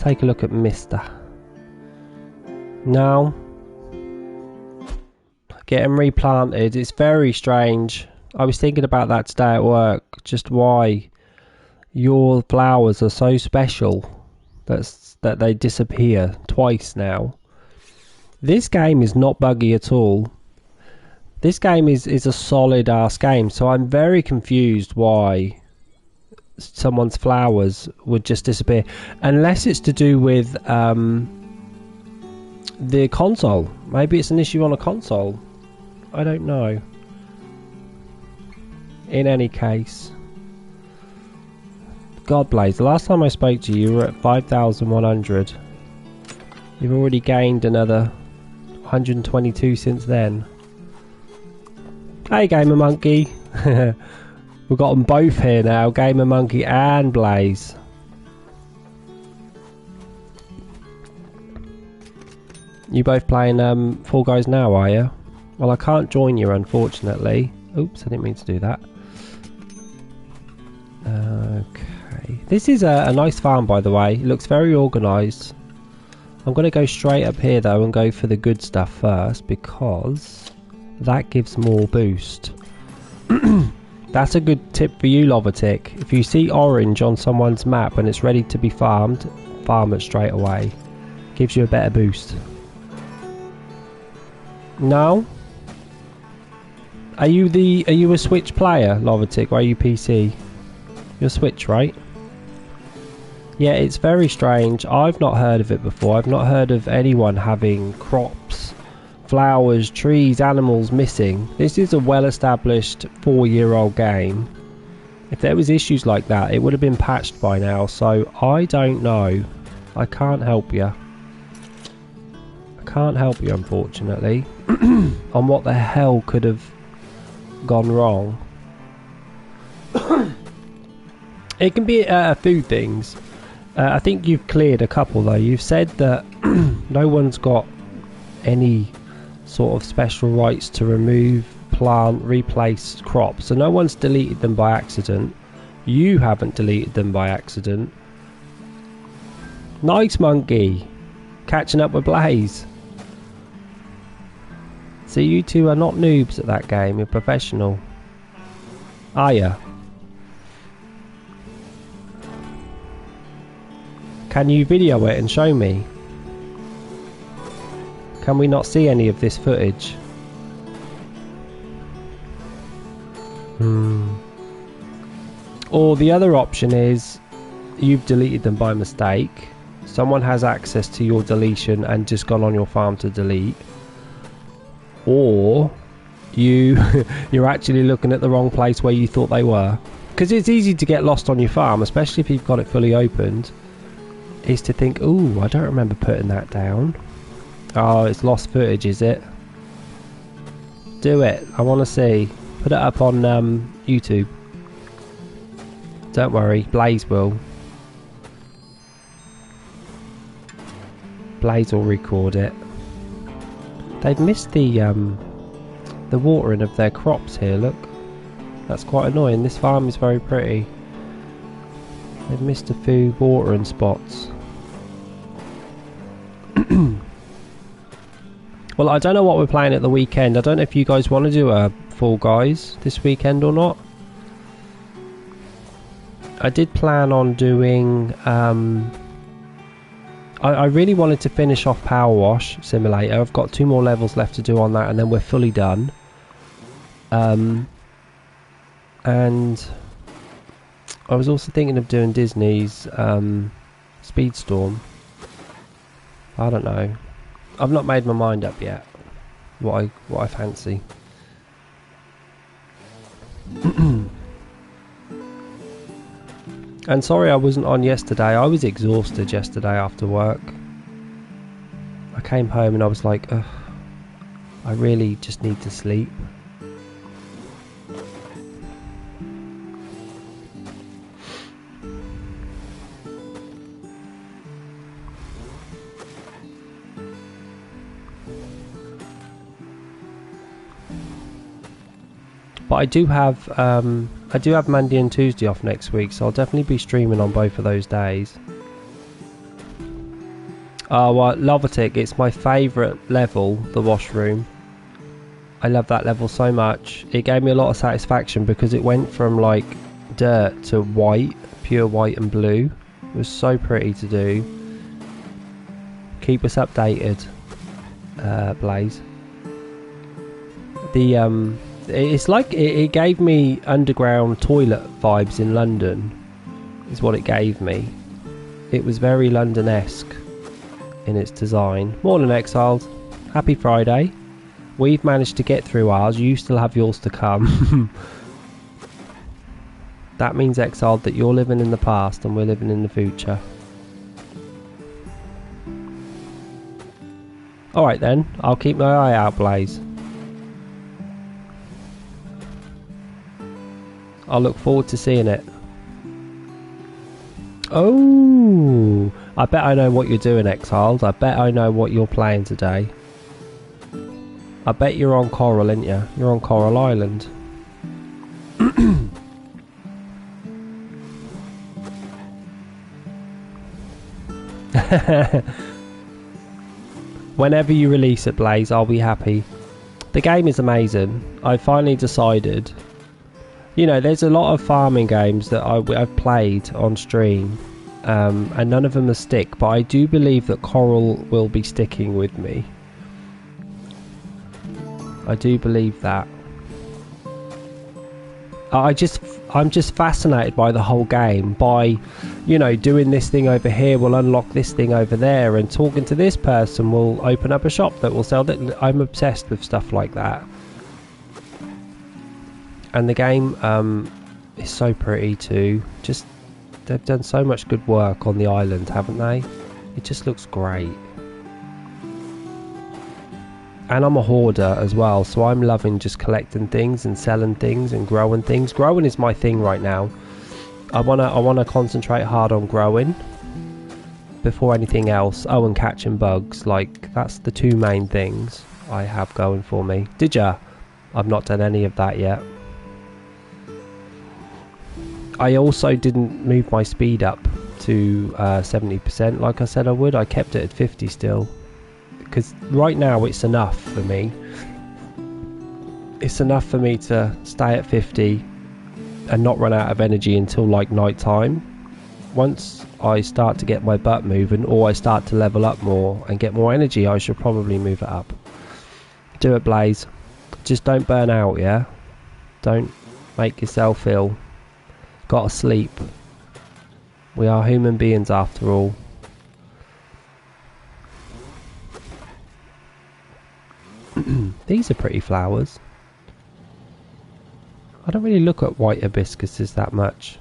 take a look at Mister. Now, get them replanted. It's very strange. I was thinking about that today at work. Just why your flowers are so special that they disappear twice now. This game is not buggy at all. This game is a solid ass game. So I'm very confused why someone's flowers would just disappear, unless it's to do with the console. Maybe it's an issue on a console. I don't know. In any case, God Blaze, the last time I spoke to you, you were at 5,100. You've already gained another 122 since then. Hey, Gamer Monkey. We've got them both here now, Gamer Monkey and Blaze. You both playing Fall Guys now, are you? Well, I can't join you, unfortunately. Oops, I didn't mean to do that. Okay. This is a nice farm, by the way. It looks very organised. I'm going to go straight up here, though, and go for the good stuff first, because that gives more boost. That's a good tip for you, Lovatic. If you see orange on someone's map and it's ready to be farmed, farm it straight away. Gives you a better boost. No? Are you a Switch player, Lovatic, or are you PC? You're Switch, right? Yeah, it's very strange. I've not heard of it before. I've not heard of anyone having crops, flowers, trees, animals missing. This is a well-established 4-year-old game. If there was issues like that, it would have been patched by now. So I don't know. I can't help you. I can't help you, unfortunately, on what the hell could have gone wrong. It can be food things. I think you've cleared a couple though. You've said that no one's got any sort of special rights to remove, plant, replace crops. So no one's deleted them by accident. You haven't deleted them by accident. Nice, Monkey. Catching up with Blaze. So you two are not noobs at that game. You're professional. Are ya? Can you video it and show me? Can we not see any of this footage? Or the other option is you've deleted them by mistake. Someone has access to your deletion and just gone on your farm to delete. Or you're actually looking at the wrong place where you thought they were. Because it's easy to get lost on your farm, especially if you've got it fully opened. Is to think, ooh, I don't remember putting that down. Oh, it's lost footage, is it? Do it. I want to see. Put it up on YouTube. Don't worry, Blaze will. Blaze will record it. They've missed the watering of their crops here, look. That's quite annoying. This farm is very pretty. They've missed a few watering spots. Well, I don't know what we're playing at the weekend. I don't know if you guys want to do a Fall Guys this weekend or not. I did plan on doing... I really wanted to finish off Power Wash Simulator. I've got 2 more levels left to do on that and then we're fully done. And I was also thinking of doing Disney's Speedstorm. I don't know. I've not made my mind up yet. What I fancy. And sorry I wasn't on yesterday. I was exhausted yesterday after work. I came home and I was like, ugh, I really just need to sleep. But I do have Monday and Tuesday off next week, so I'll definitely be streaming on both of those days. Oh, well, Lovertic, it's my favourite level, the washroom. I love that level so much. It gave me a lot of satisfaction because it went from like dirt to white, pure white and blue. It was so pretty to do. Keep us updated, Blaze. It's like it gave me underground toilet vibes in London, is what it gave me. It was very London-esque in its design. Morning, Exiled. Happy Friday. We've managed to get through ours. You still have yours to come. That means, Exiled, that you're living in the past and we're living in the future. Alright then, I'll keep my eye out, Blaze. I'll look forward to seeing it. Oh, I bet I know what you're doing, Exiled. I bet I know what you're playing today. I bet you're on Coral, ain't you? You're on Coral Island. Whenever you release it, Blaze, I'll be happy. The game is amazing. I finally decided. You know, there's a lot of farming games that I've played on stream, and none of them are stick, but I do believe that Coral will be sticking with me. I do believe that. I'm just fascinated by the whole game, by, you know, doing this thing over here will unlock this thing over there, and talking to this person will open up a shop that will sell that. I'm obsessed with stuff like that. And the game is so pretty too. Just, they've done so much good work on the island, haven't they? It just looks great. And I'm a hoarder as well, so I'm loving just collecting things and selling things and growing things. Growing is my thing right now. I wanna concentrate hard on growing before anything else. Oh, and catching bugs. Like, that's the two main things I have going for me. Did ya? I've not done any of that yet. I also didn't move my speed up to 70% like I said I would. I kept it at 50 still, because right now it's enough for me. It's enough for me to stay at 50 and not run out of energy until like night time. Once I start to get my butt moving, or I start to level up more and get more energy, I should probably move it up. Do it, Blaze. Just don't burn out, yeah? Don't make yourself ill. Gotta sleep. We are human beings after all. These are pretty flowers. I don't really look at white hibiscuses that much.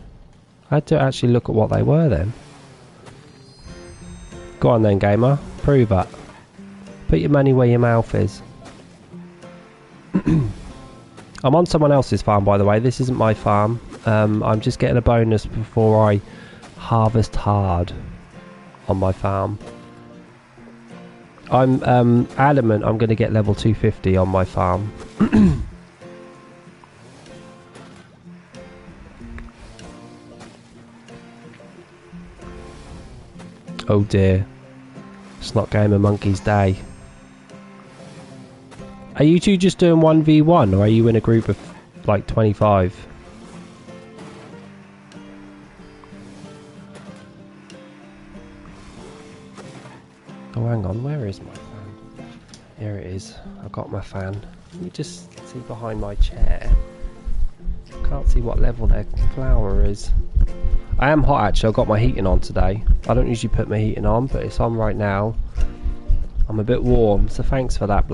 I had to actually look at what they were then. Go on then, Gaymer. Prove it. Put your money where your mouth is. I'm on someone else's farm, by the way. This isn't my farm. I'm just getting a bonus before I harvest hard on my farm. I'm adamant I'm going to get level 250 on my farm. Oh dear. It's not Gamer Monkey's day. Are you two just doing 1v1, or are you in a group of like 25? Oh, hang on, where is my fan? Here it is. I've got my fan. Let me just see behind my chair. Can't see what level their flower is. I am hot actually. I've got my heating on today. I don't usually put my heating on, but it's on right now. I'm a bit warm, so thanks for that,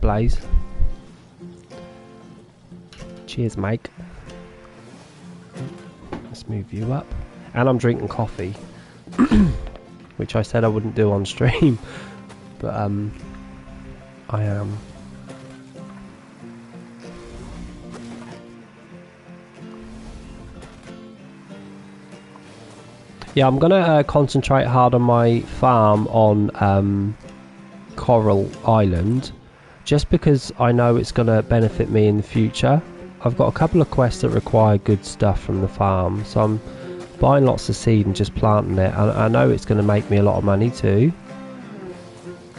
Blaze. Cheers, mate. Let's move you up. And I'm drinking coffee, which I said I wouldn't do on stream, but I am. Yeah, I'm gonna concentrate hard on my farm on Coral Island, just because I know it's gonna benefit me in the future. I've got a couple of quests that require good stuff from the farm, so I'm buying lots of seed and just planting it. I know it's going to make me a lot of money too.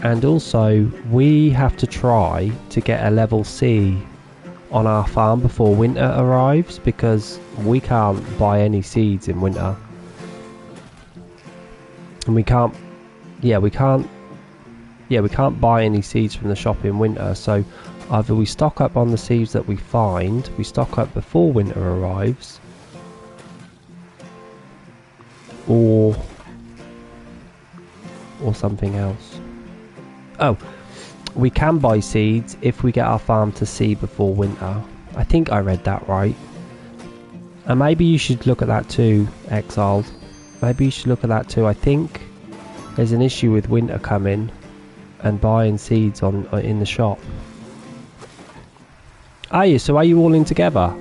And also, we have to try to get a level C on our farm before winter arrives, because we can't buy any seeds in winter. And we can't buy any seeds from the shop in winter, so either we stock up on the seeds that we find, we stock up before winter arrives, or something else. Oh, we can buy seeds if we get our farm to C before winter. I think I read that right. And maybe you should look at that too, Exiled. Maybe you should look at that too. I think there's an issue with winter coming and buying seeds in the shop. Are you? So are you all in together?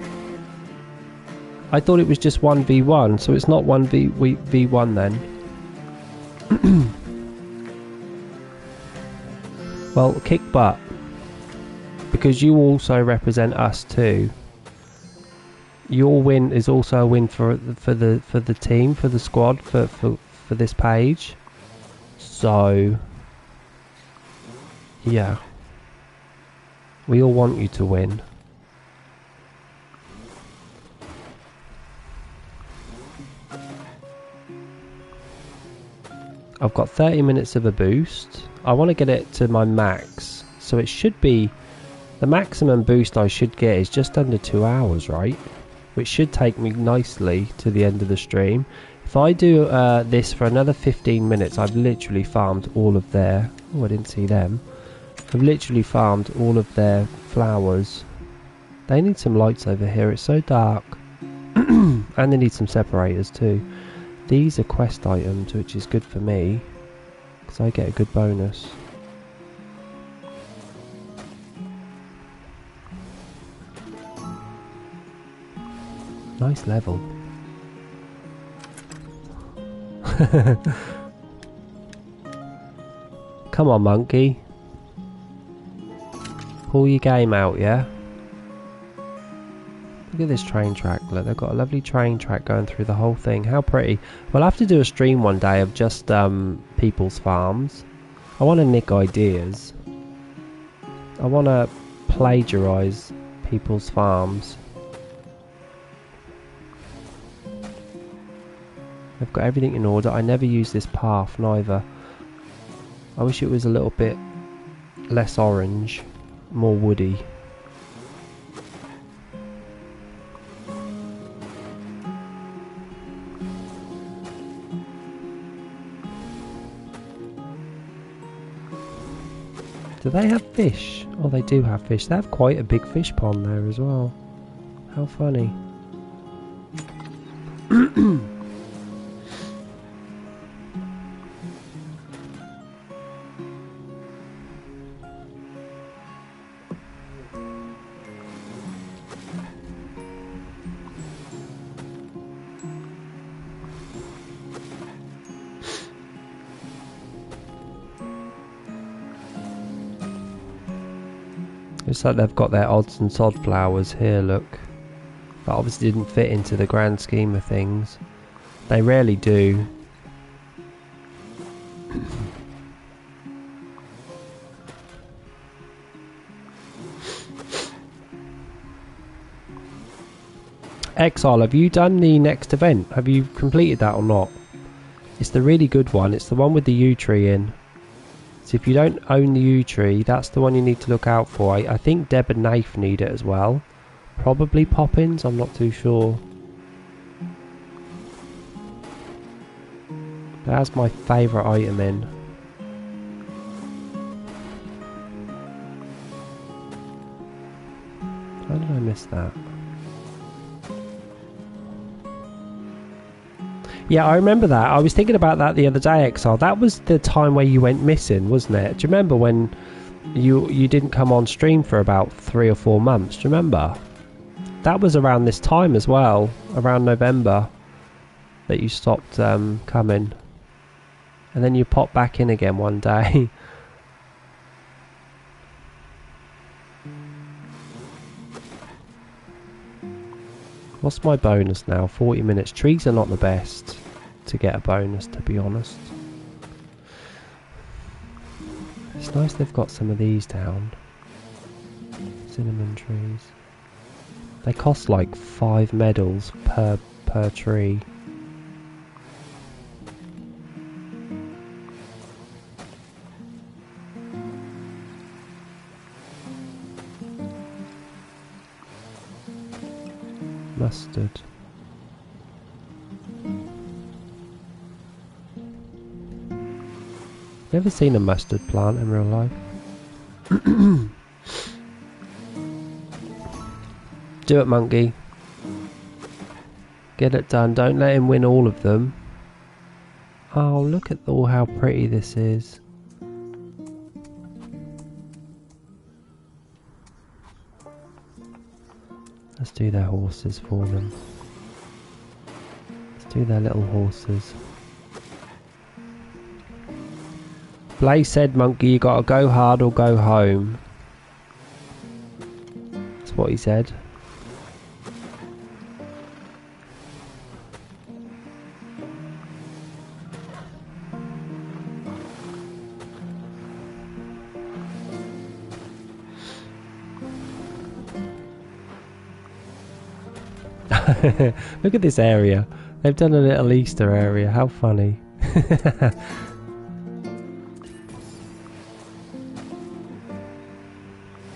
I thought it was just 1v1, so it's not 1v1 then. Well, kick butt, because you also represent us too. Your win is also a win for the team, for the squad, for this page. So yeah, we all want you to win. I've got 30 minutes of a boost. I want to get it to my max, so it should be the maximum boost I should get is just under 2 hours, right? Which should take me nicely to the end of the stream. If I do this for another 15 minutes, I've literally farmed all of their... Oh, I didn't see them. I've literally farmed all of their flowers. They need some lights over here, it's so dark. And they need some separators too. These are quest items, which is good for me, because I get a good bonus. Nice level. Come on, monkey. Pull your game out, yeah? Look at this train track. Look, they've got a lovely train track going through the whole thing. How pretty. We'll have to do a stream one day of just people's farms. I want to nick ideas. I want to plagiarise people's farms. They've got everything in order. I never use this path, neither. I wish it was a little bit less orange, more woody. Do they have fish? Oh, they do have fish. They have quite a big fish pond there as well. How funny. Looks like they've got their odds and sod flowers here, look. That obviously didn't fit into the grand scheme of things. They rarely do. Exile, have you done the next event? Have you completed that or not? It's the really good one. It's the one with the yew tree in. So if you don't own the yew tree, that's the one you need to look out for. I think Deb and Nath need it as well. Probably Poppins, I'm not too sure. That's my favourite item in. How did I miss that? Yeah, I remember that. I was thinking about that the other day, Exile. That was the time where you went missing, wasn't it? Do you remember when you didn't come on stream for about 3 or 4 months? Do you remember? That was around this time as well, around November, that you stopped coming. And then you popped back in again one day. What's my bonus now? 40 minutes. Trees are not the best to get a bonus, to be honest. It's nice they've got some of these down. Cinnamon trees. They cost like 5 medals per tree. Mustard. Never seen a mustard plant in real life. Do it, monkey. Get it done. Don't let him win all of them. Oh, look at all how pretty this is. Let's do their horses for them. Let's do their little horses. Blaze said, monkey, you gotta go hard or go home. That's what he said. Look at this area. They've done a little Easter area. How funny.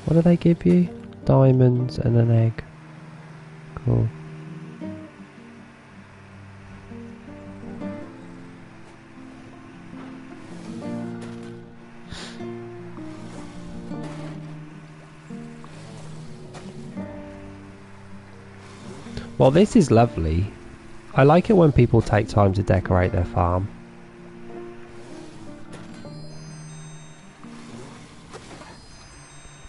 What do they give you? Diamonds and an egg. Cool. Well, this is lovely. I like it when people take time to decorate their farm.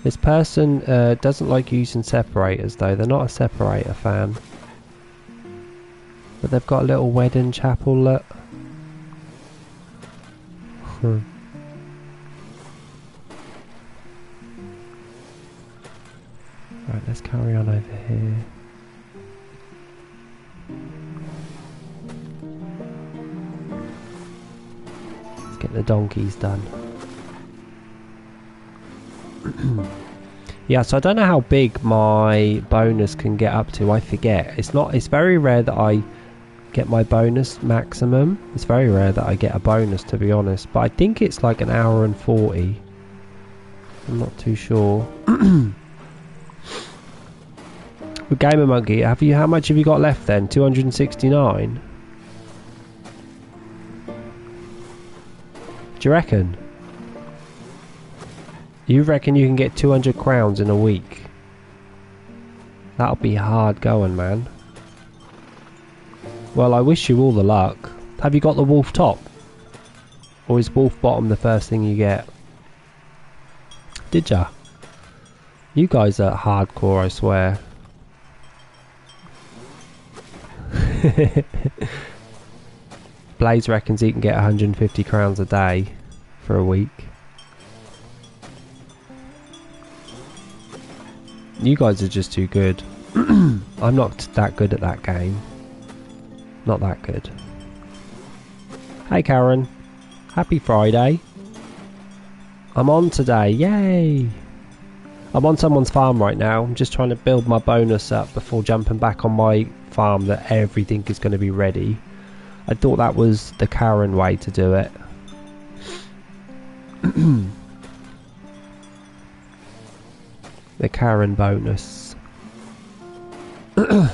This person doesn't like using separators though. They're not a separator fan. But they've got a little wedding chapel, look. Right, let's carry on over here. Get the donkeys done. Yeah, so I don't know how big my bonus can get up to. I forget. It's very rare that I get my bonus maximum. It's very rare that I get a bonus, to be honest, but I think it's like 1 hour and 40. I'm not too sure. With Gamer Monkey, how much have you got left then? 269. Do you reckon? You reckon you can get 200 crowns in a week? That'll be hard going, man. Well, I wish you all the luck. Have you got the wolf top? Or is wolf bottom the first thing you get? Did ya? You guys are hardcore, I swear. Blaze reckons he can get 150 crowns a day for a week. You guys are just too good. I'm not that good at that game. Not that good. Hey Karen. Happy Friday. I'm on today. Yay! I'm on someone's farm right now. I'm just trying to build my bonus up before jumping back on my farm that everything is going to be ready. I thought that was the Karen way to do it. The Karen bonus.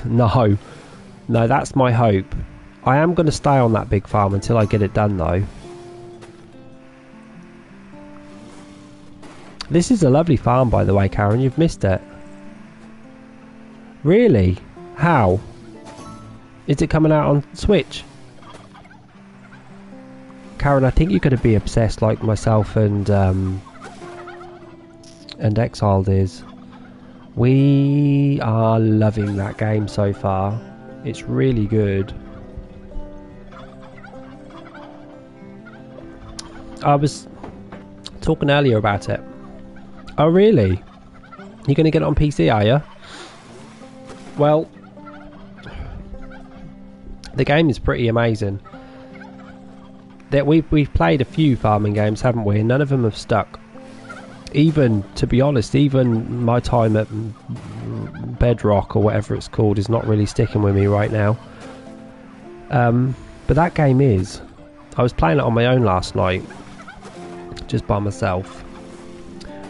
No, that's my hope. I am going to stay on that big farm until I get it done though. This is a lovely farm, by the way, Karen. You've missed it. Really? How? Is it coming out on Switch? Karen, I think you're going to be obsessed like myself and Exiled is. We are loving that game so far. It's really good. I was talking earlier about it. Oh really? You're going to get it on PC, are you? Well, the game is pretty amazing. That we've played a few farming games, haven't we? And none of them have stuck. Even, to be honest, even my time at Bedrock or whatever it's called is not really sticking with me right now. But that game is. I was playing it on my own last night, just by myself.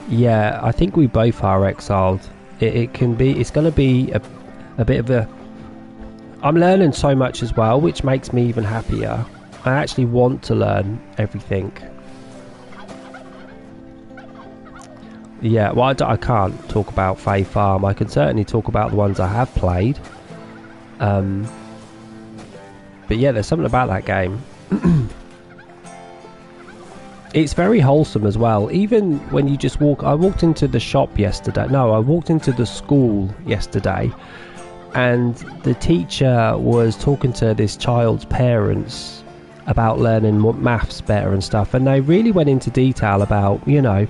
Yeah, I think we both are exiled. It's going to be a bit of a... I'm learning so much as well, which makes me even happier. I actually want to learn everything. Yeah, well, I can't talk about Fae Farm. I can certainly talk about the ones I have played. But yeah, there's something about that game. It's very wholesome as well. Even when you just walk... I walked into the shop yesterday. No, I walked into the school yesterday. And the teacher was talking to this child's parents about learning maths better and stuff. And they really went into detail about, you know...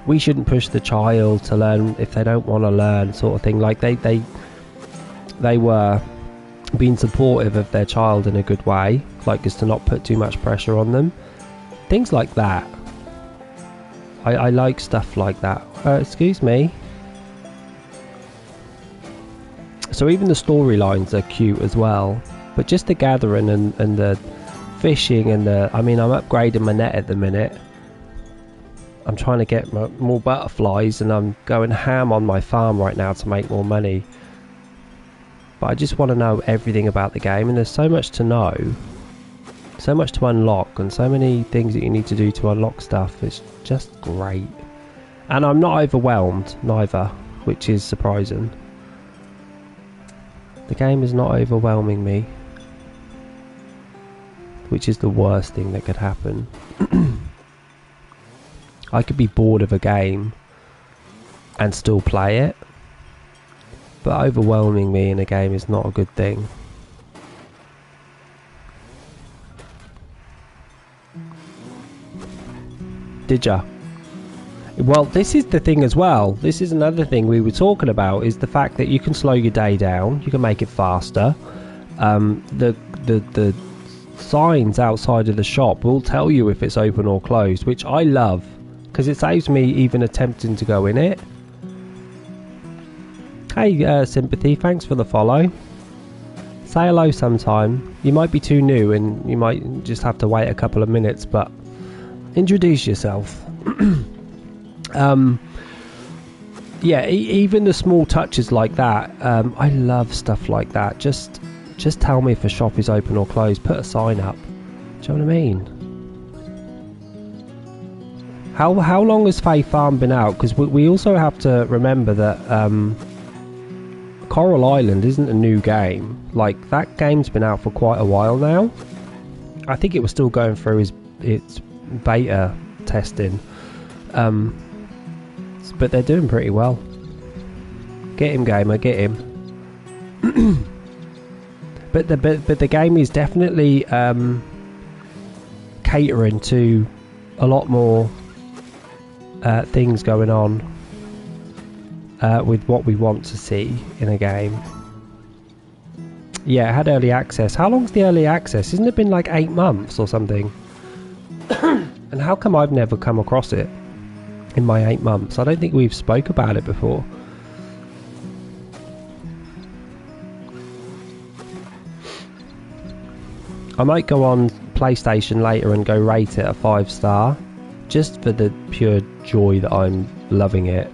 We shouldn't push the child to learn if they don't want to learn, sort of thing. Like they were being supportive of their child in a good way, like just to not put too much pressure on them. Things like that. I like stuff like that. Excuse me. So even the storylines are cute as well, but just the gathering and the fishing and the... I mean, I'm upgrading my net at the minute. I'm trying to get more butterflies, and I'm going ham on my farm right now to make more money. But I just want to know everything about the game, and there's so much to know, so much to unlock, and so many things that you need to do to unlock stuff. It's just great. And I'm not overwhelmed, neither, which is surprising. The game is not overwhelming me, which is the worst thing that could happen. I could be bored of a game and still play it, but overwhelming me in a game is not a good thing. Did ya? Well, this is the thing as well. This is another thing we were talking about, is the fact that you can slow your day down. You can make it faster. The signs outside of the shop will tell you if it's open or closed, which I love, because it saves me even attempting to go in it. Hey, Sympathy, thanks for the follow. Say hello sometime. You might be too new and you might just have to wait a couple of minutes, but introduce yourself. Yeah, even the small touches like that, I love stuff like that. Just tell me if a shop is open or closed. Put a sign up. Do you know what I mean? How long has Fae Farm been out? Because we also have to remember that Coral Island isn't a new game. Like, that game's been out for quite a while now. I think it was still going through its beta testing. But they're doing pretty well. Get him, Gaymer, get him. But the game is definitely catering to a lot more things going on with what we want to see in a game. Yeah, it had early access. How long's the early access? Isn't it been like 8 months or something? And how come I've never come across it in my 8 months? I don't think we've spoke about it before. I might go on PlayStation later and go rate it a 5-star, just for the pure joy that I'm loving it.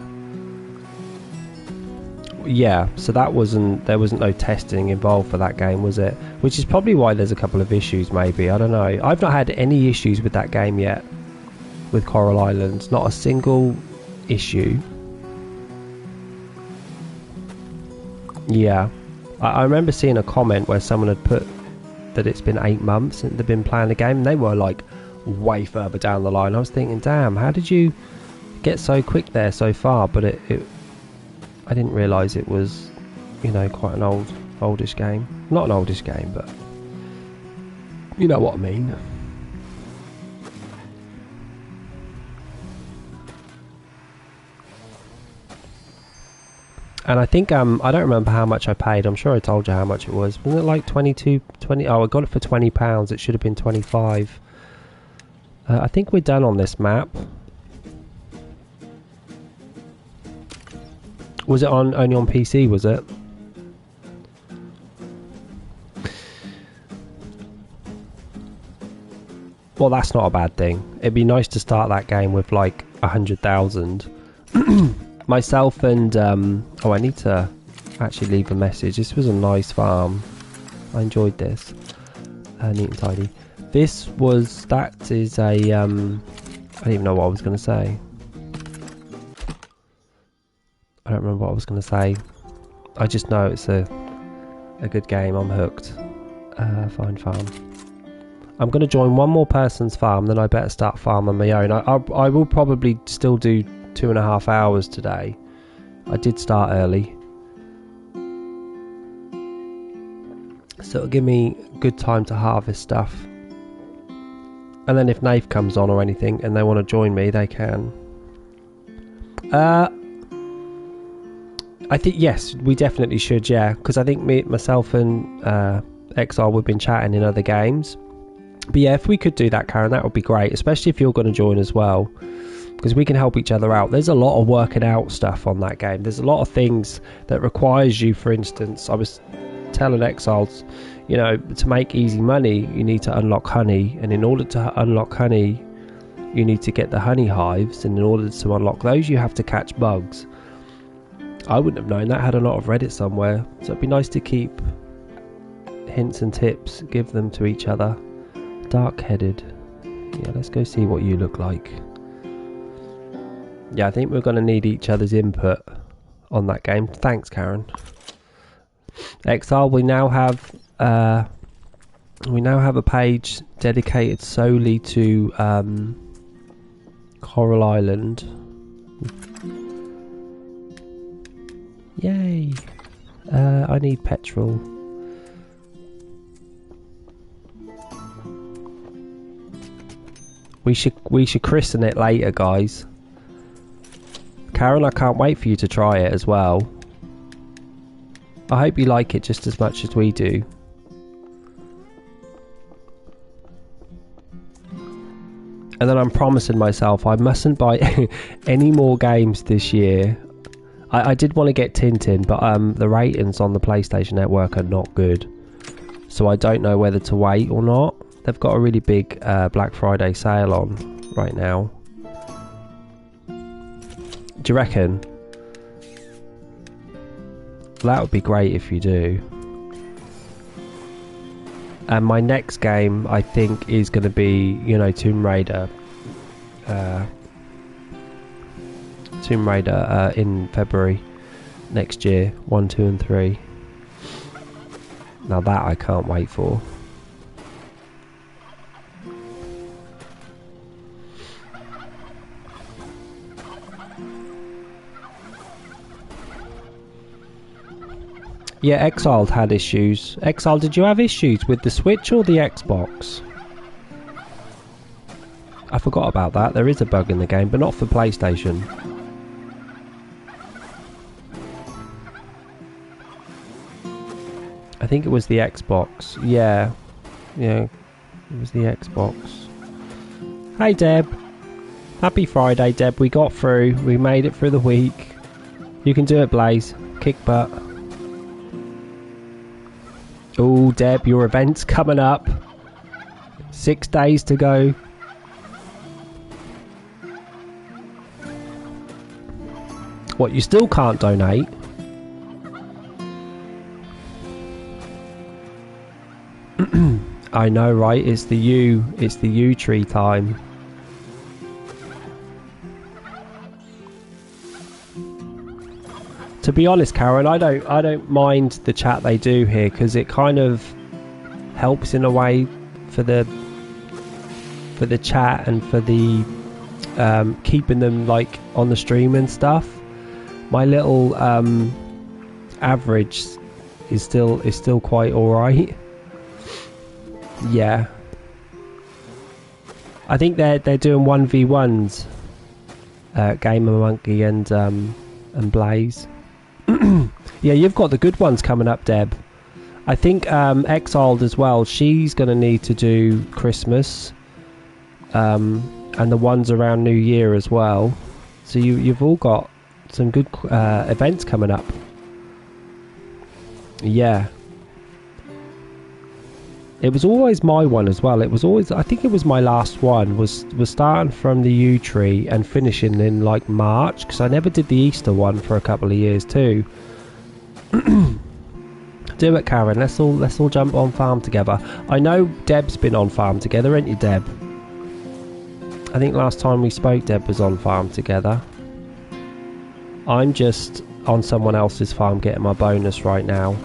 Yeah, so there wasn't no testing involved for that game, was it? Which is probably why there's a couple of issues, maybe. I don't know. I've not had any issues with that game yet, with Coral Island. Not a single issue. Yeah. I remember seeing a comment where someone had put that it's been 8 months since they've been playing the game, and they were like way further down the line. I was thinking, damn, how did you get so quick there so far? But I didn't realise it was, you know, quite an oldish game. Not an oldish game, but you know what I mean. And I think I don't remember how much I paid. I'm sure I told you how much it was. Wasn't it like 20? Oh, I got it for £20. It should have been 25. I think we're done on this map. Was it on only on PC, was it? Well, that's not a bad thing. It'd be nice to start that game with like 100,000. Myself and oh, I need to actually leave a message. This was a nice farm. I enjoyed this. Neat and tidy. That is a I don't even know what I was going to say. I don't remember what I was going to say. I just know it's a good game. I'm hooked. Find farm. I'm going to join one more person's farm, then I better start farming my own. I will probably still do 2.5 hours today. I did start early, so it'll give me good time to harvest stuff. And then if Nave comes on or anything and they want to join me, they can. I think yes, we definitely should, yeah, because I think myself and Exile, we've been chatting in other games. But yeah, if we could do that, Karen, that would be great, especially if you're going to join as well, because we can help each other out. There's a lot of working out stuff on that game. There's a lot of things that requires you. For instance, I was telling Exiles, you know, to make easy money, you need to unlock honey, and in order to unlock honey, you need to get the honey hives, and in order to unlock those, you have to catch bugs. I wouldn't have known that. I had a lot of Reddit somewhere, so it'd be nice to keep hints and tips, give them to each other. Dark-headed. Yeah, let's go see what you look like. Yeah, I think we're going to need each other's input on that game. Thanks, Karen. Exile, we now have a page dedicated solely to Coral Island. Yay! I need petrol. We should christen it later, guys. Karen, I can't wait for you to try it as well. I hope you like it just as much as we do. And then I'm promising myself I mustn't buy any more games this year. I did want to get Tintin, but the ratings on the PlayStation Network are not good. So I don't know whether to wait or not. They've got a really big Black Friday sale on right now. Do you reckon? That would be great if you do. And my next game, I think, is going to be, you know, Tomb Raider. Tomb Raider in February next year. 1, 2 and 3. Now that I can't wait for. Yeah, Exiled had issues. Exile, did you have issues with the Switch or the Xbox? I forgot about that. There is a bug in the game, but not for PlayStation. I think it was the Xbox. Yeah, it was the Xbox. Hey, Deb. Happy Friday, Deb. We got through. We made it through the week. You can do it, Blaze. Kick butt. Oh, Deb, your event's coming up. 6 days to go. What, you still can't donate? I know, right? It's the U tree time. To be honest, Karen, I don't mind the chat they do here, because it kind of helps in a way for the chat and for the keeping them like on the stream and stuff. My little average is still quite alright. Yeah, I think they're doing 1v1s, Gaymer, Monkey and Blaze. Yeah, you've got the good ones coming up, Deb. I think Exiled as well, she's going to need to do Christmas and the ones around New Year as well. So you've all got events coming up. Yeah. It was always my one as well. It was always, I think it was my last one, was starting from the yew tree and finishing in like March, because I never did the Easter one for a couple of years too. Do it, Karen. Let's all jump on Farm Together. I know Deb's been on Farm Together, ain't you, Deb? I think last time we spoke, Deb was on Farm Together. I'm just on someone else's farm getting my bonus right now.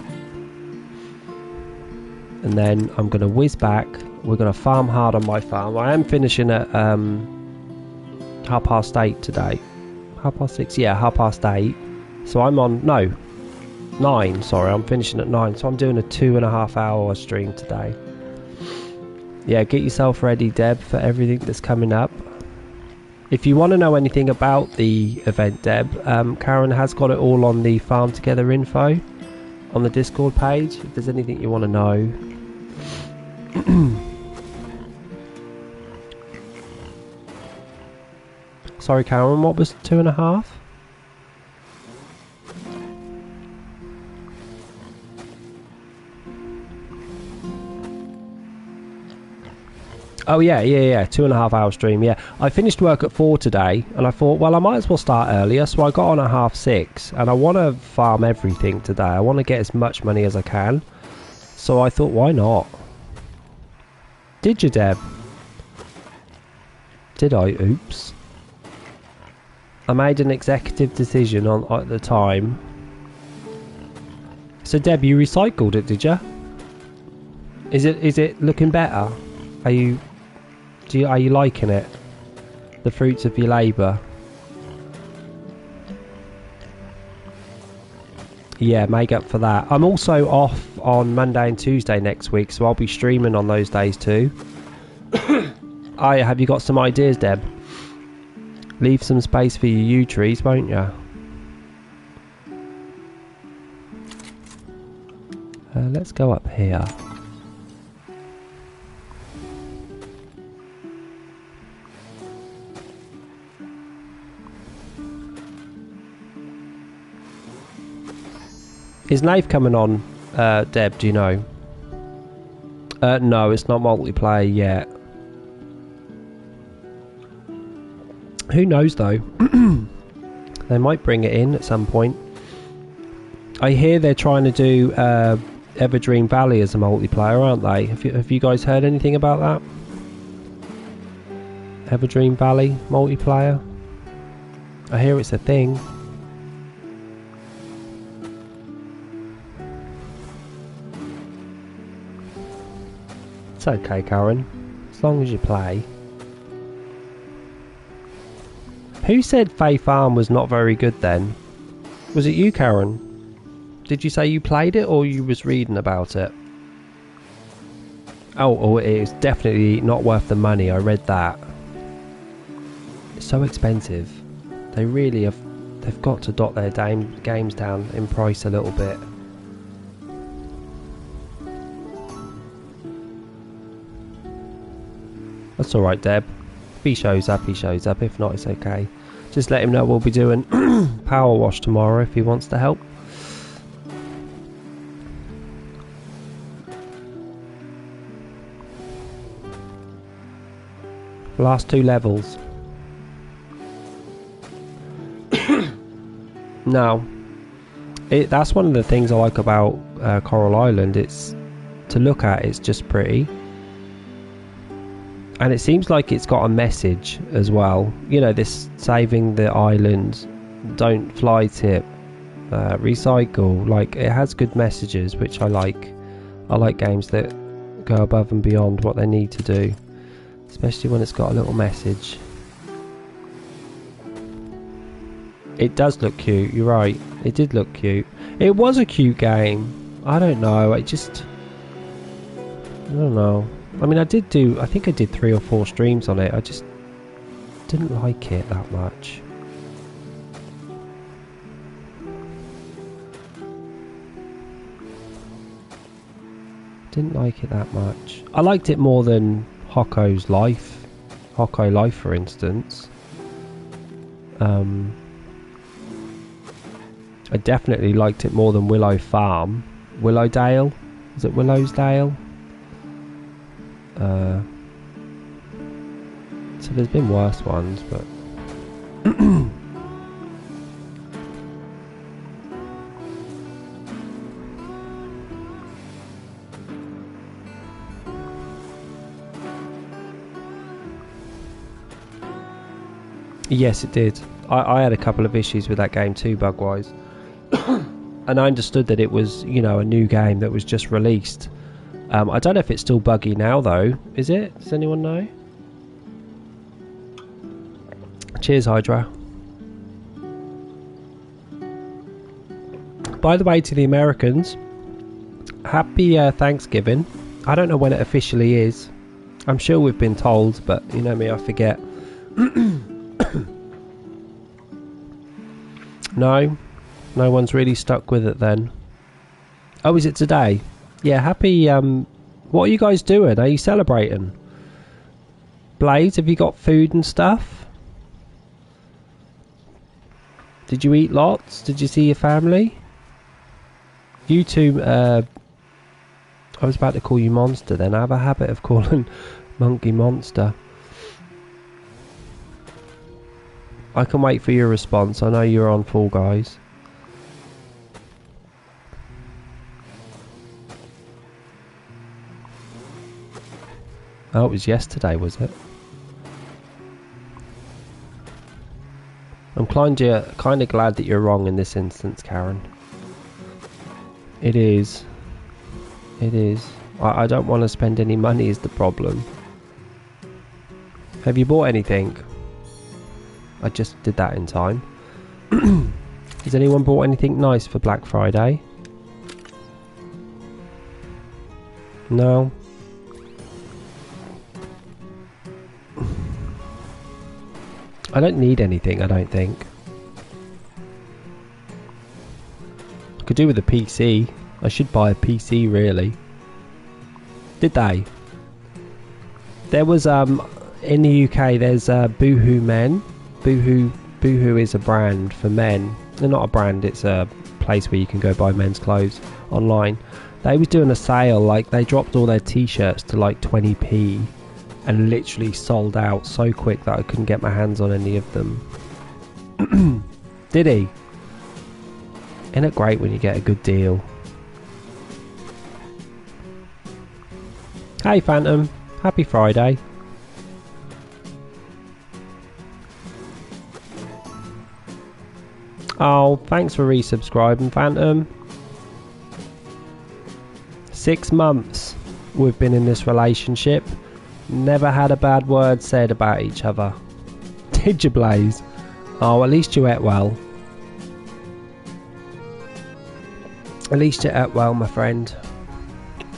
And then I'm going to whiz back. We're going to farm hard on my farm. I am finishing at 8:30 today. 6:30? Yeah, 8:30. So I'm on... No, 9. Sorry, I'm finishing at 9. So I'm doing a 2.5 hour stream today. Yeah, get yourself ready, Deb, for everything that's coming up. If you want to know anything about the event, Deb, Karen has got it all on the Farm Together info on the Discord page. If there's anything you want to know. Sorry, Karen, what was 2.5? Oh yeah, 2.5 hour stream. Yeah, I finished work at 4 today, and I thought, well, I might as well start earlier, so I got on at 6:30, and I want to farm everything today. I want to get as much money as I can, so I thought, why not? Did you, Deb? Did I? Oops. I made an executive decision at the time. So, Deb, you recycled it, did you? Is it looking better? Are you liking it? The fruits of your labour? Yeah, make up for that. I'm also off on Monday and Tuesday next week, so I'll be streaming on those days too. Have you got some ideas, Deb? Leave some space for your yew trees, won't you? Let's go up here. Is Nave coming on, Deb, do you know? No, it's not multiplayer yet. Who knows though? They might bring it in at some point. I hear they're trying to do Everdream Valley as a multiplayer, aren't they? Have you guys heard anything about that? Everdream Valley multiplayer? I hear it's a thing. It's okay, Karen, as long as you play. Who said Fae Farm was not very good then? Was it you, Karen? Did you say you played it or you was reading about it? Oh, it is definitely not worth the money. I read that. It's so expensive. They really have. They've got to dot their games down in price a little bit. That's alright, Deb. If he shows up, he shows up. If not, it's okay. Just let him know we'll be doing power wash tomorrow if he wants to help. Last 2 levels. Now, that's one of the things I like about Coral Island. It's to look at. It's just pretty. And it seems like it's got a message as well. You know, this saving the island, don't fly tip, recycle. Like, it has good messages, which I like. I like games that go above and beyond what they need to do, especially when it's got a little message. It does look cute, you're right. It did look cute. It was a cute game. I don't know, I don't know. I mean, I think I did 3 or 4 streams on it. I just didn't like it that much. Didn't like it that much. I liked it more than Hokko's Life. Hokko Life, for instance. I definitely liked it more than Willow Farm. Willowdale? Is it Willowsdale? So there's been worse ones, but... Yes, it did. I had a couple of issues with that game too, bug-wise. And I understood that it was, you know, a new game that was just released. I don't know if it's still buggy now, though. Is it? Does anyone know? Cheers, Hydra. By the way, to the Americans, happy Thanksgiving. I don't know when it officially is. I'm sure we've been told, but you know me, I forget. No one's really stuck with it then. Oh, is it today? Yeah, happy... what are you guys doing? Are you celebrating? Blaze, have you got food and stuff? Did you eat lots? Did you see your family? You two... I was about to call you Monster then. I have a habit of calling Monkey Monster. I can wait for your response. I know you're on Fall Guys. Oh, it was yesterday, was it? I'm kind of glad that you're wrong in this instance, Karen. It is. It is. I don't want to spend any money is the problem. Have you bought anything? I just did that in time. Has anyone bought anything nice for Black Friday? No. I don't need anything, I don't think. I could do with a PC. I should buy a PC, really. Did they? There was, in the UK, there's Boohoo Men. Boohoo is a brand for men. They're not a brand, it's a place where you can go buy men's clothes online. They was doing a sale, like they dropped all their t-shirts to like 20p and literally sold out so quick that I couldn't get my hands on any of them. Did he? Isn't it great when you get a good deal? Hey Phantom, happy Friday. Oh, thanks for resubscribing, Phantom. 6 months we've been in this relationship. Never had a bad word said about each other. Did you, Blaze? Oh, at least you ate well. At least you ate well, my friend.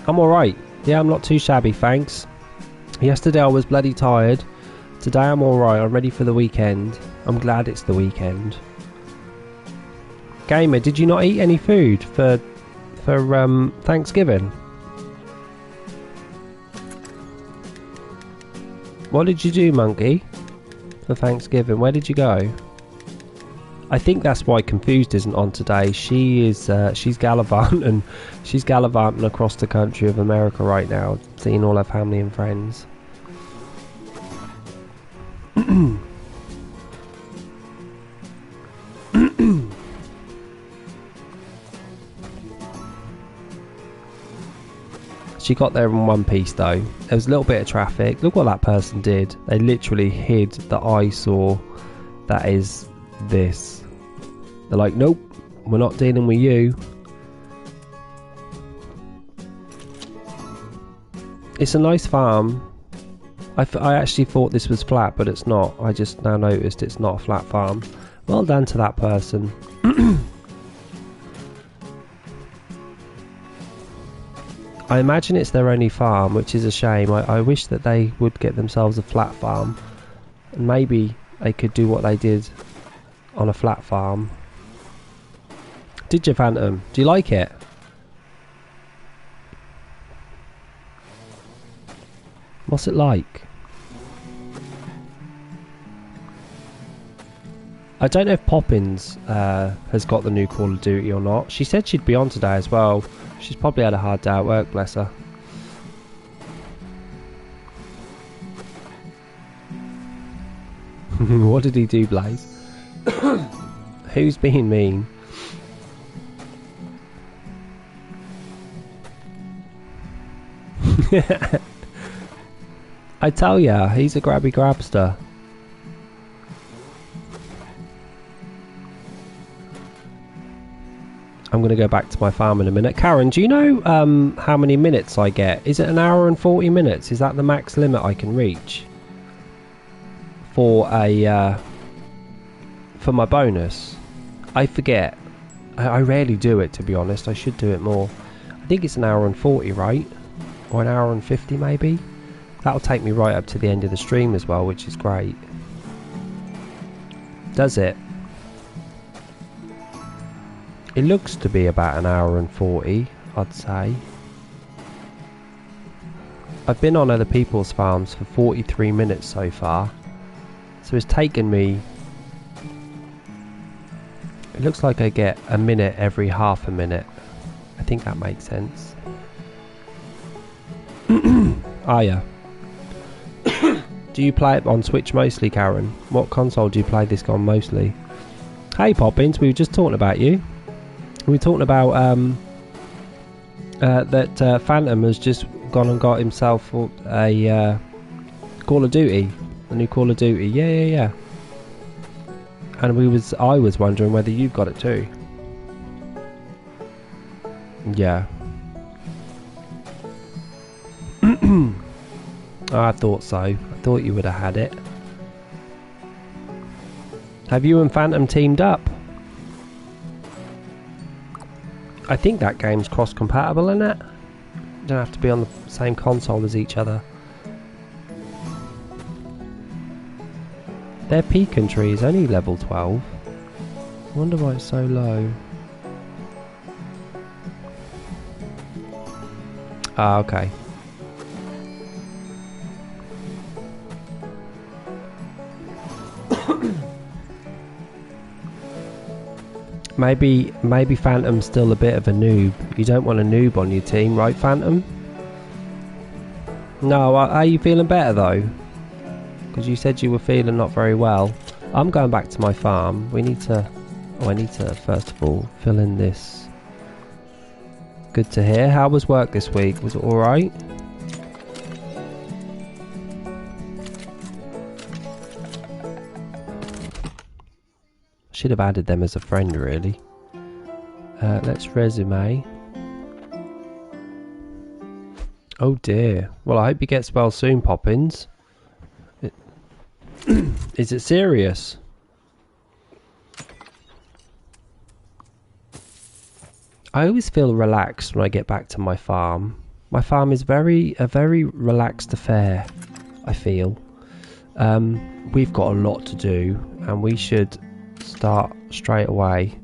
I'm alright. Yeah, I'm not too shabby, thanks. Yesterday I was bloody tired. Today I'm alright. I'm ready for the weekend. I'm glad it's the weekend. Gaymer, did you not eat any food for Thanksgiving? What did you do, Monkey, for Thanksgiving? Where did you go? I think that's why Confused isn't on today. She is she's gallivanting across the country of America right now, seeing all her family and friends. She got there in one piece though. There was a little bit of traffic. Look what that person did. They literally hid the eyesore that is this. They're like, nope, we're not dealing with you. It's a nice farm. I actually thought this was flat, but it's not. I just now noticed it's not a flat farm. Well done to that person. I imagine it's their only farm, which is a shame. I wish that they would get themselves a flat farm. And maybe they could do what they did on a flat farm. Did you, Phantom? Do you like it? What's it like? I don't know if Poppins has got the new Call of Duty or not. She said she'd be on today as well. She's probably had a hard day at work, bless her. What did he do, Blaze? Who's being mean? I tell ya, he's a grabby grabster. I'm going to go back to my farm in a minute. Karen, do you know how many minutes I get? Is it an hour and 40 minutes? Is that the max limit I can reach for a for my bonus? I forget. I rarely do it, to be honest. I should do it more. I think it's an hour and 40, right? Or an hour and 50 maybe. That'll take me right up to the end of the stream as well, which is great. Does it? It looks to be about an hour and 40, I'd say. I've been on other people's farms for 43 minutes so far. So it's taken me... It looks like I get a minute every half a minute. I think that makes sense. Ah, yeah. Do you play it on Switch mostly, Karen? What console do you play this on mostly? Hey Poppins, we were just talking about you. We were talking about that Phantom has just gone and got himself a Call of Duty, a new Call of Duty. Yeah. And I was wondering whether you've got it too. Yeah. I thought so. I thought you would have had it. Have you and Phantom teamed up? I think that game's cross-compatible, isn't it? You don't have to be on the same console as each other. Their pecan tree is only level 12. I wonder why it's so low. Ah, okay. Maybe Phantom's still a bit of a noob. You don't want a noob on your team, right, Phantom? No, are you feeling better though? Because you said you were feeling not very well. I'm going back to my farm. We need to... Oh, I need to first of all fill in this. Good to hear. How was work this week? Was it alright? Should have added them as a friend, really. Let's resume. Oh dear. Well, I hope he gets well soon, Poppins. Is it serious? I always feel relaxed when I get back to my farm. My farm is a very relaxed affair, I feel. We've got a lot to do, and we should start straight away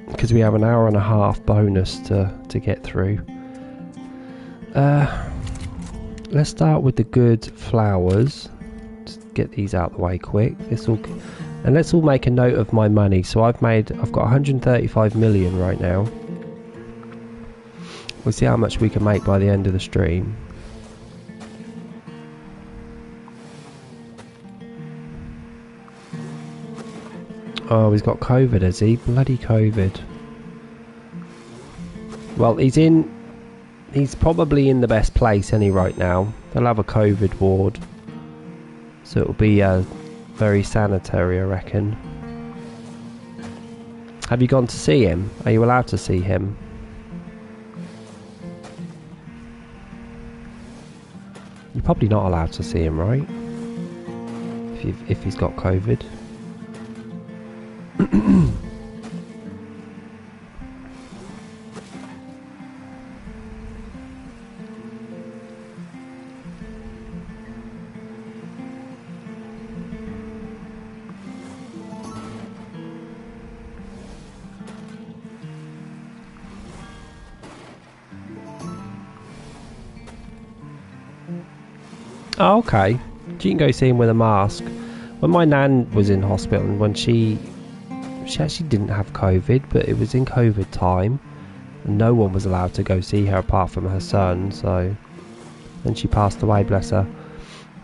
because we have an hour and a half bonus to get through. Let's start with the good flowers. Just get these out the way quick. And let's all make a note of my money. So I've got 135 million right now. We'll see how much we can make by the end of the stream. Oh, he's got COVID, has he? Bloody COVID. Well, he's probably in the best place right now. They'll have a COVID ward. So it'll be very sanitary, I reckon. Have you gone to see him? Are you allowed to see him? You're probably not allowed to see him, right? If he's got COVID. Oh, okay. You can go see him with a mask. When my nan was in hospital, and when she actually didn't have COVID, but it was in COVID time, and no one was allowed to go see her apart from her son. So, and she passed away, bless her.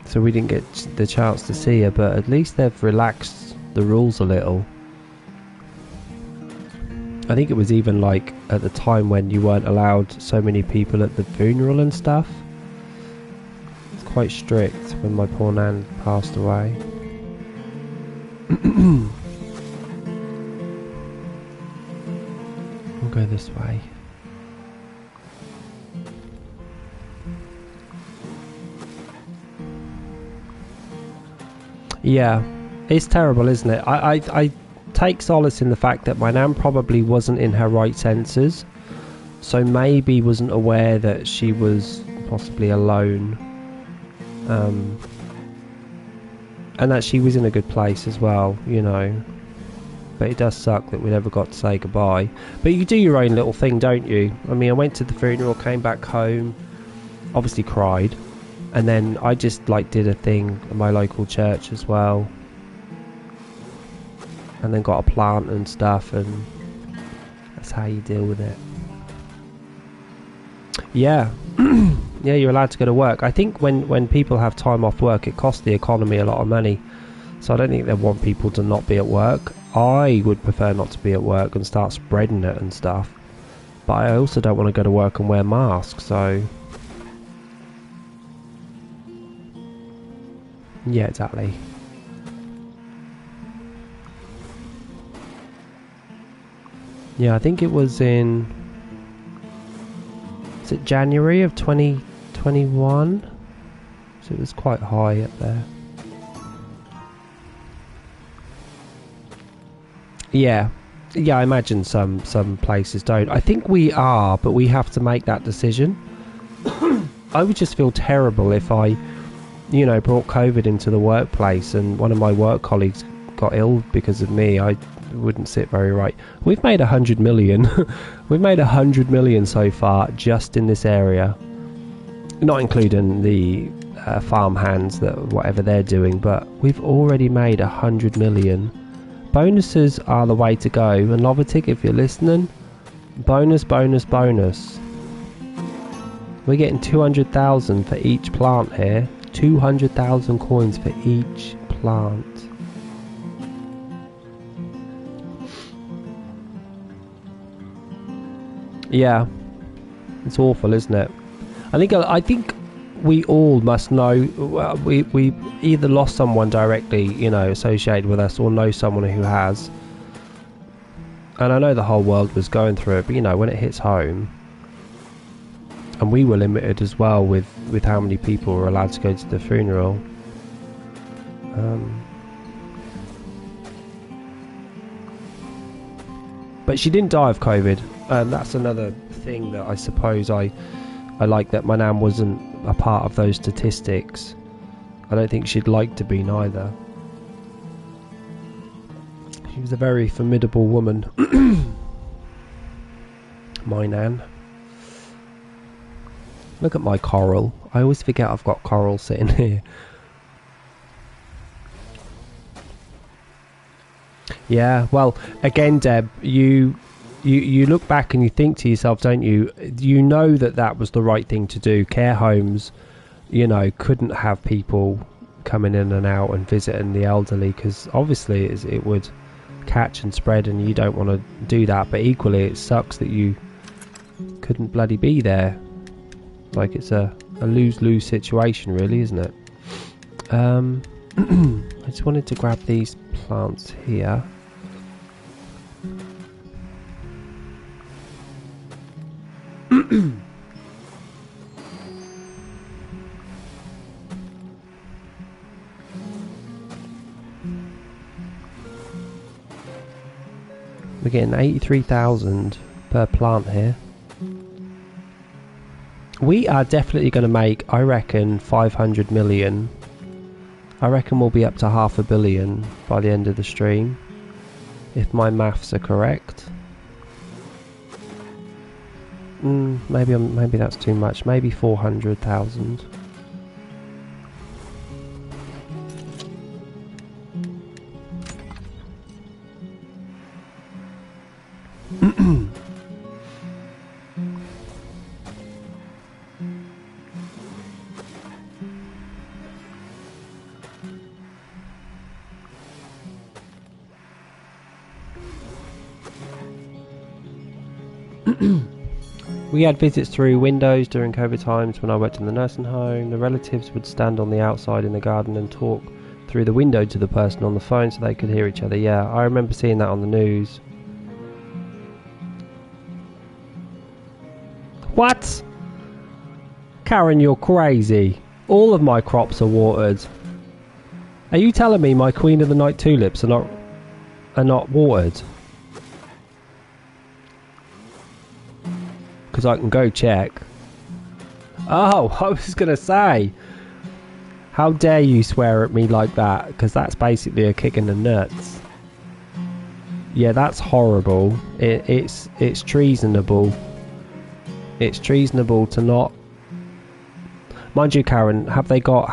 So we didn't get the chance to see her, but at least they've relaxed the rules a little. I think it was even like at the time when you weren't allowed so many people at the funeral and stuff. It's quite strict when my poor nan passed away. We'll go this way. Yeah, it's terrible, isn't it? I take solace in the fact that my nan probably wasn't in her right senses, so maybe wasn't aware that she was possibly alone, and that she was in a good place as well, you know. But it does suck that we never got to say goodbye. But you do your own little thing, don't you? I mean, I went to the funeral, came back home, obviously cried, and then I just like did a thing at my local church as well, and then got a plant and stuff, and that's how you deal with it. Yeah. Yeah, you're allowed to go to work. I think when people have time off work, it costs the economy a lot of money, so I don't think they want people to not be at work. I would prefer not to be at work and start spreading it and stuff, but I also don't want to go to work and wear masks, so yeah, exactly. Yeah, I think it was in, is it January of 2021? So it was quite high up there. Yeah, I imagine some places don't. I think we are, but we have to make that decision. I would just feel terrible if I, you know, brought COVID into the workplace and one of my work colleagues got ill because of me. I wouldn't sit very right. We've made 100 million. We've made 100 million so far just in this area, not including the farm hands, that whatever they're doing, but we've already made 100 million. Bonuses are the way to go, and Lovertic, if you're listening, bonus. We're getting 200,000 for each plant here. 200,000 coins for each plant. Yeah, it's awful, isn't it? I think we all must know. We either lost someone directly, you know, associated with us, or know someone who has. And I know the whole world was going through it, but you know, when it hits home, and we were limited as well with how many people were allowed to go to the funeral. But she didn't die of COVID, and that's another thing that I suppose I like, that my nan wasn't a part of those statistics. I don't think she'd like to be neither. She was a very formidable woman. My nan. Look at my coral. I always forget I've got coral sitting here. Yeah, well, again, Deb, you look back and you think to yourself, don't you? You know that was the right thing to do. Care homes, you know, couldn't have people coming in and out and visiting the elderly, because obviously it would catch and spread, and you don't want to do that. But equally, it sucks that you couldn't bloody be there. Like, it's a lose-lose situation, really, isn't it? I just wanted to grab these plants here. We're getting 83,000 per plant here. We are definitely going to make, I reckon, 500 million. I reckon we'll be up to 500 million by the end of the stream, if my maths are correct. Maybe that's too much. Maybe 400,000. We had visits through windows during COVID times when I worked in the nursing home. The relatives would stand on the outside in the garden and talk through the window to the person on the phone so they could hear each other. Yeah, I remember seeing that on the news. What? Karen, you're crazy. All of my crops are watered. Are you telling me my Queen of the Night tulips are not watered? Because I can go check. Oh, I was going to say, how dare you swear at me like that? Because that's basically a kick in the nuts. Yeah, that's horrible. It's treasonable. It's treasonable to not. Mind you, Karen, have they got?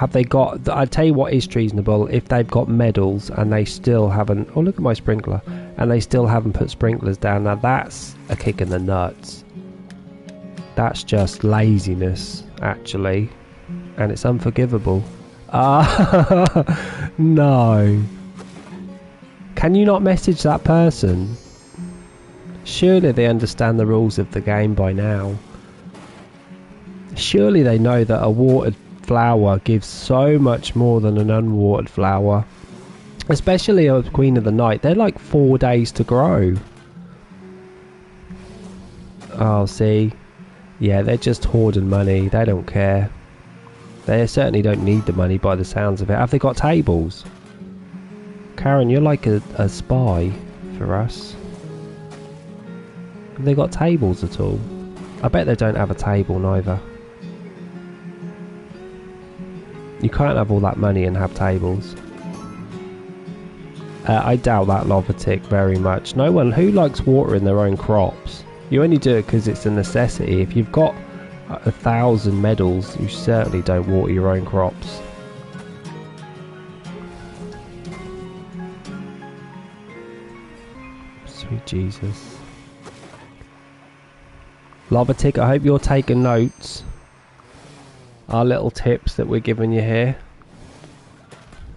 I'd tell you what is treasonable: if they've got medals and they still haven't. Oh, look at my sprinkler, and they still haven't put sprinklers down. Now that's a kick in the nuts. That's just laziness, actually, and it's unforgivable. No. Can you not message that person? Surely they understand the rules of the game by now. Surely they know that a watered flower gives so much more than an unwatered flower. Especially a Queen of the Night. They're like 4 days to grow. Oh, see? Yeah, they're just hoarding money. They don't care. They certainly don't need the money by the sounds of it. Have they got tables? Karen, you're like a spy for us. Have they got tables at all? I bet they don't have a table neither. You can't have all that money and have tables. I doubt that, Lovatic, very much. No one who likes watering their own crops. You only do it because it's a necessity. If you've got 1,000 medals, you certainly don't water your own crops. Sweet Jesus. Lovatic, I hope you're taking notes. Our little tips that we're giving you here.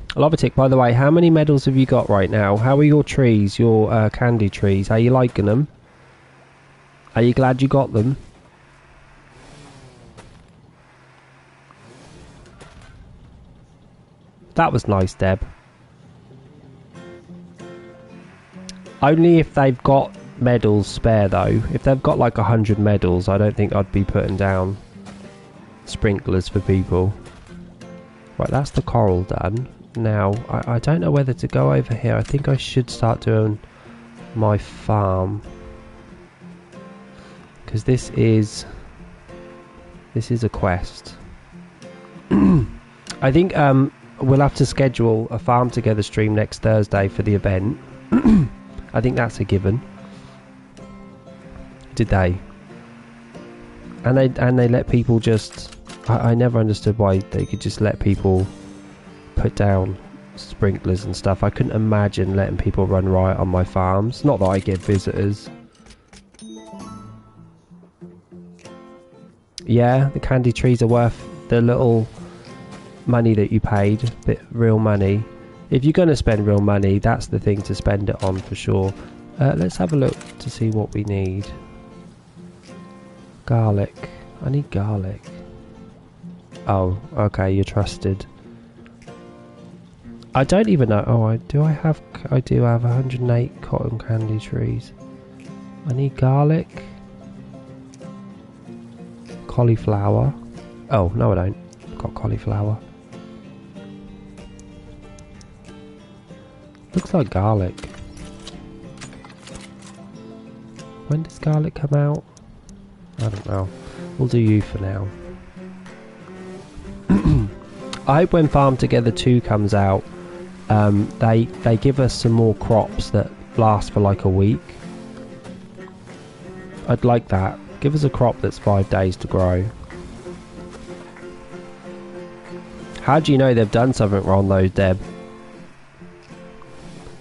Lovatic, by the way, how many medals have you got right now? How are your trees, your candy trees? Are you liking them? Are you glad you got them? That was nice, Deb. Only if they've got medals spare, though. If they've got like 100 medals, I don't think I'd be putting down sprinklers for people. Right, that's the coral done. Now, I don't know whether to go over here. I think I should start doing my farm. Because this is a quest. I think we'll have to schedule a Farm Together stream next Thursday for the event. I think that's a given. Did they? And they let people just. I never understood why they could just let people put down sprinklers and stuff. I couldn't imagine letting people run riot on my farms. Not that I get visitors. Yeah, the candy trees are worth the little money that you paid. Bit real money. If you're going to spend real money, that's the thing to spend it on for sure. Let's have a look to see what we need. Garlic. I need garlic. Oh, okay, you're trusted. I don't even know. Oh, I do have 108 cotton candy trees. I need garlic. Cauliflower. Oh, no I don't. I've got cauliflower. Looks like garlic. When does garlic come out? I don't know. We'll do you for now. I hope when Farm Together 2 comes out, they give us some more crops that last for like a week. I'd like that. Give us a crop that's 5 days to grow. How do you know they've done something wrong though, Deb?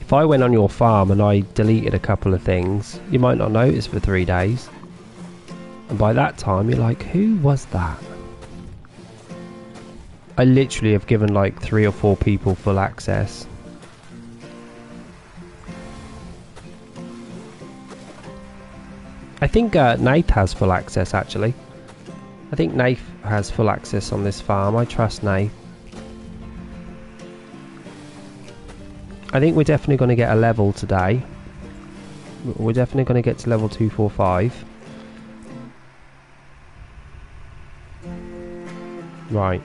If I went on your farm and I deleted a couple of things, you might not notice for 3 days. And by that time, you're like, who was that? I literally have given like 3 or 4 people full access. I think Nath has full access actually. I think Nath has full access on this farm. I trust Nath. I think we're definitely going to get a level today. We're definitely going to get to level 245. Right.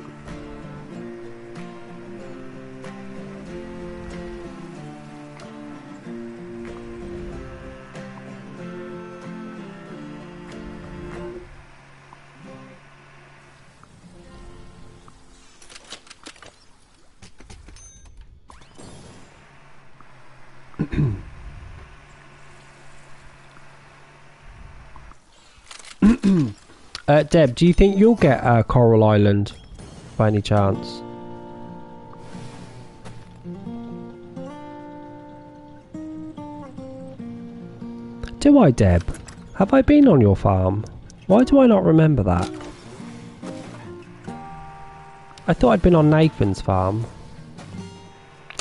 Deb, do you think you'll get Coral Island by any chance? Do I, Deb? Have I been on your farm? Why do I not remember that? I thought I'd been on Nathan's farm.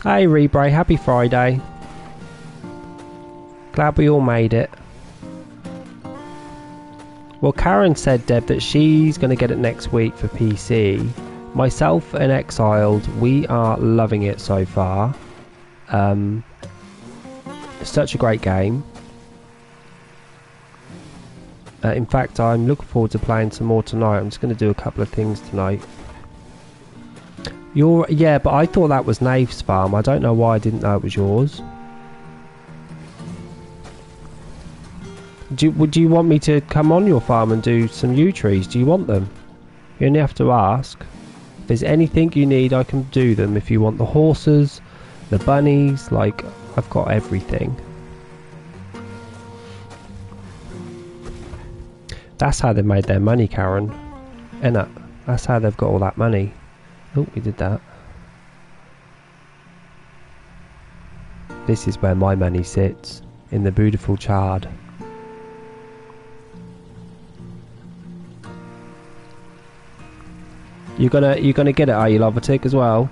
Hey Rebray, happy Friday. Glad we all made it. Well, Karen said, Deb, that she's going to get it next week for PC. Myself and Exiled, we are loving it so far. Such a great game. In fact, I'm looking forward to playing some more tonight. I'm just going to do a couple of things tonight. Yeah, but I thought that was Nave's farm. I don't know why I didn't know it was yours. Would you want me to come on your farm and do some yew trees? Do you want them? You only have to ask. If there's anything you need, I can do them. If you want the horses, the bunnies, like, I've got everything. That's how they made their money, Karen. Innit? That's how they've got all that money. Oh, we did that. This is where my money sits. In the beautiful chard. You're gonna get it, are you, Lovertick, as well?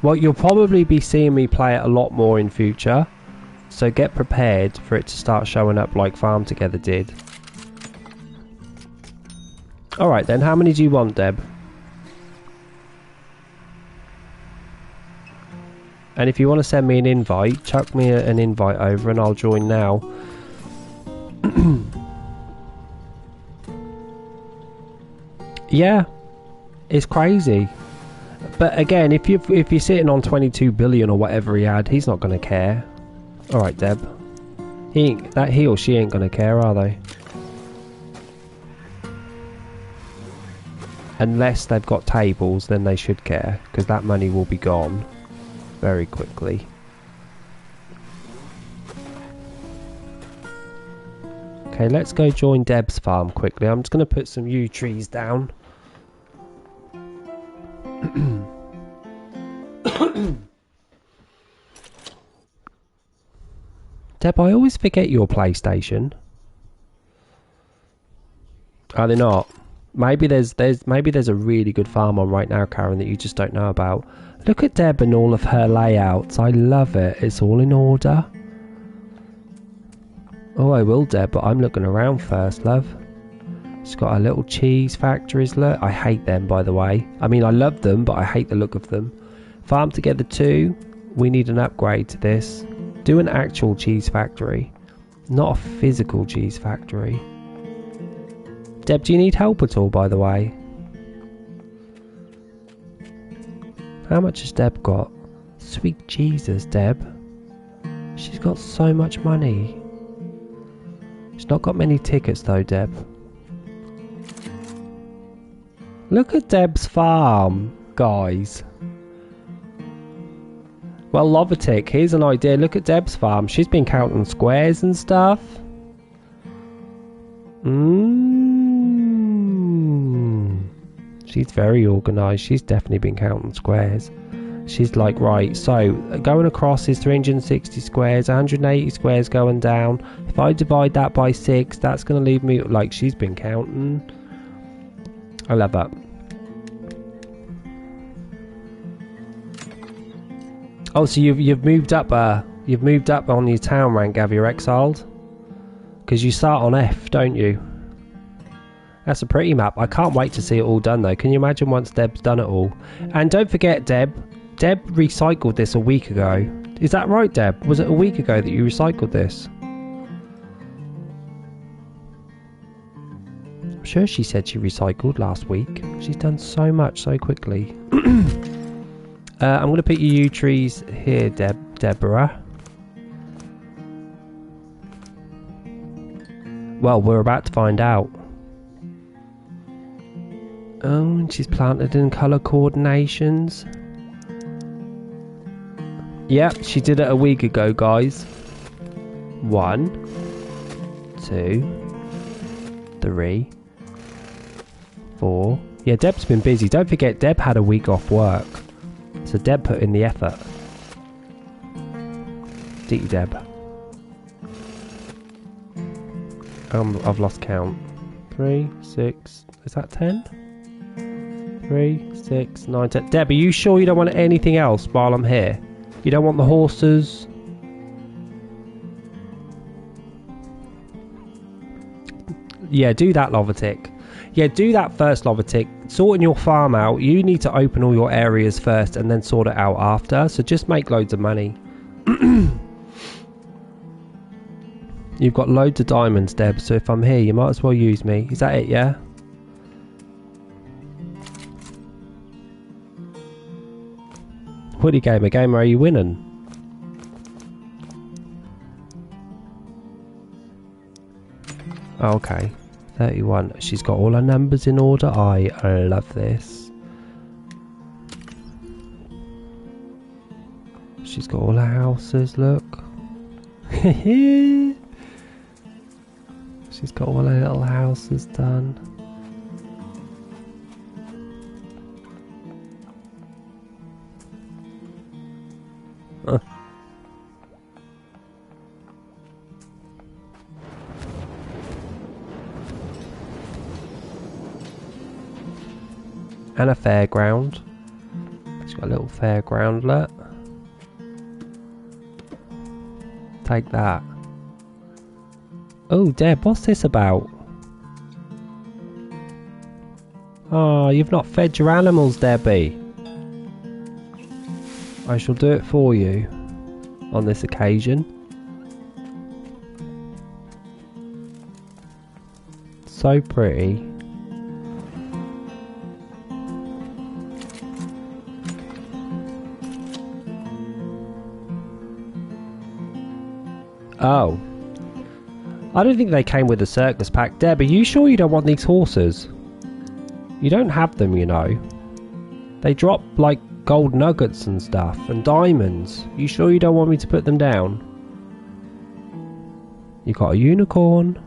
Well, you'll probably be seeing me play it a lot more in future, so get prepared for it to start showing up like Farm Together did. Alright then, how many do you want, Deb? And if you want to send me an invite, chuck me an invite over and I'll join now. Yeah. It's crazy, but again, if you're sitting on 22 billion or whatever he had, he's not going to care. All right, Deb. He or she ain't going to care, are they? Unless they've got tables, then they should care, because that money will be gone very quickly. Okay, let's go join Deb's farm quickly. I'm just going to put some yew trees down. Deb, I always forget your PlayStation. Are they not? Maybe there's a really good farm on right now, Karen, that you just don't know about. Look at Deb and all of her layouts. I love it. It's all in order. Oh, I will, Deb, but I'm looking around first, love. It's got a little cheese factories. Look, I hate them, by the way. I mean, I love them, but I hate the look of them. Farm Together 2, we need an upgrade to this. Do an actual cheese factory, not a physical cheese factory. Deb, do you need help at all, by the way? How much has Deb got? Sweet Jesus, Deb. She's got so much money. She's not got many tickets though, Deb. Look at Deb's farm, guys. Well, Lovertick, here's an idea. Look at Deb's farm. She's been counting squares and stuff. She's very organised. She's definitely been counting squares. She's like, right, so going across is 360 squares, 180 squares going down. If I divide that by 6, that's going to leave me, like, she's been counting. I love that. Oh, so you've moved up on your town rank, have you, exiled? Because you start on F, don't you? That's a pretty map. I can't wait to see it all done though. Can you imagine once Deb's done it all? And don't forget, Deb recycled this a week ago. Is that right, Deb? Was it a week ago that you recycled this? I'm sure she said she recycled last week. She's done so much so quickly. I'm going to put your yew trees here, Deborah. Well, we're about to find out. Oh, and she's planted in colour coordinations. Yep, she did it a week ago, guys. 1, 2, 3, 4. Yeah, Deb's been busy. Don't forget, Deb had a week off work. So Deb put in the effort. Did you, Deb? I've lost count. 3, 6. Is that 10? 3, 6, 9, 10. Deb, are you sure you don't want anything else while I'm here? You don't want the horses? Yeah, do that, Lovatic. Yeah, do that first, Lovatic. Sorting your farm out. You need to open all your areas first and then sort it out after. So just make loads of money. You've got loads of diamonds, Deb. So if I'm here, you might as well use me. Is that it, yeah? Woody Gaymer, are you winning? Okay, 31. She's got all her numbers in order. I love this. She's got all her houses, look. She's got all her little houses done. And a fairground. She's got a little fairgroundlet. Take that. Oh, Deb, what's this about? Oh, you've not fed your animals, Debbie. I shall do it for you on this occasion. So pretty. Oh. I don't think they came with a circus pack. Deb, are you sure you don't want these horses? You don't have them, you know. They drop like gold nuggets and stuff and diamonds. You sure you don't want me to put them down? You got a unicorn.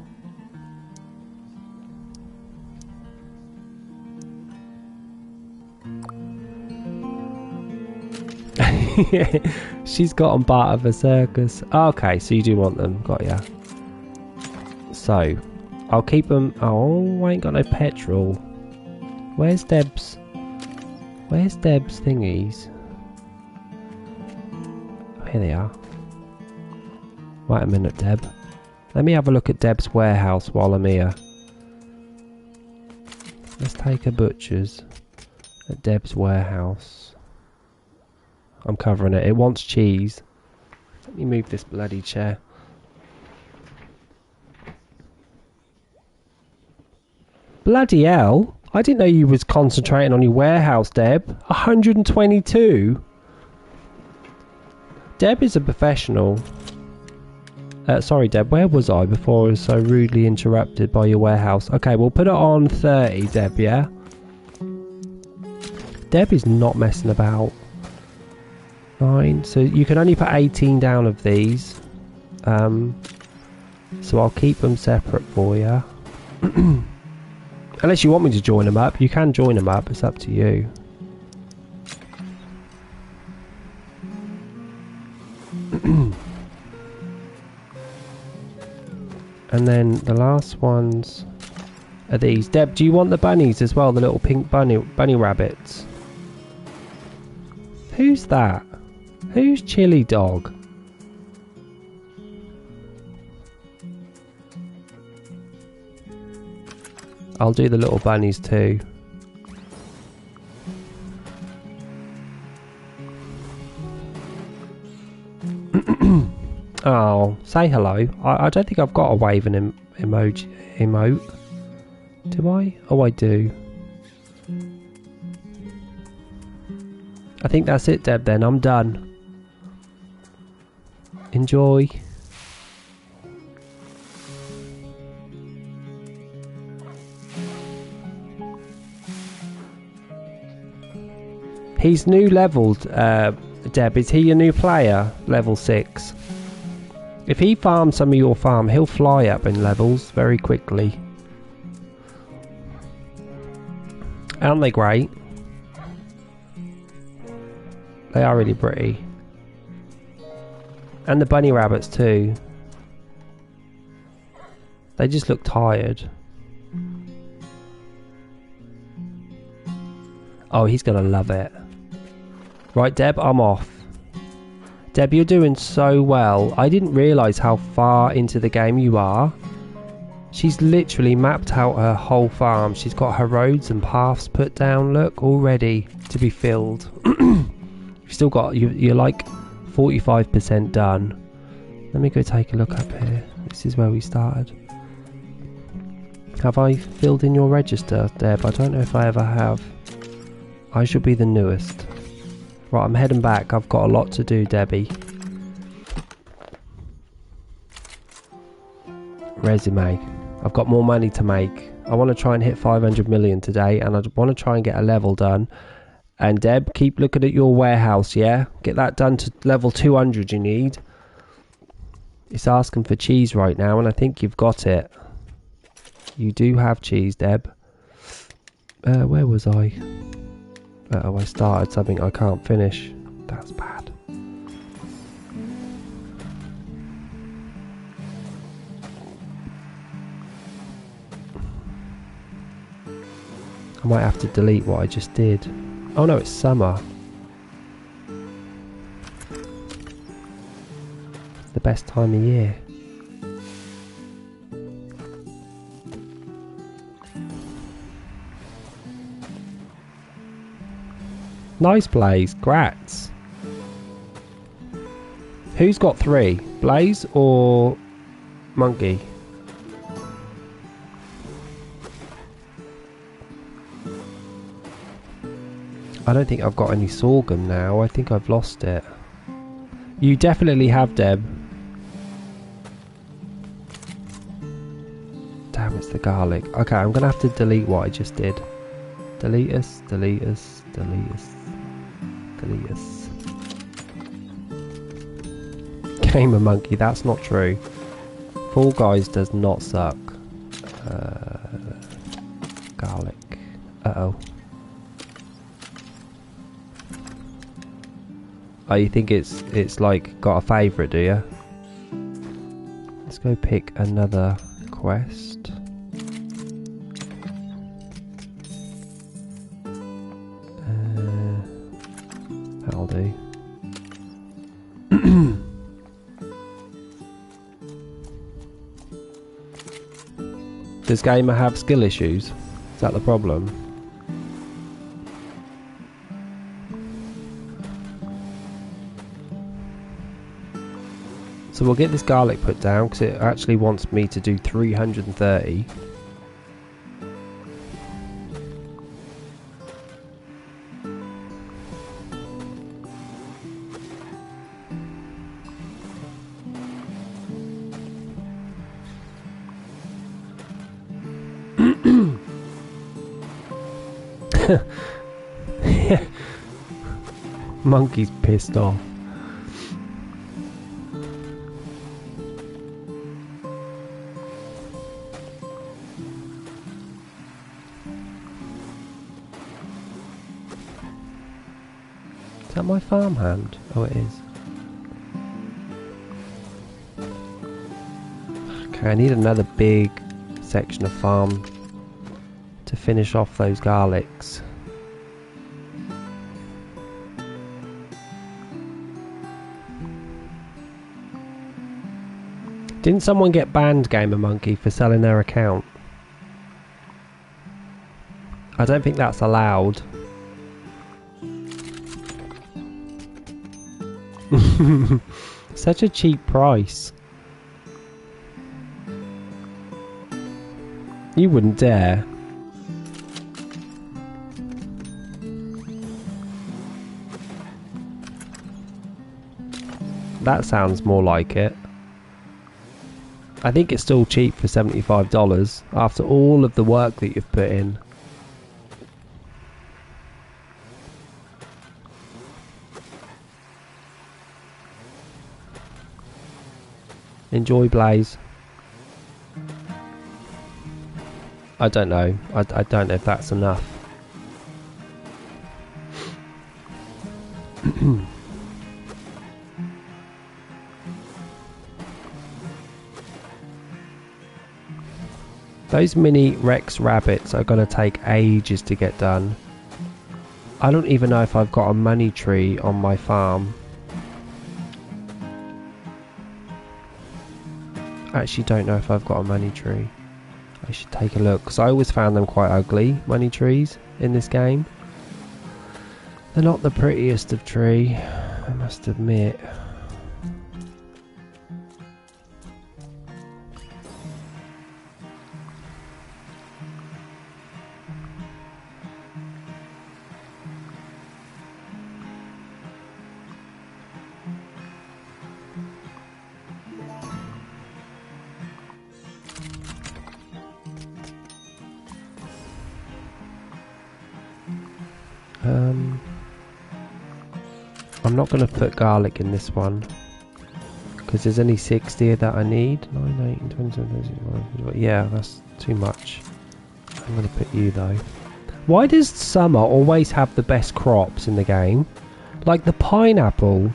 She's gotten part of a circus. Okay, so you do want them. Got ya. So, I'll keep them. Oh, I ain't got no petrol. Where's Deb's thingies? Oh, here they are. Wait a minute, Deb. Let me have a look at Deb's warehouse while I'm here. Let's take a butcher's at Deb's warehouse. I'm covering it. It wants cheese. Let me move this bloody chair. Bloody hell. I didn't know you was concentrating on your warehouse, Deb. 122. Deb is a professional. Sorry, Deb, where was I before I was so rudely interrupted by your warehouse? Okay, we'll put it on 30, Deb, yeah? Deb is not messing about. 9. So you can only put 18 down of these. So I'll keep them separate for you. Unless you want me to join them up, you can join them up. It's up to you. And then the last ones are these. Deb, do you want the bunnies as well? The little pink bunny rabbits? Who's that? Who's Chili Dog? I'll do the little bunnies too. Oh, say hello. I don't think I've got a waving emote. Do I? Oh, I do. I think that's it, Deb, then. I'm done. Enjoy. He's new leveled, Deb. Is he a new player? Level 6. If he farms some of your farm, he'll fly up in levels very quickly. Aren't they great? They are really pretty. And the bunny rabbits too. They just look tired. Oh, he's gonna love it. Right, Deb, I'm off. Deb, you're doing so well. I didn't realise how far into the game you are. She's literally mapped out her whole farm. She's got her roads and paths put down, look, all ready to be filled. You've still got, you're like 45% done. Let me go take a look up here. This is where we started. Have I filled in your register, Deb? I don't know if I ever have. I should be the newest. Right, I'm heading back. I've got a lot to do, Debbie. Resume. I've got more money to make. I want to try and hit 500 million today, and I want to try and get a level done. And Deb, keep looking at your warehouse, yeah? Get that done to level 200 you need. It's asking for cheese right now, and I think you've got it. You do have cheese, Deb. Where was I? I started something I can't finish. That's bad. I might have to delete what I just did. Oh no, it's summer. It's the best time of year. Nice, Blaze. Grats. Who's got 3? Blaze or Monkey? I don't think I've got any sorghum now. I think I've lost it. You definitely have, Deb. Damn, it's the garlic. Okay, I'm going to have to delete what I just did. Delete us, delete us, delete us. Delete us. Gaymer Monkey, that's not true. Fall Guys does not suck. Garlic. Uh-oh. Oh, you think it's like got a favourite, do you? Let's go pick another quest. That'll do. Does Gaymer have skill issues? Is that the problem? So we'll get this garlic put down because it actually wants me to do 330. Monkey's pissed off. Is that my farmhand? Oh, it is. Okay, I need another big section of farm to finish off those garlics. Didn't someone get banned, Gamer Monkey, for selling their account? I don't think that's allowed. Such a cheap price. You wouldn't dare. That sounds more like it. I think it's still cheap for $75 after all of the work that you've put in. Enjoy, Blaze. I don't know. I don't know if that's enough. Those mini Rex rabbits are going to take ages to get done. I don't even know if I've got a money tree on my farm. Actually don't know if I've got a money tree. I should take a look, because I always found them quite ugly, money trees, in this game. They're not the prettiest of tree, I must admit. I'm not going to put garlic in this one because there's only 60 that I need. 9, 8, 20, 20, yeah, that's too much. I'm going to put you though. Why does summer always have the best crops in the game? Like the pineapple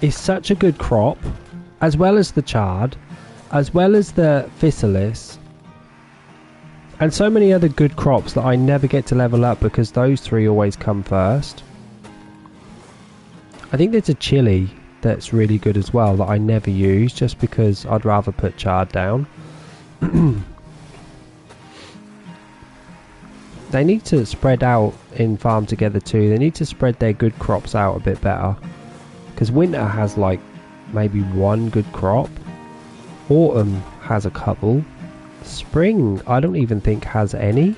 is such a good crop, as well as the chard, as well as the physalis, and so many other good crops that I never get to level up because those three always come first. I think there's a chili that's really good as well that I never use just because I'd rather put chard down. They need to spread out in Farm Together too. They need to spread their good crops out a bit better, because winter has like maybe one good crop, autumn has a couple, spring I don't even think has any.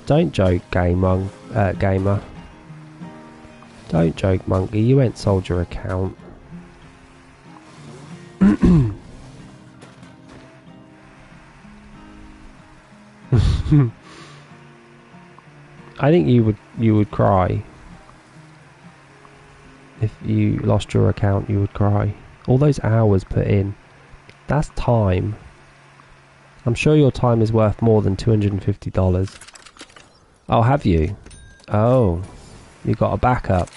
Don't joke, gamer. Don't joke, Monkey. You ain't sold your account. I think you would cry if you lost your account. You would cry. All those hours put in, that's time. I'm sure your time is worth more than $250. Oh, have you? Oh, you got a backup.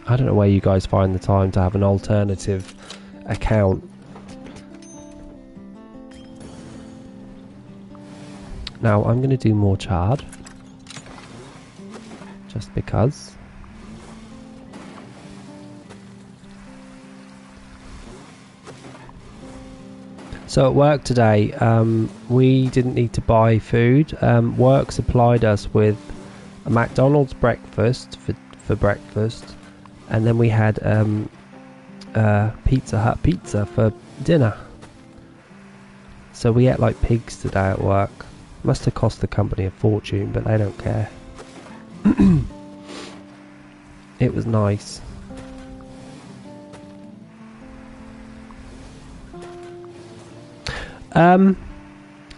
I don't know where you guys find the time to have an alternative account. Now I'm going to do more chard, just because. So at work today, we didn't need to buy food. Work supplied us with a McDonald's breakfast for breakfast, and then we had Pizza Hut pizza for dinner. So we ate like pigs today at work. Must have cost the company a fortune, but they don't care. It was nice.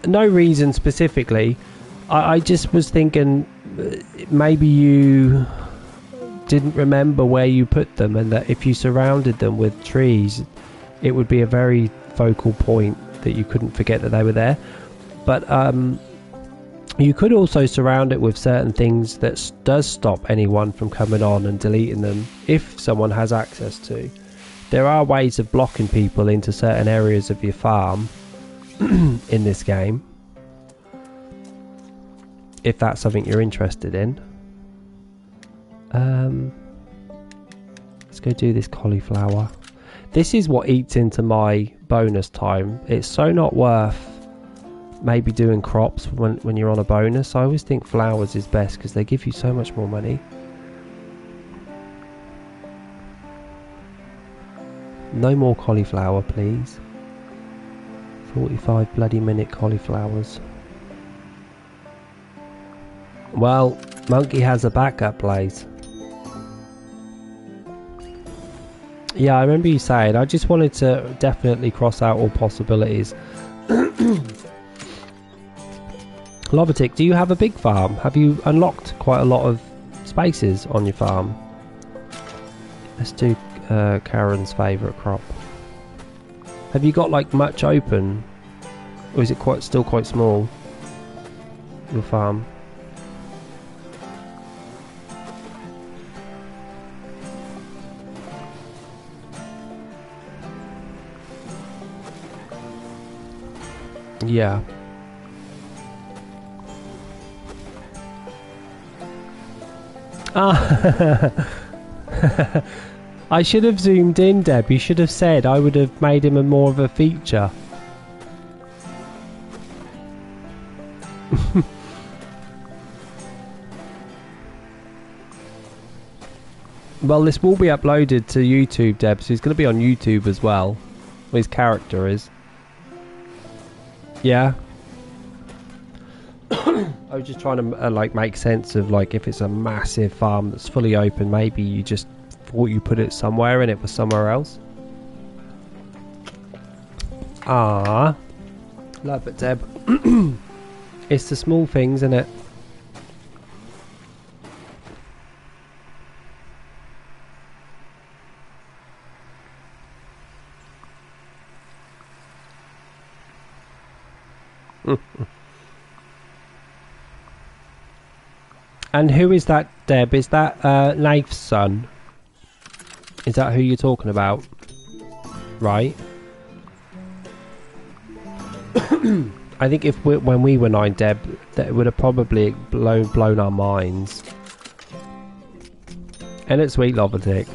No reason specifically. I just was thinking maybe you didn't remember where you put them, and that if you surrounded them with trees it would be a very focal point that you couldn't forget that they were there. But You could also surround it with certain things that does stop anyone from coming on and deleting them if someone has access to. There are ways of blocking people into certain areas of your farm in this game, if that's something you're interested in. Let's go do this cauliflower. This is what eats into my bonus time. It's so not worth maybe doing crops when you're on a bonus. I always think flowers is best because they give you so much more money. No more cauliflower, please. 45 bloody minute cauliflowers. Well, Monkey has a backup blaze. Yeah, I remember you saying. I just wanted to definitely cross out all possibilities. Lovertick, do you have a big farm? Have you unlocked quite a lot of spaces on your farm? Let's do Karen's favourite crop. Have you got like much open? Or is it still quite small? Your farm? Yeah. I should have zoomed in, Deb. You should have said. I would have made him more of a feature. Well, this will be uploaded to YouTube, Deb, so he's going to be on YouTube as well. His character is. Yeah. I was just trying to like make sense of like if it's a massive farm that's fully open, maybe you just thought you put it somewhere and it was somewhere else. Ah, love it, Deb. It's the small things, isn't it? And who is that, Deb? Is that Naif's son? Is that who you're talking about? Right. I think when we were 9, Deb, that would have probably blown our minds. And it's sweet, Lovertick.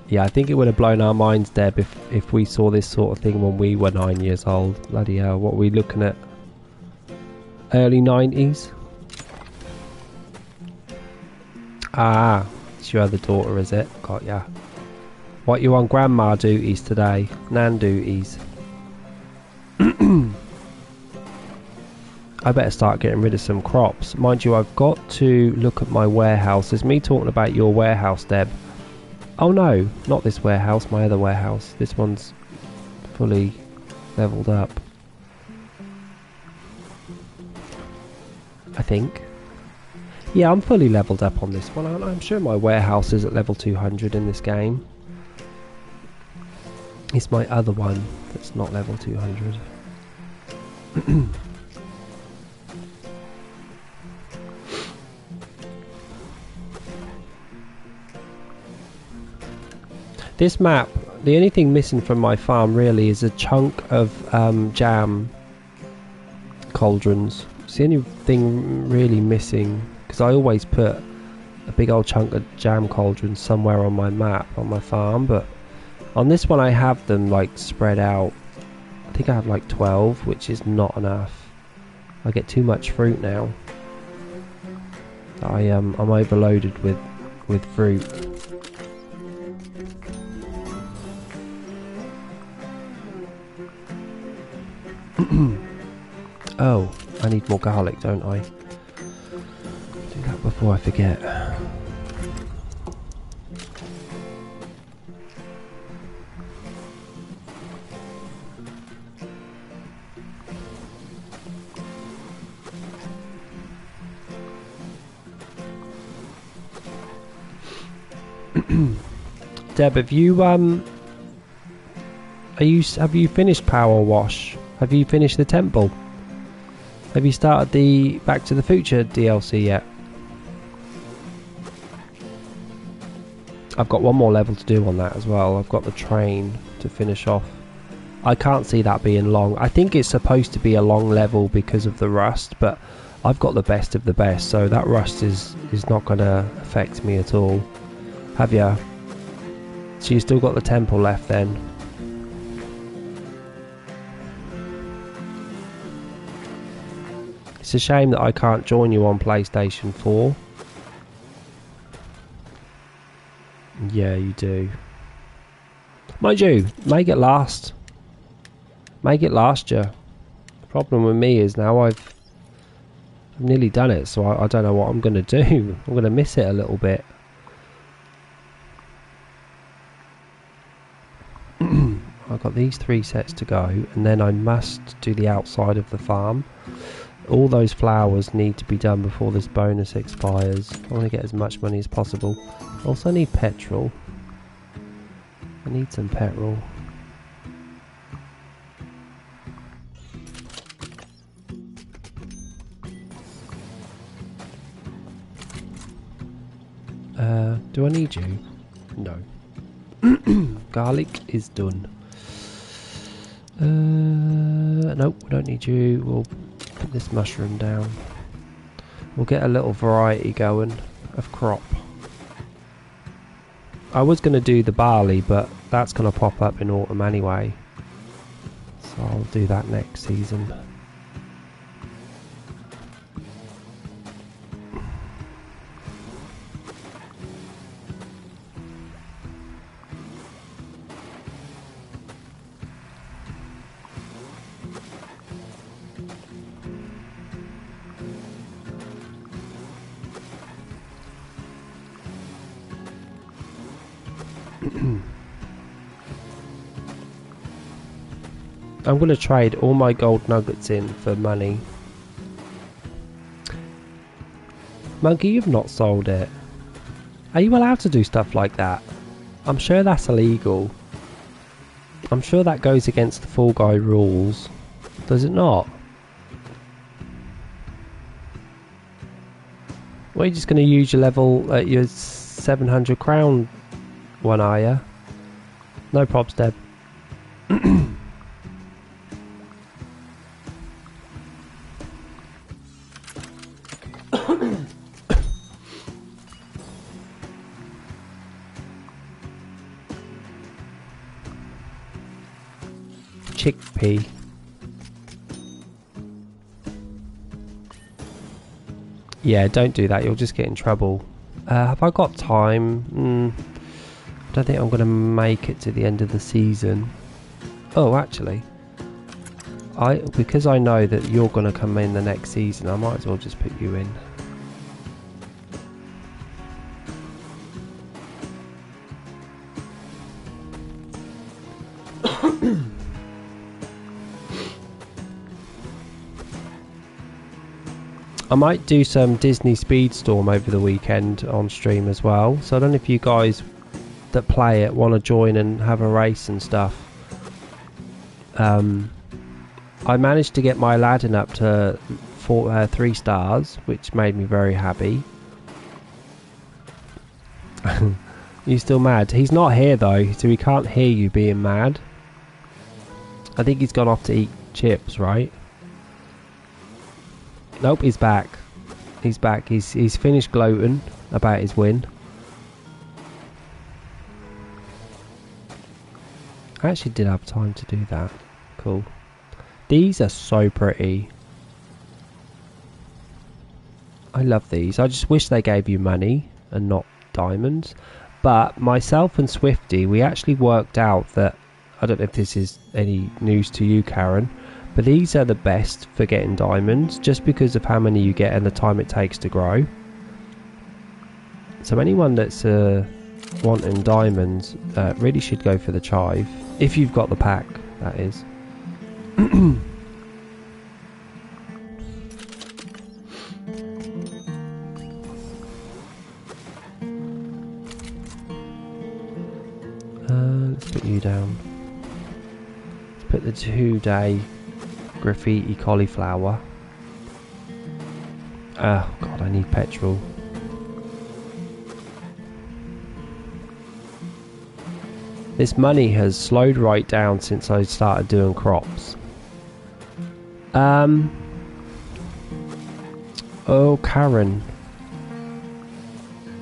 Yeah, I think it would have blown our minds, Deb, if we saw this sort of thing when we were 9 years old. Bloody hell, what are we looking at? Early 90s? Ah, it's your other daughter, is it? Got ya. What, you on grandma duties today? Nan duties? I better start getting rid of some crops. Mind you, I've got to look at my warehouse. There's me talking about your warehouse, Deb. Oh no, not this warehouse, my other warehouse. This one's fully leveled up, I think. Yeah, I'm fully leveled up on this one. I'm sure my warehouse is at level 200 in this game. It's my other one that's not level 200. This map, the only thing missing from my farm really is a chunk of jam cauldrons. It's the only thing really missing, because I always put a big old chunk of jam cauldrons somewhere on my map, on my farm, but on this one I have them like spread out. I think I have like 12, which is not enough. I get too much fruit now. I'm overloaded with fruit. Oh, I need more garlic, don't I? Do that before I forget. Deb, have you have you finished Power Wash? Have you finished the temple? Have you started the Back to the Future DLC yet? I've got one more level to do on that as well. I've got the train to finish off. I can't see that being long. I think it's supposed to be a long level because of the rust, but I've got the best of the best, so that rust is not going to affect me at all. Have ya? So you still got the temple left then? It's a shame that I can't join you on PlayStation 4. Yeah, you do. Mind you, make it last. Make it last you. The problem with me is now I've nearly done it, so I don't know what I'm going to do. I'm going to miss it a little bit. I've got these 3 sets to go, and then I must do the outside of the farm. All those flowers need to be done before this bonus expires. I want to get as much money as possible. I also need petrol. I need some petrol. Do I need you? No. Garlic is done. Nope, we don't need you. We'll put this mushroom down. We'll get a little variety going of crop. I was going to do the barley, but that's going to pop up in autumn anyway. So I'll do that next season. I'm going to trade all my gold nuggets in for money. Monkey, you've not sold it. Are you allowed to do stuff like that? I'm sure that's illegal. I'm sure that goes against the Fall Guy rules. Does it not? Well, you're just going to use your level at your 700 crown one, are you? No props, Deb. Chickpea. Yeah, don't do that, you'll just get in trouble. Have I got time? I don't think I'm going to make it to the end of the season. Oh, actually, because I know that you're going to come in the next season, I might as well just put you in. I might do some Disney Speedstorm over the weekend on stream as well. So I don't know if you guys that play it want to join and have a race and stuff. I managed to get my Aladdin up to 3 stars, which made me very happy. You still mad? He's not here though, so he can't hear you being mad. I think he's gone off to eat chips, right? Nope, he's back. He's back. He's finished gloating about his win. I actually did have time to do that. Cool. These are so pretty. I love these. I just wish they gave you money and not diamonds. But myself and Swifty, we actually worked out that, I don't know if this is any news to you, Karen, but these are the best for getting diamonds just because of how many you get and the time it takes to grow. So anyone that's wanting diamonds really should go for the chive. If you've got the pack, that is. Let's put you down. Let's put the 2-day graffiti cauliflower. Oh god, I need petrol. This money has slowed right down since I started doing crops. Oh, Karen.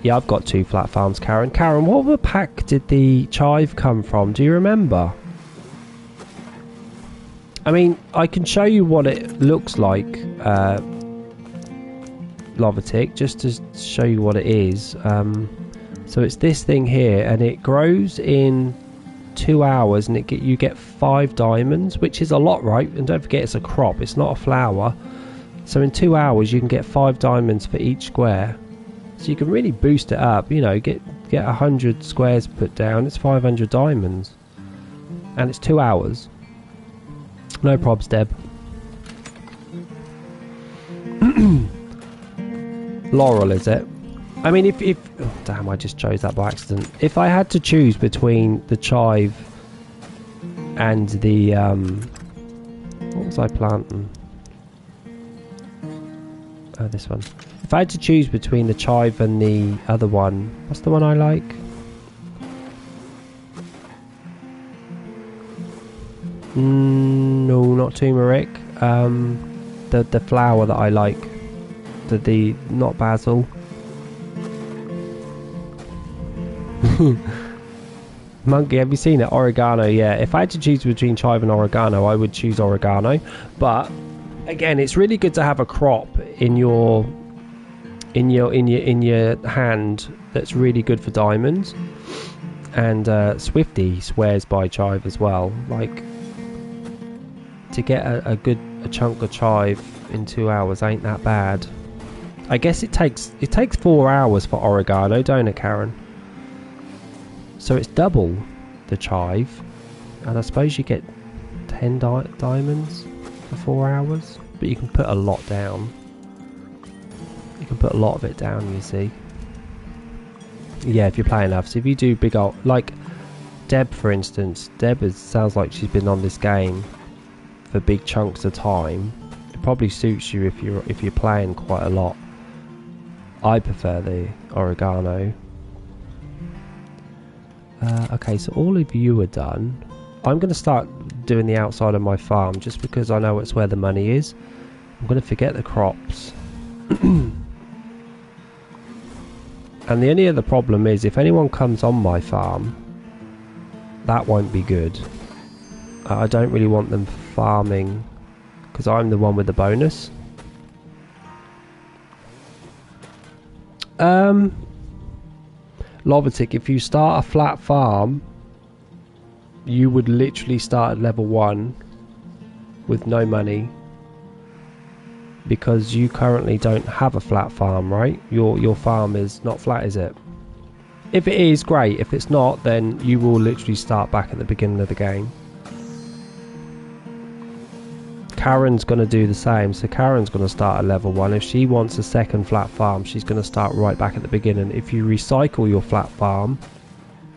Yeah, I've got 2 flat farms, Karen. Karen, what other pack did the chive come from? Do you remember? I mean, I can show you what it looks like, Lovatic, just to show you what it is. So it's this thing here, and it grows in 2 hours, and you get 5 diamonds, which is a lot, right? And don't forget, it's a crop, it's not a flower. So in 2 hours, you can get 5 diamonds for each square. So you can really boost it up, you know, get 100 squares put down, it's 500 diamonds. And it's 2 hours. No probs, Deb. Laurel, is it? I mean, if oh, damn, I just chose that by accident. If I had to choose between the chive and the what was I planting? Oh, this one. If I had to choose between the chive and the other one, what's the one I like? No, not turmeric. The flower that I like. The not basil. Monkey, have you seen it? Oregano, yeah. If I had to choose between chive and oregano, I would choose oregano. But again, it's really good to have a crop in your hand that's really good for diamonds. And Swifty swears by chive as well. Like, to get a chunk of chive in 2 hours ain't that bad. I guess it takes 4 hours for oregano, don't it, Karen? So it's double the chive, and I suppose you get 10 diamonds for 4 hours, but you can put a lot down. You can put a lot of it down, you see. Yeah, if you're playing enough. So if you do big old, like Deb, for instance, sounds like she's been on this game for big chunks of time. It probably suits you if you're playing quite a lot. I prefer the oregano. Okay, so all of you are done. I'm going to start doing the outside of my farm just because I know it's where the money is. I'm going to forget the crops. And the only other problem is if anyone comes on my farm, that won't be good. I don't really want them farming because I'm the one with the bonus. Lovatic, if you start a flat farm, you would literally start at level 1 with no money because you currently don't have a flat farm, right? Your farm is not flat, is it? If it is, great. If it's not, then you will literally start back at the beginning of the game. Karen's going to do the same, so Karen's going to start at level 1. If she wants a second flat farm, she's going to start right back at the beginning. If you recycle your flat farm,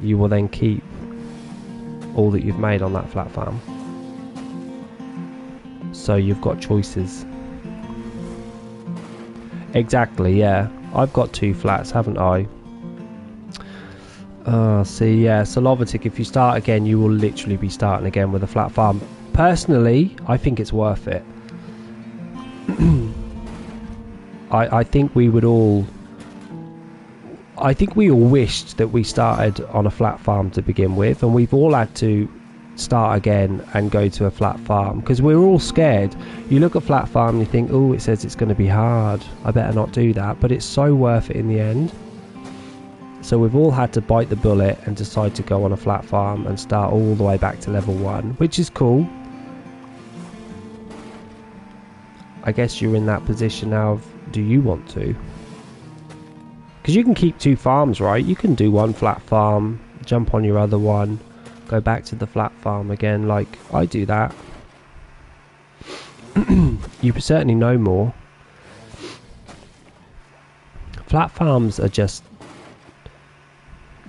you will then keep all that you've made on that flat farm. So you've got choices. Exactly, yeah. I've got 2 flats, haven't I? See, yeah, so Lovatic, if you start again, you will literally be starting again with a flat farm. Personally, I think it's worth it. I think we all wished that we started on a flat farm to begin with, and we've all had to start again and go to a flat farm because we're all scared. You look at flat farm and you think, oh, it says it's going to be hard, I better not do that, but it's so worth it in the end. So we've all had to bite the bullet and decide to go on a flat farm and start all the way back to level 1, which is cool. I guess you're in that position now of, do you want to? Because you can keep 2 farms, right? You can do 1 flat farm, jump on your other one, go back to the flat farm again, like I do that. You certainly know more. Flat farms are just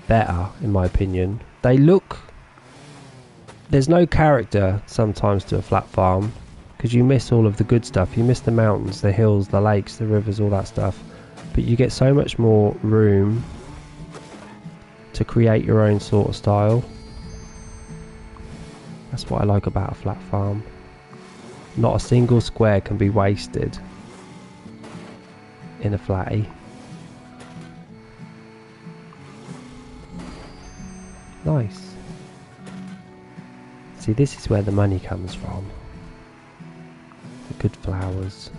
better, in my opinion. They look... There's no character sometimes to a flat farm because you miss all of the good stuff. You miss the mountains, the hills, the lakes, the rivers, all that stuff. But you get so much more room to create your own sort of style. That's what I like about a flat farm. Not a single square can be wasted in a flatty. Nice. See, this is where the money comes from. The good flowers.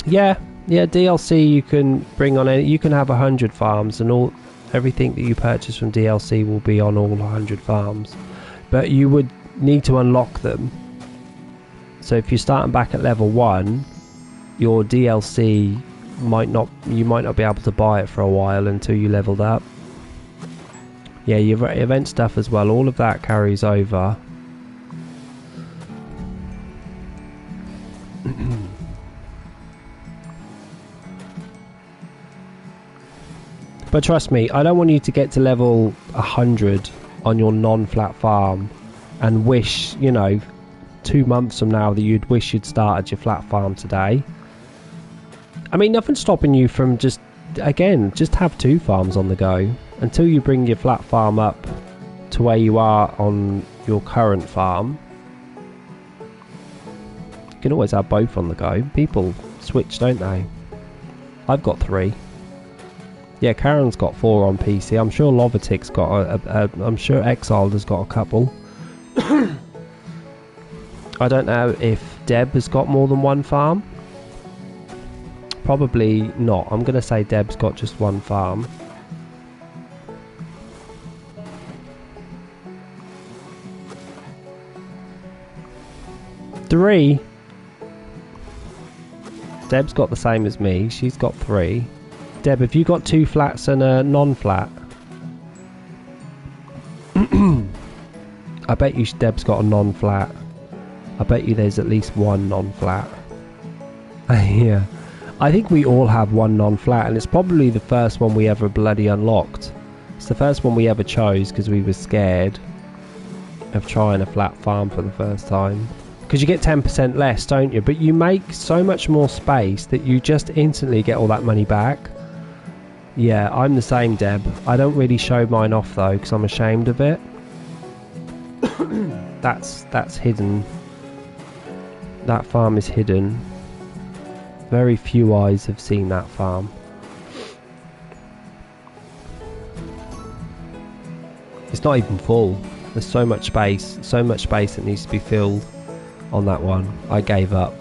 Yeah, DLC you can bring on any, you can have 100 farms and everything that you purchase from DLC will be on all 100 farms. But you would need to unlock them. So if you're starting back at level 1, your DLC you might not be able to buy it for a while until you leveled up. Yeah, your event stuff as well, all of that carries over. But trust me, I don't want you to get to level 100 on your non-flat farm and wish, 2 months from now that you'd wish you'd started your flat farm today. I mean, nothing's stopping you from just have 2 farms on the go until you bring your flat farm up to where you are on your current farm. You can always have both on the go. People switch, don't they? I've got 3. Yeah, Karen's got 4 on PC. I'm sure Lovatic's got I'm sure Exiled has got a couple. I don't know if Deb has got more than 1 farm. Probably not. I'm going to say Deb's got just 1 farm. Three. Deb's got the same as me. She's got 3. Deb, have you got 2 flats and a non-flat? I bet you Deb's got a non-flat. I bet you there's at least 1 non-flat. Yeah. I think we all have 1 non-flat, and it's probably the first one we ever bloody unlocked. It's the first one we ever chose because we were scared of trying a flat farm for the first time. Because you get 10% less, don't you? But you make so much more space that you just instantly get all that money back. Yeah, I'm the same, Deb. I don't really show mine off though because I'm ashamed of it. That's hidden. That farm is hidden. Very few eyes have seen that farm. It's not even full. There's so much space that needs to be filled on that one. I gave up.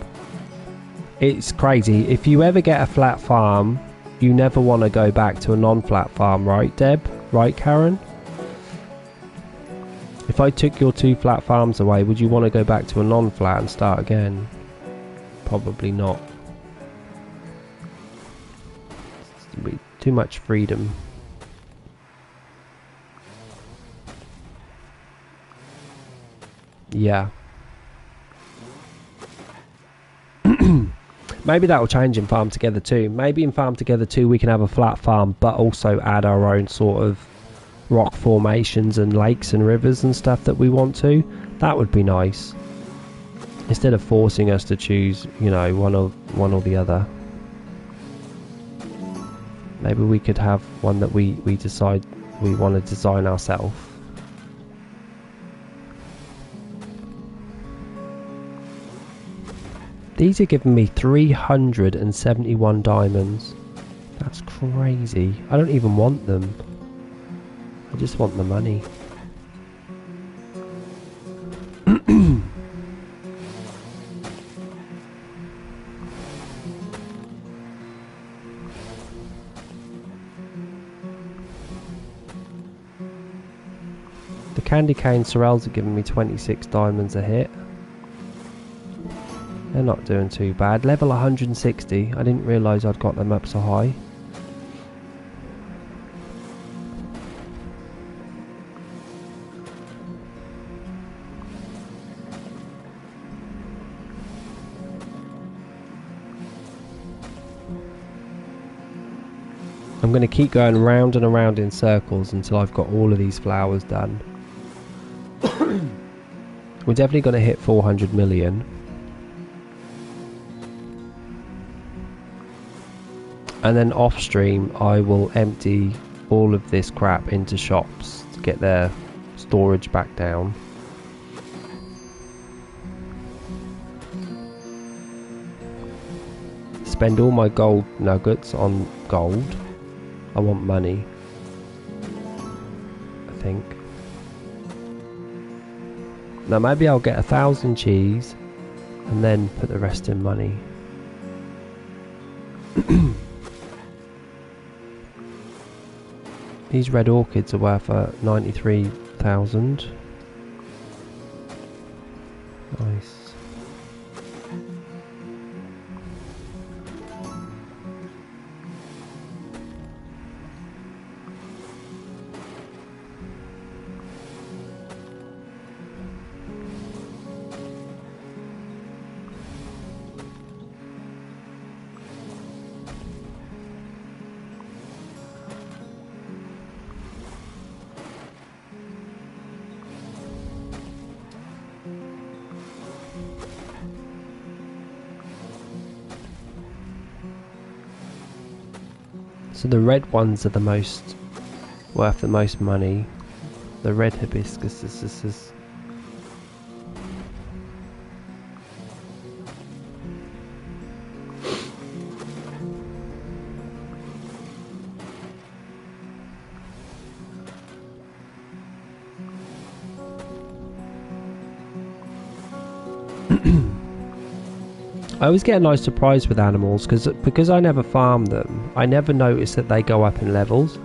It's crazy. If you ever get a flat farm, you never want to go back to a non-flat farm, right, Deb? Right, Karen? If I took your 2 flat farms away, would you want to go back to a non-flat and start again? Probably not. Too much freedom. Yeah. Maybe that will change in Farm Together 2. Maybe in Farm Together 2 we can have a flat farm but also add our own sort of rock formations and lakes and rivers and stuff that we want to. That would be nice. Instead of forcing us to choose, one or the other. Maybe we could have one that we decide we want to design ourselves. These are giving me 371 diamonds. That's crazy. I don't even want them. I just want the money. The candy cane sorrels are giving me 26 diamonds a hit. They're not doing too bad. Level 160. I didn't realise I'd got them up so high. I'm going to keep going round and around in circles until I've got all of these flowers done. We're definitely going to hit 400 million. And then off stream, I will empty all of this crap into shops to get their storage back down. Spend all my gold nuggets on gold. I want money, I think. Now maybe I'll get 1,000 cheese and then put the rest in money. These red orchids are worth 93,000. Nice. So the red ones are the most worth the most money. The red hibiscuses. I always get a nice surprise with animals because I never farm them. I never notice that they go up in levels,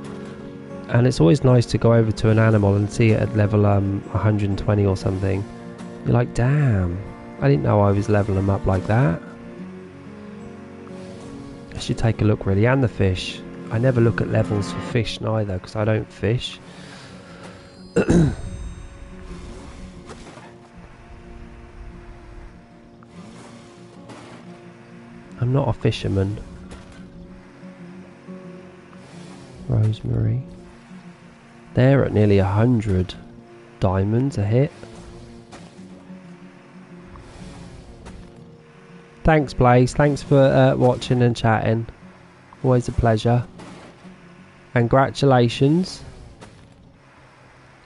and it's always nice to go over to an animal and see it at level 120 or something. You're like, damn, I didn't know I was leveling them up like that. I should take a look really, and the fish. I never look at levels for fish neither because I don't fish. I'm not a fisherman. Rosemary. They're at nearly 100 diamonds a hit. Thanks, Blaze. Thanks for watching and chatting. Always a pleasure. And congratulations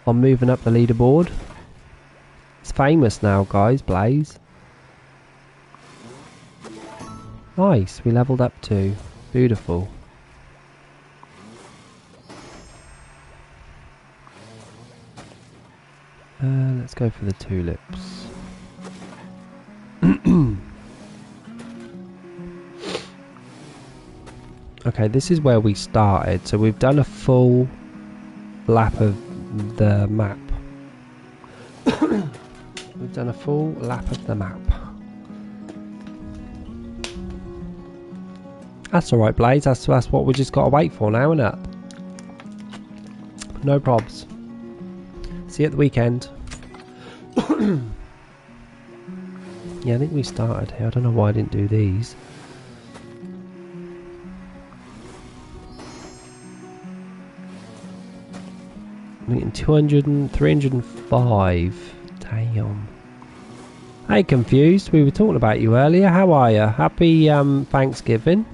on moving up the leaderboard. It's famous now, guys, Blaze. Nice, we leveled up too. Beautiful. Let's go for the tulips. Okay, this is where we started. So we've done a full lap of the map. We've done a full lap of the map. That's alright, Blaze. That's what we just got to wait for now, innit? No probs. See you at the weekend. Yeah, I think we started here. I don't know why I didn't do these. I'm getting 200 and 305. Damn. Hey, Confused. We were talking about you earlier. How are you? Happy Thanksgiving.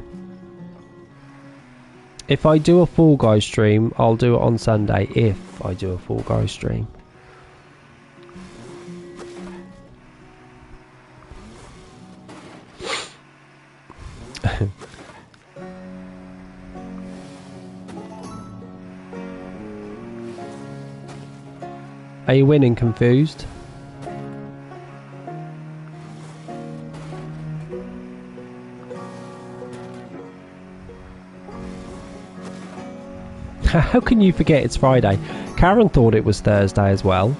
If I do a Fall Guys stream, I'll do it on Sunday. If I do a Fall Guys stream. Are you winning, Confused? How can you forget it's Friday? Karen thought it was Thursday as well.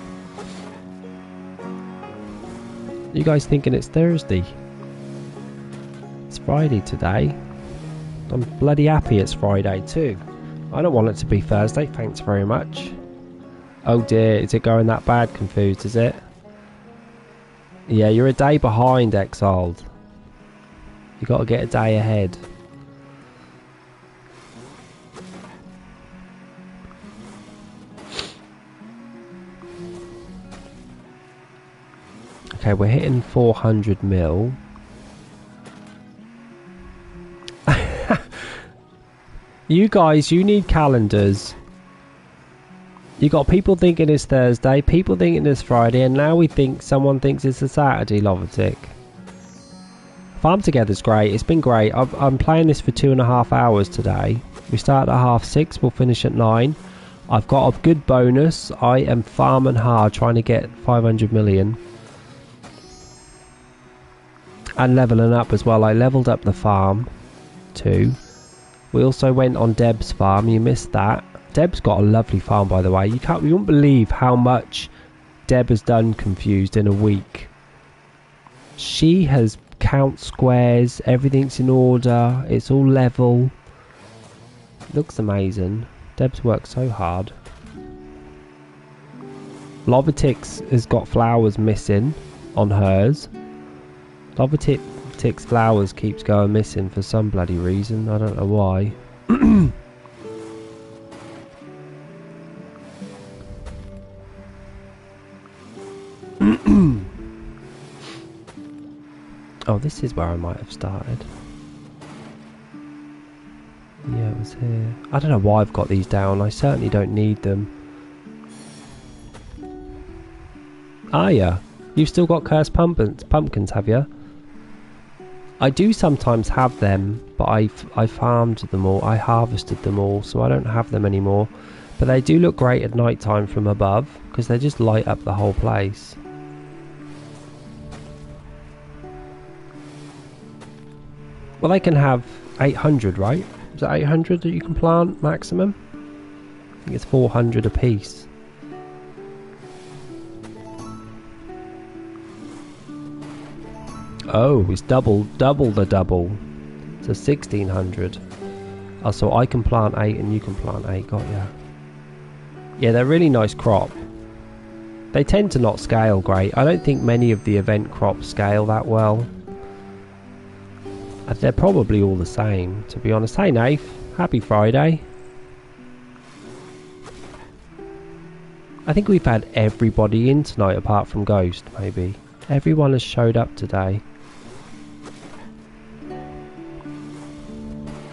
You guys thinking it's Thursday? It's Friday today. I'm bloody happy it's Friday too. I don't want it to be Thursday, thanks very much. Oh dear, is it going that bad, Confused, is it? Yeah, you're a day behind, Exiled. You got to get a day ahead. Okay, we're hitting 400 mil. You guys, you need calendars. You got people thinking it's Thursday, people thinking it's Friday, and now someone thinks it's a Saturday, Lovertick. Farm Together's great. It's been great. I'm playing this for 2.5 hours today. We start at 6:30. We'll finish at 9. I've got a good bonus. I am farming hard, trying to get 500 million. And leveling up as well. I leveled up the farm too. We also went on Deb's farm. You missed that. Deb's got a lovely farm, by the way. You won't believe how much Deb has done Confused in a week. She has count squares. Everything's in order. It's all level. Looks amazing. Deb's worked so hard. Lovertick's has got flowers missing on hers. Lovertick's flowers keeps going missing for some bloody reason. I don't know why. Oh, this is where I might have started. Yeah, it was here. I don't know why I've got these down. I certainly don't need them. Ah, yeah. You've still got cursed pumpkins, have you? I do sometimes have them, but I farmed them all. I harvested them all, so I don't have them anymore. But they do look great at night time from above, because they just light up the whole place. Well, they can have 800, right? Is it 800 that you can plant maximum? I think it's 400 a piece. Oh, it's double the double. So 1600. Oh, so I can plant 8 and you can plant 8, got ya. Yeah, they're really nice crop. They tend to not scale great. I don't think many of the event crops scale that well. They're probably all the same, to be honest. Hey, Nath. Happy Friday. I think we've had everybody in tonight apart from Ghost, maybe. Everyone has showed up today.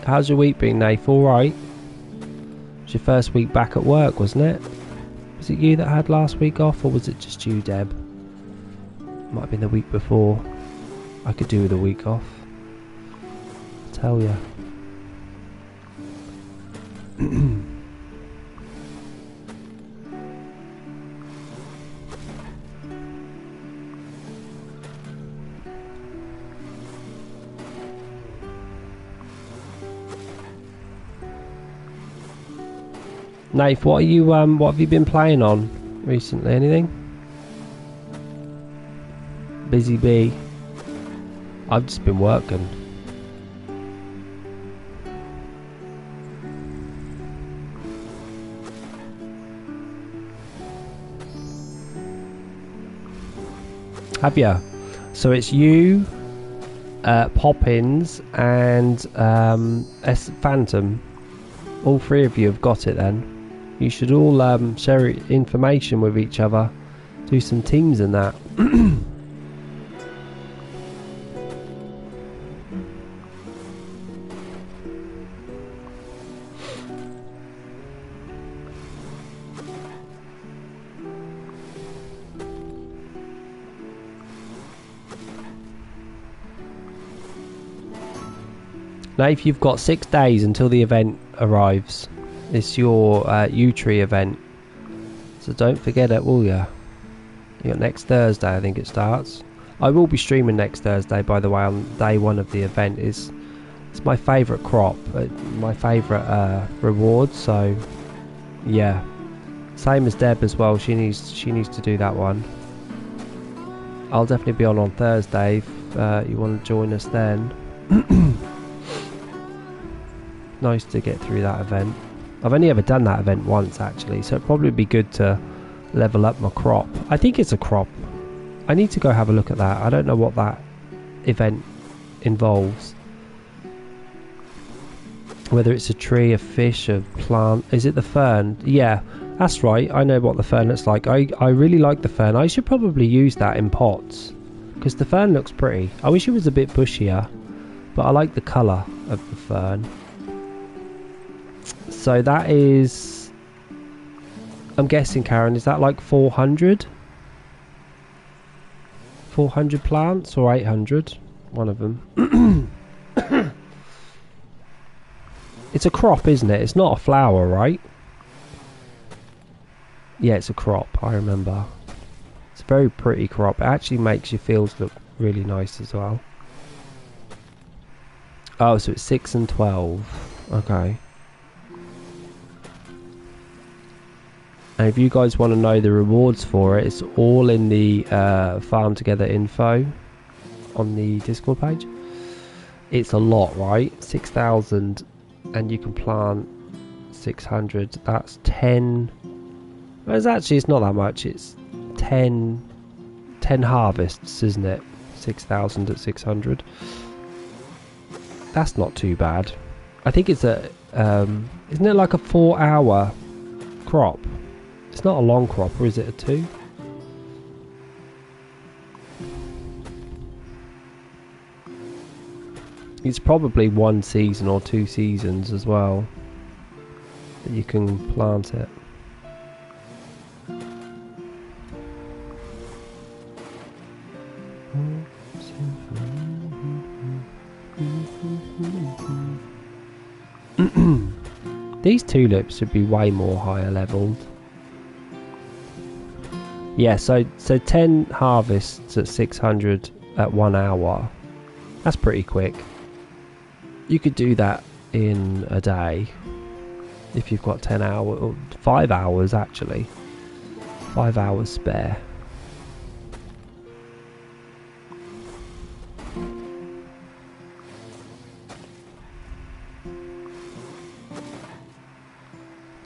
How's your week been, Nath? Alright? It was your first week back at work, wasn't it? Was it you that had last week off, or was it just you, Deb? Might have been the week before. I could do with a week off. Tell ya. Nath, what have you been playing on recently? Anything? Busy bee. I've just been working. Have ya? So it's you, Poppins, and Phantom. All three of you have got it then. You should all share information with each other. Do some teams and that. Now, if you've got 6 days until the event arrives, it's your U-Tree event, so don't forget it, will ya? You got next Thursday, I think it starts. I will be streaming next Thursday, by the way, on day 1 of the event. It's my favourite crop, my favourite reward. So yeah, same as Deb as well. She needs to do that one. I'll definitely be on Thursday if you want to join us then. Nice to get through that event. I've only ever done that event once actually, so it'd probably be good to level up my crop. I think it's a crop. I need to go have a look at that. I don't know what that event involves. Whether it's a tree, a fish, a plant. Is it the fern? Yeah, that's right. I know what the fern looks like. I really like the fern. I should probably use that in pots. because the fern looks pretty. I wish it was a bit bushier, but I like the colour of the fern. So that is, I'm guessing, Karen, is that like 400? 400 plants or 800? One of them. It's a crop, isn't it? It's not a flower, right? Yeah, it's a crop, I remember. It's a very pretty crop. It actually makes your fields look really nice as well. Oh, so it's 6 and 12. Okay. And if you guys want to know the rewards for it, it's all in the Farm Together info on the Discord page. It's a lot, right? 6,000, and you can plant 600. That's 10. Well, it's not that much. It's 10 harvests, isn't it? 6,000 at 600. That's not too bad. I think it's a isn't it like a 4-hour crop? It's not a long crop, or is it a 2? It's probably 1 season or 2 seasons as well that you can plant it. These tulips should be way more higher leveled. Yeah, so 10 harvests at 600 at 1 hour. That's pretty quick. You could do that in a day if you've got 10 hours, or 5 hours actually. 5 hours spare.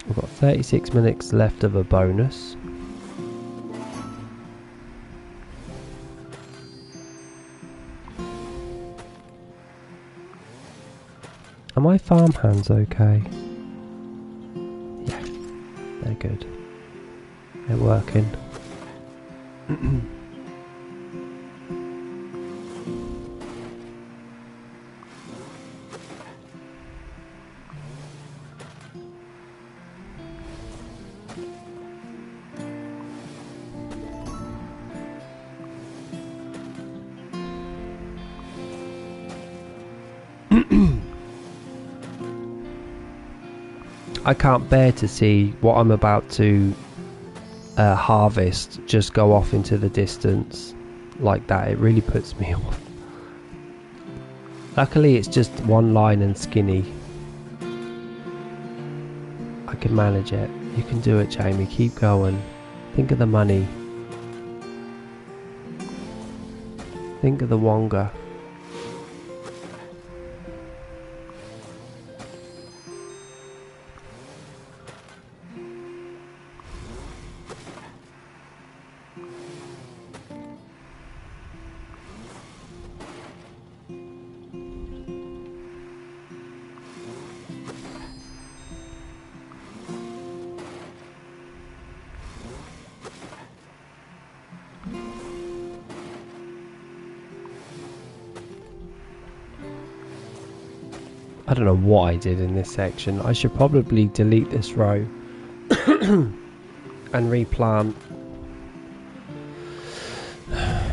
We've got 36 minutes left of a bonus. Are my farm hands okay? Yeah, they're good. They're working. I can't bear to see what I'm about to harvest just go off into the distance like that. It really puts me off. Luckily it's just one line and skinny. I can manage it. You can do it, Jamie. Keep going. Think of the money. Think of the wonga. I don't know what I did in this section. I should probably delete this row and replant.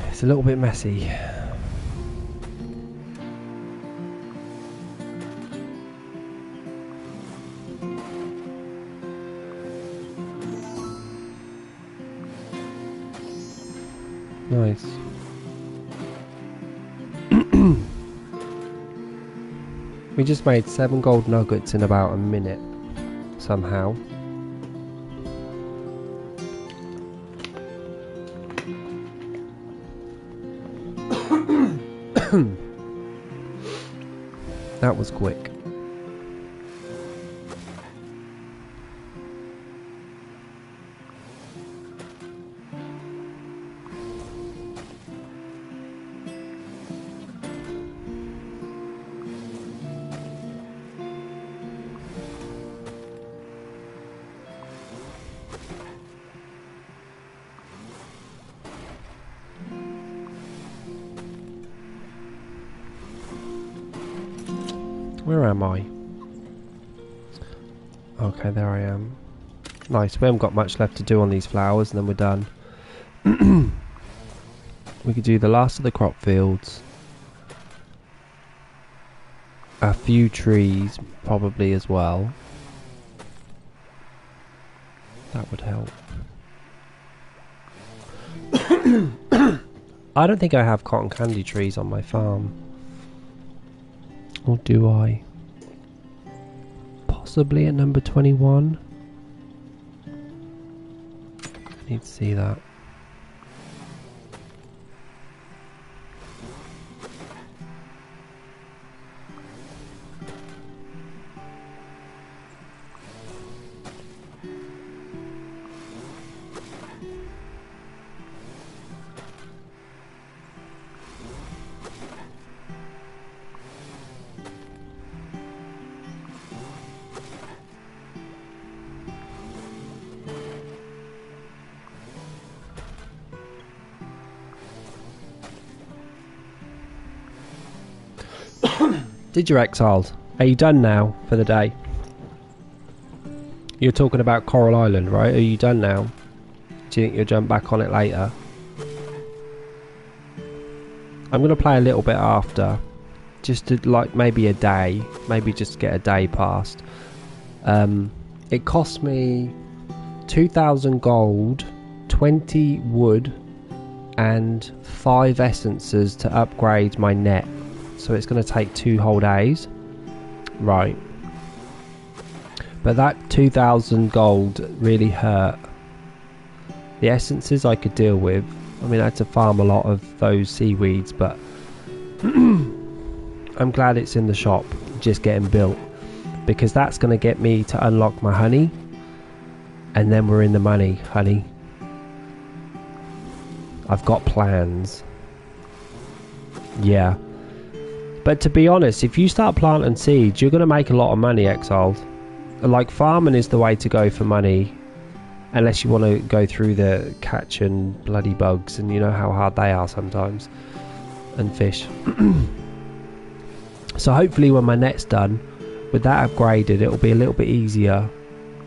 It's a little bit messy. Nice. We just made 7 gold nuggets in about a minute, somehow. That was quick. Where am I? Okay, there I am. Nice, we haven't got much left to do on these flowers and then we're done. We could do the last of the crop fields. A few trees probably as well. That would help. I don't think I have cotton candy trees on my farm. Or do I? Possibly at number 21. Need to see that. Did you exiled? Are you done now for the day? You're talking about Coral Island, right? Are you done now? Do you think you'll jump back on it later? I'm going to play a little bit after. Just to like maybe a day. Maybe just get a day past. It cost me 2,000 gold, 20 wood and 5 essences to upgrade my net. So it's going to take 2 whole days. Right. But that 2,000 gold really hurt. The essences I could deal with. I mean, I had to farm a lot of those seaweeds, but I'm glad it's in the shop, just getting built. Because that's going to get me to unlock my honey. And then we're in the money, honey. I've got plans. Yeah. But to be honest, if you start planting seeds, you're going to make a lot of money, Exiled. Like, farming is the way to go for money. Unless you want to go through the catching bloody bugs. And you know how hard they are sometimes. And fish. So hopefully when my net's done, with that upgraded, it'll be a little bit easier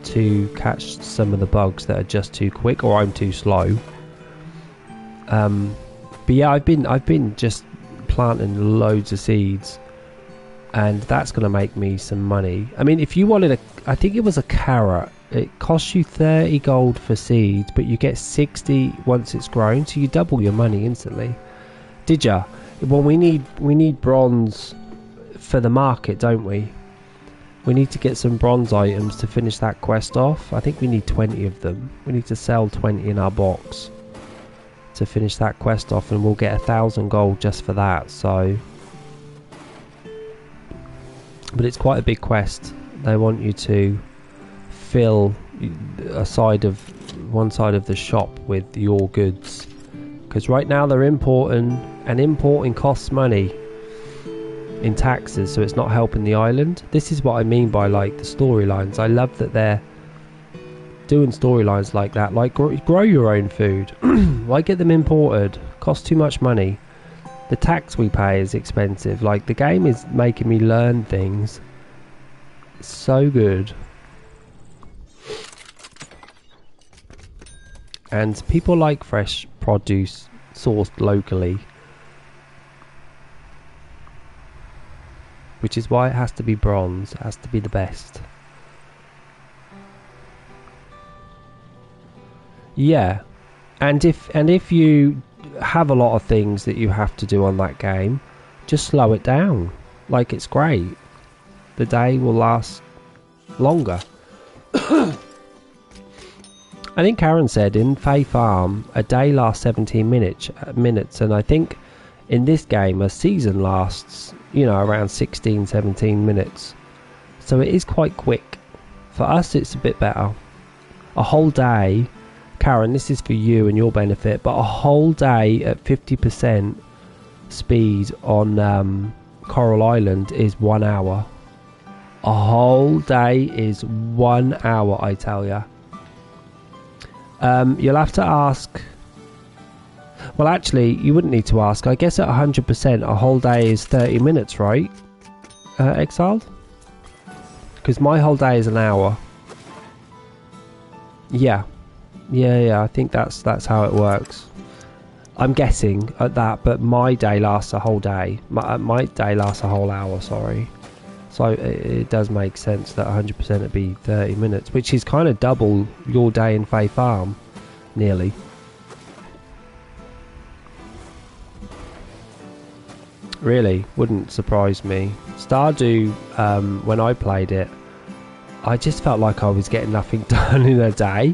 to catch some of the bugs that are just too quick. Or I'm too slow. But yeah, I've been just planting loads of seeds, and that's going to make me some money. I mean, if you wanted I think it was a carrot, it costs you 30 gold for seeds, but you get 60 once it's grown, so you double your money instantly. Did ya? Well, we need bronze for the market, don't we? We need to get some bronze items to finish that quest off. I think we need 20 of them. We need to sell 20 in our box to finish that quest off, and we'll get 1,000 gold just for that. So, but it's quite a big quest. They want you to fill one side of the shop with your goods, because right now they're importing, and importing costs money in taxes, so it's not helping the island. This is what I mean by like the storylines. I love that they're doing storylines like that, like grow your own food. Why get them imported? Costs too much money. The tax we pay is expensive. Like, the game is making me learn things. It's so good. And people like fresh produce sourced locally, which is why it has to be bronze. It has to be the best. Yeah, and if you have a lot of things that you have to do on that game, just slow it down. Like, it's great. The day will last longer. I think Karen said in Fae Farm a day lasts 17 minutes, and I think in this game a season lasts, you know, around 16-17 minutes. So it is quite quick. For us it's a bit better. A whole day, Karen, this is for you and your benefit, but a whole day at 50% speed on Coral Island is 1 hour. A whole day is 1 hour, I tell ya. You'll have to ask. Well, actually, you wouldn't need to ask. I guess at 100%, a whole day is 30 minutes, right? Exiled? Because my whole day is an hour. Yeah. Yeah, I think that's how it works. I'm guessing at that, but my day lasts a whole day. My day lasts a whole hour, sorry. So it does make sense that 100% would be 30 minutes, which is kind of double your day in Fae Farm, nearly. Really, wouldn't surprise me. Stardew, when I played it, I just felt like I was getting nothing done in a day.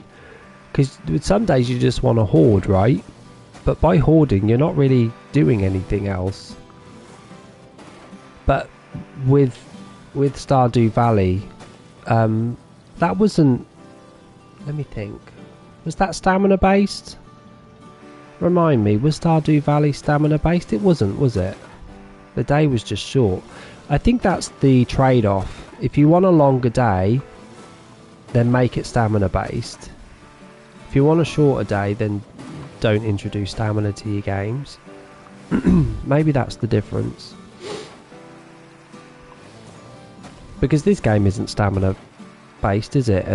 Because some days you just want to hoard, right? But by hoarding, you're not really doing anything else. But with Stardew Valley, that wasn't... Let me think. Was that stamina based? Remind me, was Stardew Valley stamina based? It wasn't, was it? The day was just short. I think that's the trade-off. If you want a longer day, then make it stamina based. If you want a shorter day, then don't introduce stamina to your games. Maybe that's the difference. Because this game isn't stamina based, is it?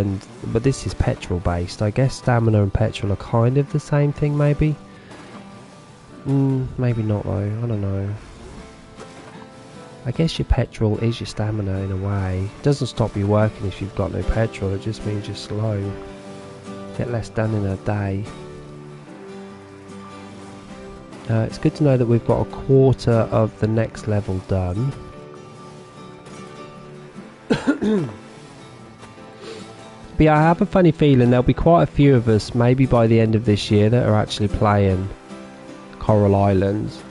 But this is petrol based. I guess stamina and petrol are kind of the same thing, maybe. Maybe not though. I don't know. I guess your petrol is your stamina in a way. It doesn't stop you working if you've got no petrol. It just means you're slow. Get less done in a day. It's good to know that we've got a quarter of the next level done. But yeah, I have a funny feeling there'll be quite a few of us, maybe by the end of this year, that are actually playing Coral Islands.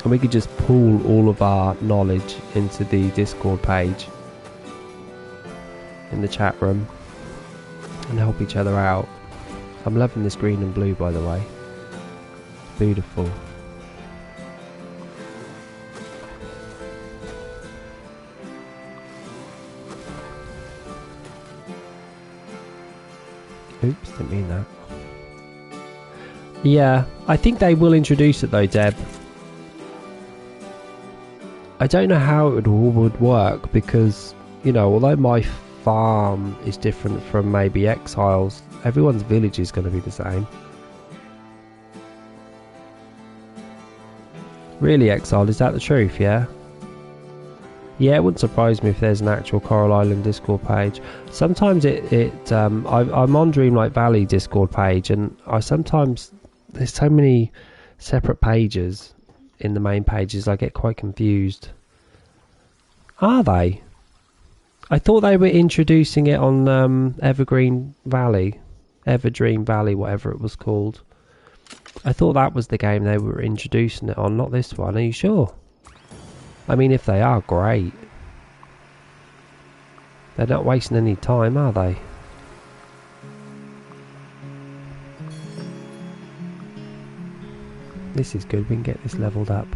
And we could just pool all of our knowledge into the Discord page in the chat room and help each other out. I'm loving this green and blue, by the way. Beautiful. Oops, didn't mean that. Yeah, I think they will introduce it though, Deb. I don't know how it would work because, you know, although my farm is different from maybe Exile's, everyone's village is going to be the same. Really, Exile, is that the truth, yeah? Yeah, it wouldn't surprise me if there's an actual Coral Island Discord page. Sometimes I'm on Dreamlight Valley Discord page, and there's so many separate pages in the main pages, I get quite confused. Are they? I thought they were introducing it on Evergreen Valley, Everdream Valley, whatever it was called. I thought that was the game they were introducing it on, not this one. Are you sure? I mean, if they are, great. They're not wasting any time, are they? This is good, we can get this leveled up.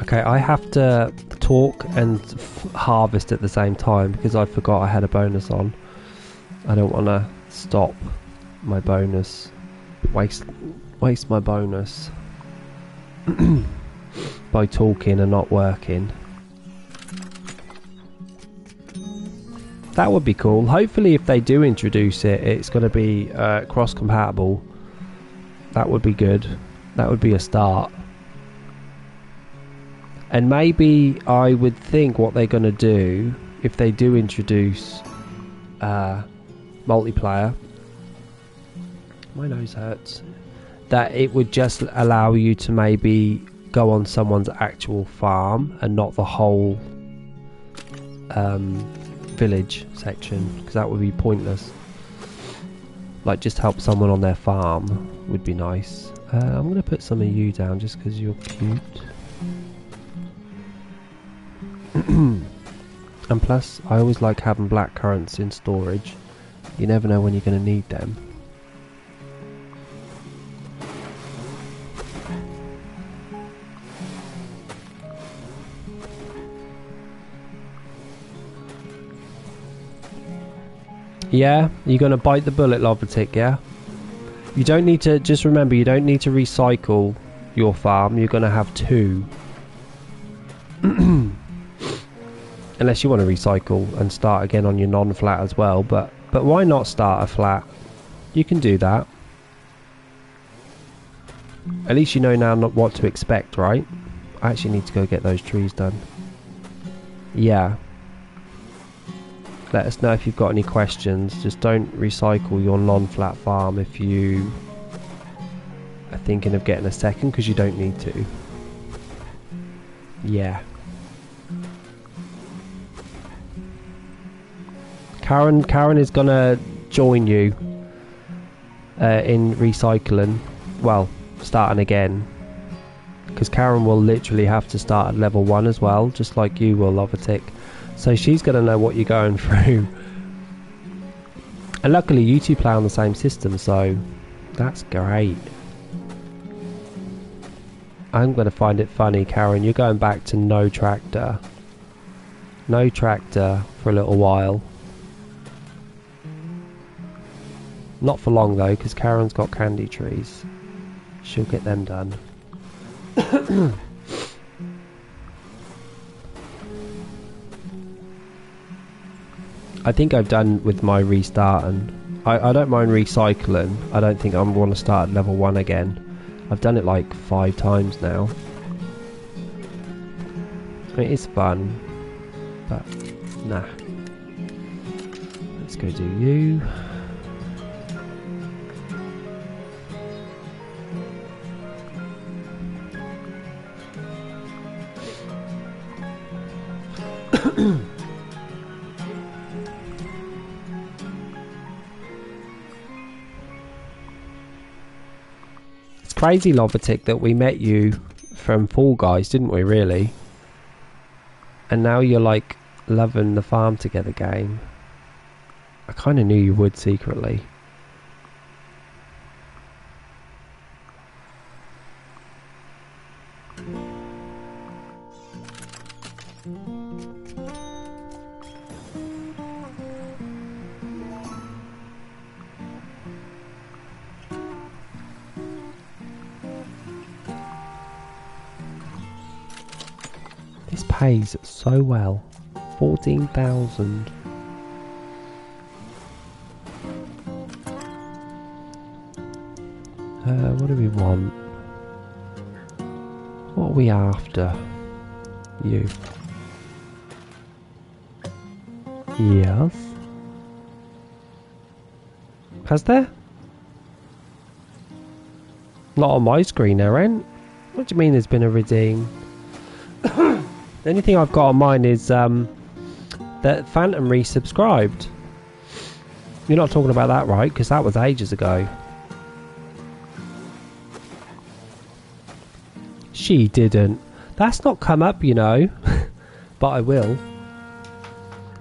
Okay, I have to talk and harvest at the same time because I forgot I had a bonus on. I don't want to stop my bonus. Waste my bonus by talking and not working. That would be cool. Hopefully if they do introduce it, it's going to be cross compatible. That would be good. That would be a start. And maybe I would think what they're going to do if they do introduce multiplayer. My nose hurts. That it would just allow you to maybe go on someone's actual farm and not the whole village section, because that would be pointless. Like, just help someone on their farm would be nice. I'm going to put some of you down just because you're cute. And plus, I always like having black currants in storage. You never know when you're going to need them. Yeah, you're going to bite the bullet, Lovatic, yeah? You don't need to, just remember, you don't need to recycle your farm. You're going to have two. Unless you want to recycle and start again on your non-flat as well, but why not start a flat? You can do that. At least you know now not what to expect, right? I actually need to go get those trees done. Yeah. Let us know if you've got any questions. Just don't recycle your non-flat farm if you are thinking of getting a second, because you don't need to. Yeah. Karen is gonna join you in recycling. Well, starting again, because Karen will literally have to start at level 1 as well, just like you will, Lovertick. So she's gonna know what you're going through. And luckily you two play on the same system, so that's great. I'm gonna find it funny, Karen, you're going back to no tractor. No tractor for a little while. Not for long though, because Karen's got candy trees. She'll get them done. I think I've done with my restart, and I don't mind recycling. I don't think I'm going to start at level 1 again. I've done it like 5 times now. It is fun, but nah. Let's go do you. It's crazy, Lovertick, that we met you from Fall Guys, didn't we, really? And now you're like loving the Farm Together game. I kind of knew you would secretly. This pays so well. 14,000. What do we want? What are we after? You. Yes. Has there? Not on my screen, there ain't. What do you mean there's been a redeem? The only thing I've got on mine is that Phantom resubscribed. You're not talking about that, right? Because that was ages ago. She didn't. That's not come up, you know. But I will.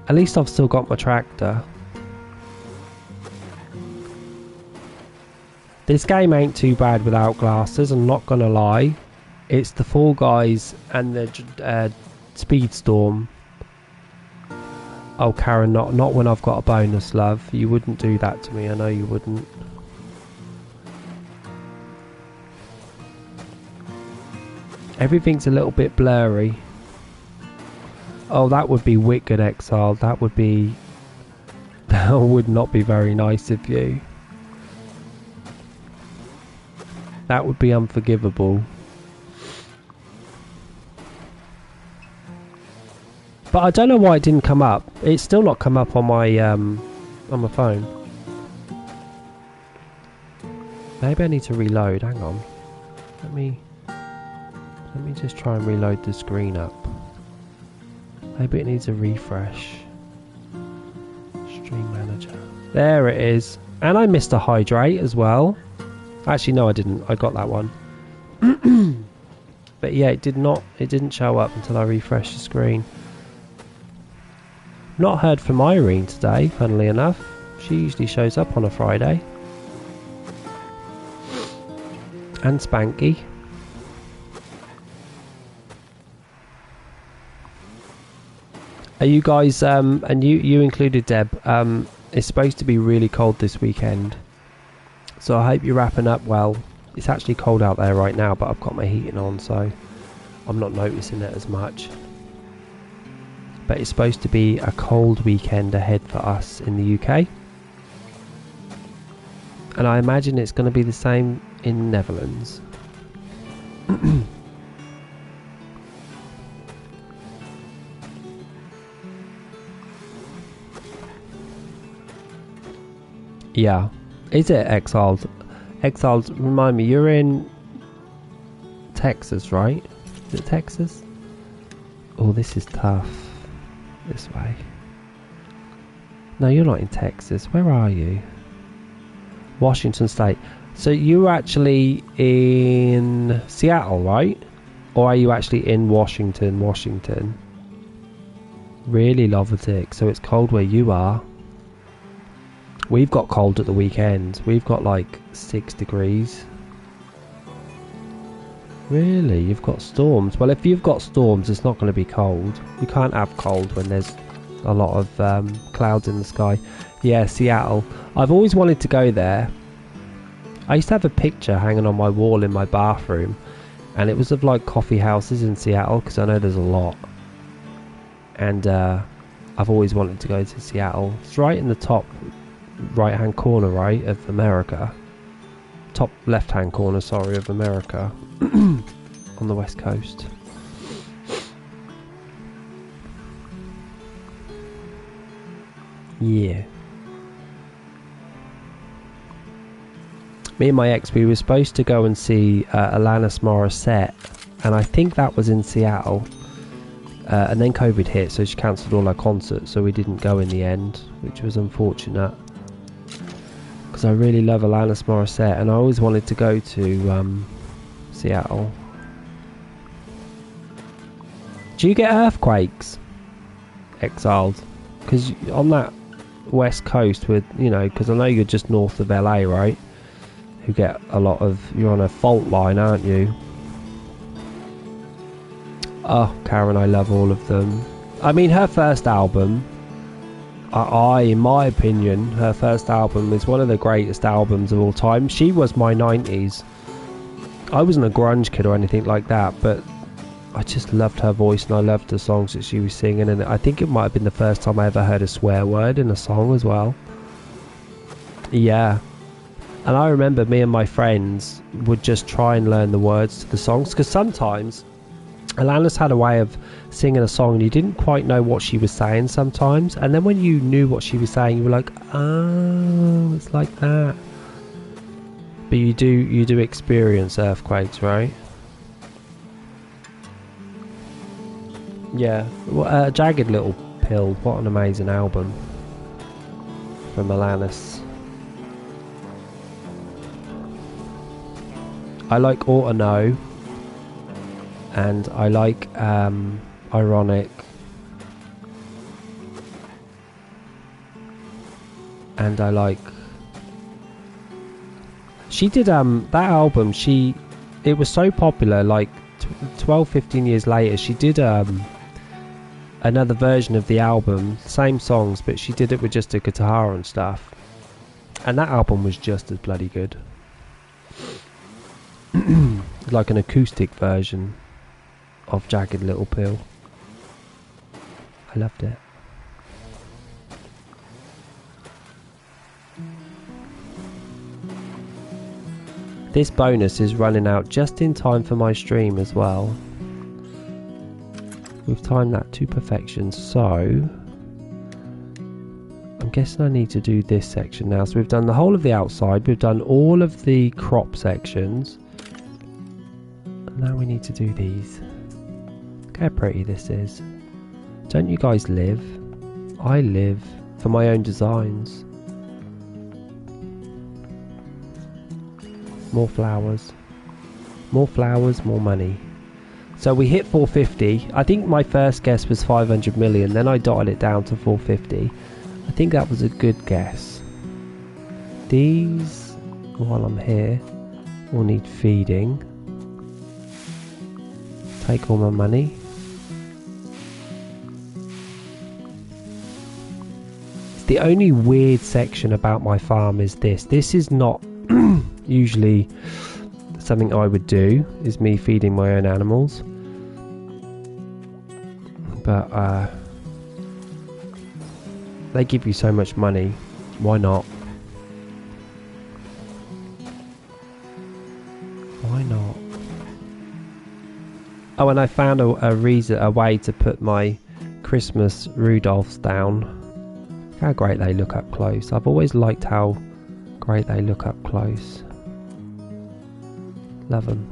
At least I've still got my tractor. This game ain't too bad without glasses, I'm not gonna lie. It's the Fall Guys and the Speedstorm. Oh, Karen, not when I've got a bonus, love. You wouldn't do that to me, I know you wouldn't. Everything's a little bit blurry. Oh, that would be wicked, Exile. That would be... That would not be very nice of you. That would be unforgivable. But I don't know why it didn't come up. It's still not come up on my phone. Maybe I need to reload. Hang on. Let me just try and reload the screen up. Maybe it needs a refresh. Stream manager. There it is. And I missed a hydrate as well. Actually, no, I didn't. I got that one. But yeah, it didn't show up until I refreshed the screen. Not heard from Irene today, funnily enough. She usually shows up on a Friday. And Spanky. Are you guys, and you included, Deb, it's supposed to be really cold this weekend. So I hope you're wrapping up well. It's actually cold out there right now, but I've got my heating on, so I'm not noticing it as much. but it's supposed to be a cold weekend ahead for us in the UK. And I imagine it's going to be the same in the Netherlands. Yeah. Is it Exiled? Exiled, remind me, you're in Texas, right? Is it Texas? Oh, this is tough. This way. No, you're not in Texas. Where are you? Washington State. So you're actually in Seattle, right? Or are you actually in Washington? Really, Lovertic. So it's cold where you are. We've got cold at the weekend. We've got like 6 degrees. Really? You've got storms? Well, if you've got storms, it's not going to be cold. You can't have cold when there's a lot of clouds in the sky. Yeah, Seattle. I've always wanted to go there. I used to have a picture hanging on my wall in my bathroom, and it was of like coffee houses in Seattle, because I know there's a lot. And I've always wanted to go to Seattle. It's right in the top right hand corner, right, of America. Top left hand corner, sorry, of America. On the west coast. Yeah. Me and my ex, we were supposed to go and see Alanis Morissette, and I think that was in Seattle. And then COVID hit, so she cancelled all her concerts, so we didn't go in the end, which was unfortunate. Because I really love Alanis Morissette, and I always wanted to go to Seattle. Do you get earthquakes, Exiled? Because on that west coast, with because I know you're just north of LA, right? Who get a lot of. You're on a fault line, aren't you? Oh, Karen, I love all of them. I mean, her first album, in my opinion, her first album is one of the greatest albums of all time. She was my 90s. I wasn't a grunge kid or anything like that, but I just loved her voice, and I loved the songs that she was singing, and I think it might have been the first time I ever heard a swear word in a song as well. Yeah. And I remember me and my friends would just try and learn the words to the songs, because sometimes Alanis had a way of singing a song and you didn't quite know what she was saying sometimes, and then when you knew what she was saying, you were like, oh, it's like that. But you do experience earthquakes, right? Yeah. Well, Jagged Little Pill, what an amazing album from Alanis. I like Ought to Know, and I like Ironic, and I like. She did that album. It was so popular. Like 12-15 years later, she did another version of the album, same songs, but she did it with just a guitar and stuff. And that album was just as bloody good. Like an acoustic version of Jagged Little Pill. I loved it. This bonus is running out just in time for my stream as well. We've timed that to perfection, so I'm guessing I need to do this section now. So we've done the whole of the outside, we've done all of the crop sections, and now we need to do these. Look how pretty this is. Don't you guys live? I live for my own designs. More flowers, more money. So we hit 450. I think my first guess was 500 million, then I dotted it down to 450. I think that was a good guess. These, while I'm here, will need feeding. Take all my money. The only weird section about my farm is this. This is not usually something I would do, is me feeding my own animals, but They give you so much money. Why not? Why not? Oh, and I found a way to put my Christmas Rudolphs down. How great they look up close. I've always liked how great they look up close. Love them.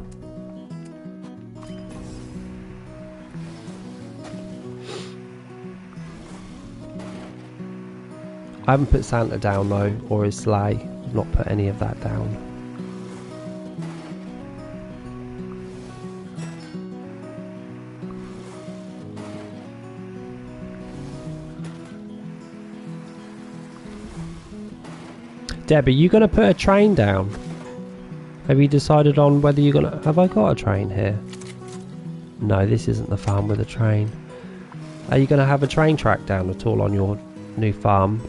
I haven't put Santa down though, or his sleigh. I've not put any of that down. Deb, are you going to put a train down? Have you decided on whether you're going to... Have I got a train here? No, this isn't the farm with a train. Are you going to have a train track down at all on your new farm?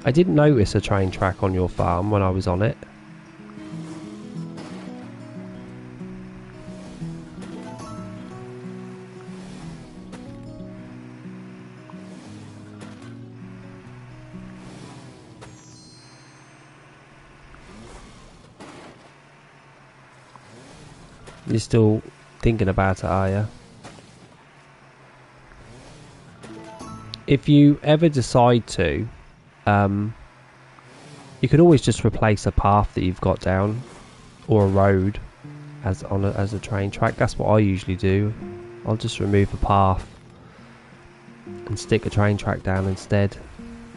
I didn't notice a train track on your farm when I was on it. You're still thinking about it, are you? If you ever decide to, you could always just replace a path that you've got down, or a road, as a train track. That's what I usually do. I'll just remove a path and stick a train track down instead.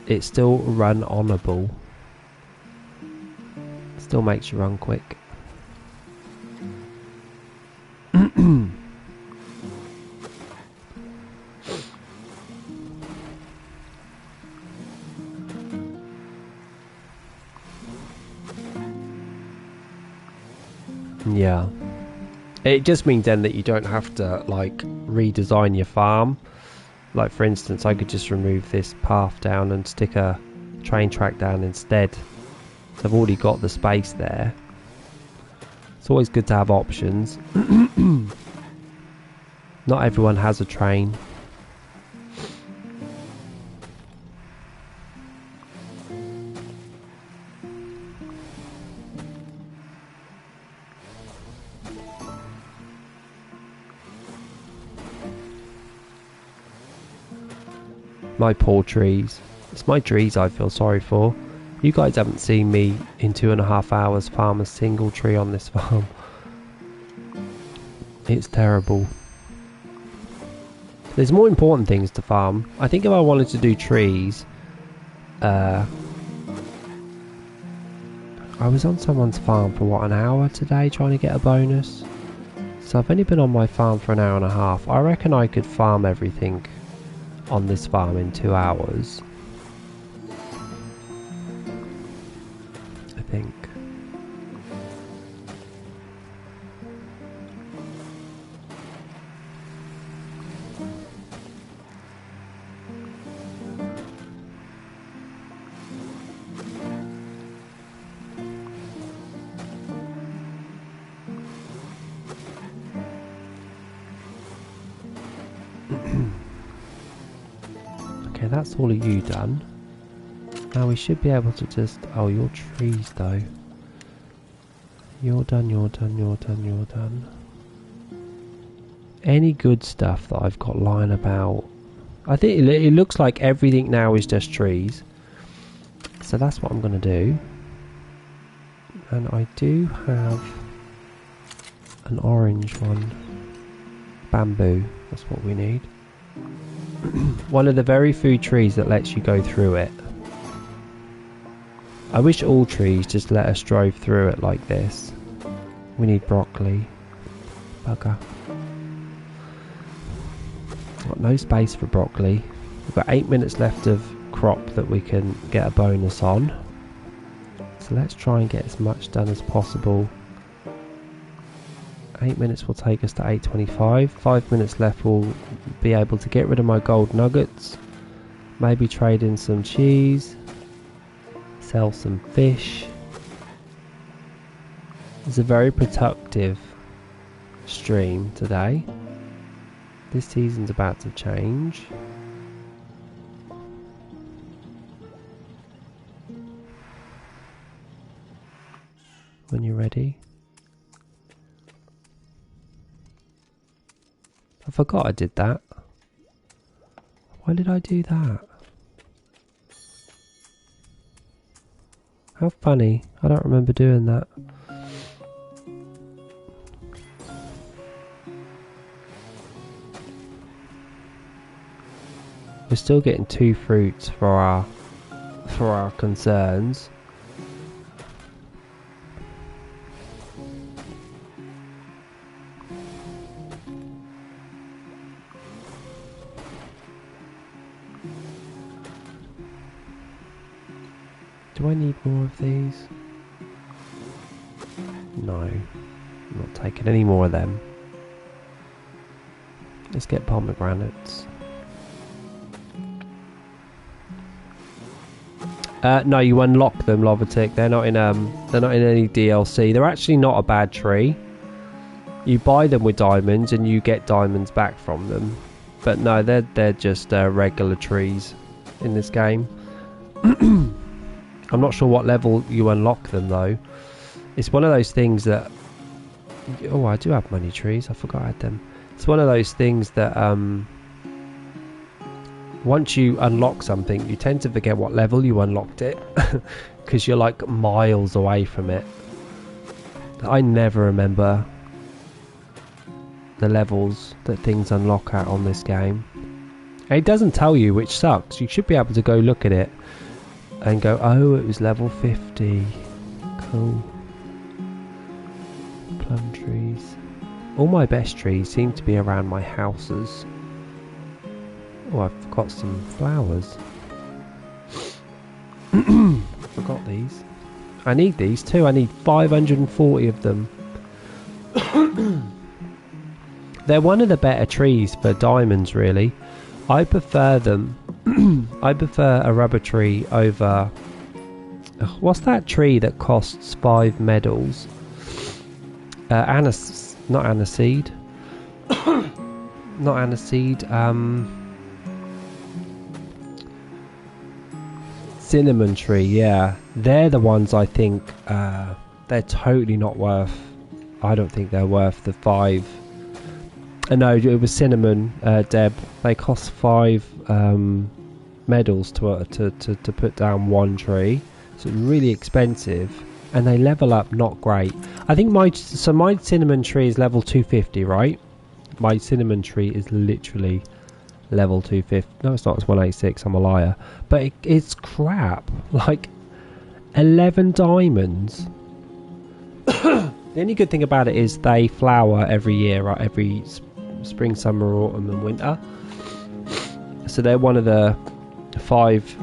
It's still run-onable. Still makes you run quick. Yeah. It just means then that you don't have to like redesign your farm. Like for instance, I could just remove this path down and stick a train track down instead. So I've already got the space there. It's always good to have options. Not everyone has a train. My poor trees. It's my trees I feel sorry for. You guys haven't seen me in 2.5 hours farm a single tree on this farm. It's terrible. There's more important things to farm. I think if I wanted to do trees, I was on someone's farm for what, an hour today trying to get a bonus? So I've only been on my farm for an hour and a half. I reckon I could farm everything on this farm in 2 hours. I think. Okay, that's all of you done. Now we should be able to just... Oh, your trees though. You're done, you're done, you're done, you're done. Any good stuff that I've got lying about... I think it looks like everything now is just trees. So that's what I'm going to do. And I do have an orange one. Bamboo, that's what we need. One of the very few trees that lets you go through it. I wish all trees just let us drive through it like this. We need broccoli. Bugger. Got no space for broccoli. We've got 8 minutes left of crop that we can get a bonus on. So let's try and get as much done as possible. 8 minutes will take us to 8:25. 5 minutes left, we'll be able to get rid of my gold nuggets. Maybe trade in some cheese. Sell some fish. It's a very productive stream today. This season's about to change. When you're ready. I forgot I did that. Why did I do that? How funny. I don't remember doing that. We're still getting 2 fruits for our concerns. Do I need more of these? No, I'm not taking any more of them. Let's get pomegranates. No, you unlock them, Lovatic. They're not in any DLC. They're actually not a bad tree. You buy them with diamonds and you get diamonds back from them. But no, they're just regular trees in this game. I'm not sure what level you unlock them though. It's one of those things that... Oh, I do have money trees. I forgot I had them. It's one of those things that once you unlock something, you tend to forget what level you unlocked it because you're like miles away from it. I never remember the levels that things unlock at on this game. And it doesn't tell you, which sucks. You should be able to go look at it and go, oh, it was level 50. Cool. Plum trees. All my best trees seem to be around my houses. Oh, I've got some flowers. Forgot these. I need these too. I need 540 of them. They're one of the better trees for diamonds, really. I prefer them. I prefer a rubber tree over... what's that tree that costs 5 medals? Not aniseed. Not aniseed. Cinnamon tree, yeah. They're the ones I think they're totally not worth. I don't think they're worth the 5. No, it was cinnamon, Deb. They cost 5 medals to put down one tree. So it's really expensive, and they level up not great. I think my cinnamon tree is level 250, right? My cinnamon tree is literally level 250. No, it's not. It's 186. I'm a liar. But it's crap. Like 11 diamonds. The only good thing about it is they flower every year, right? Every spring, summer, autumn, and winter. So they're one of the 5.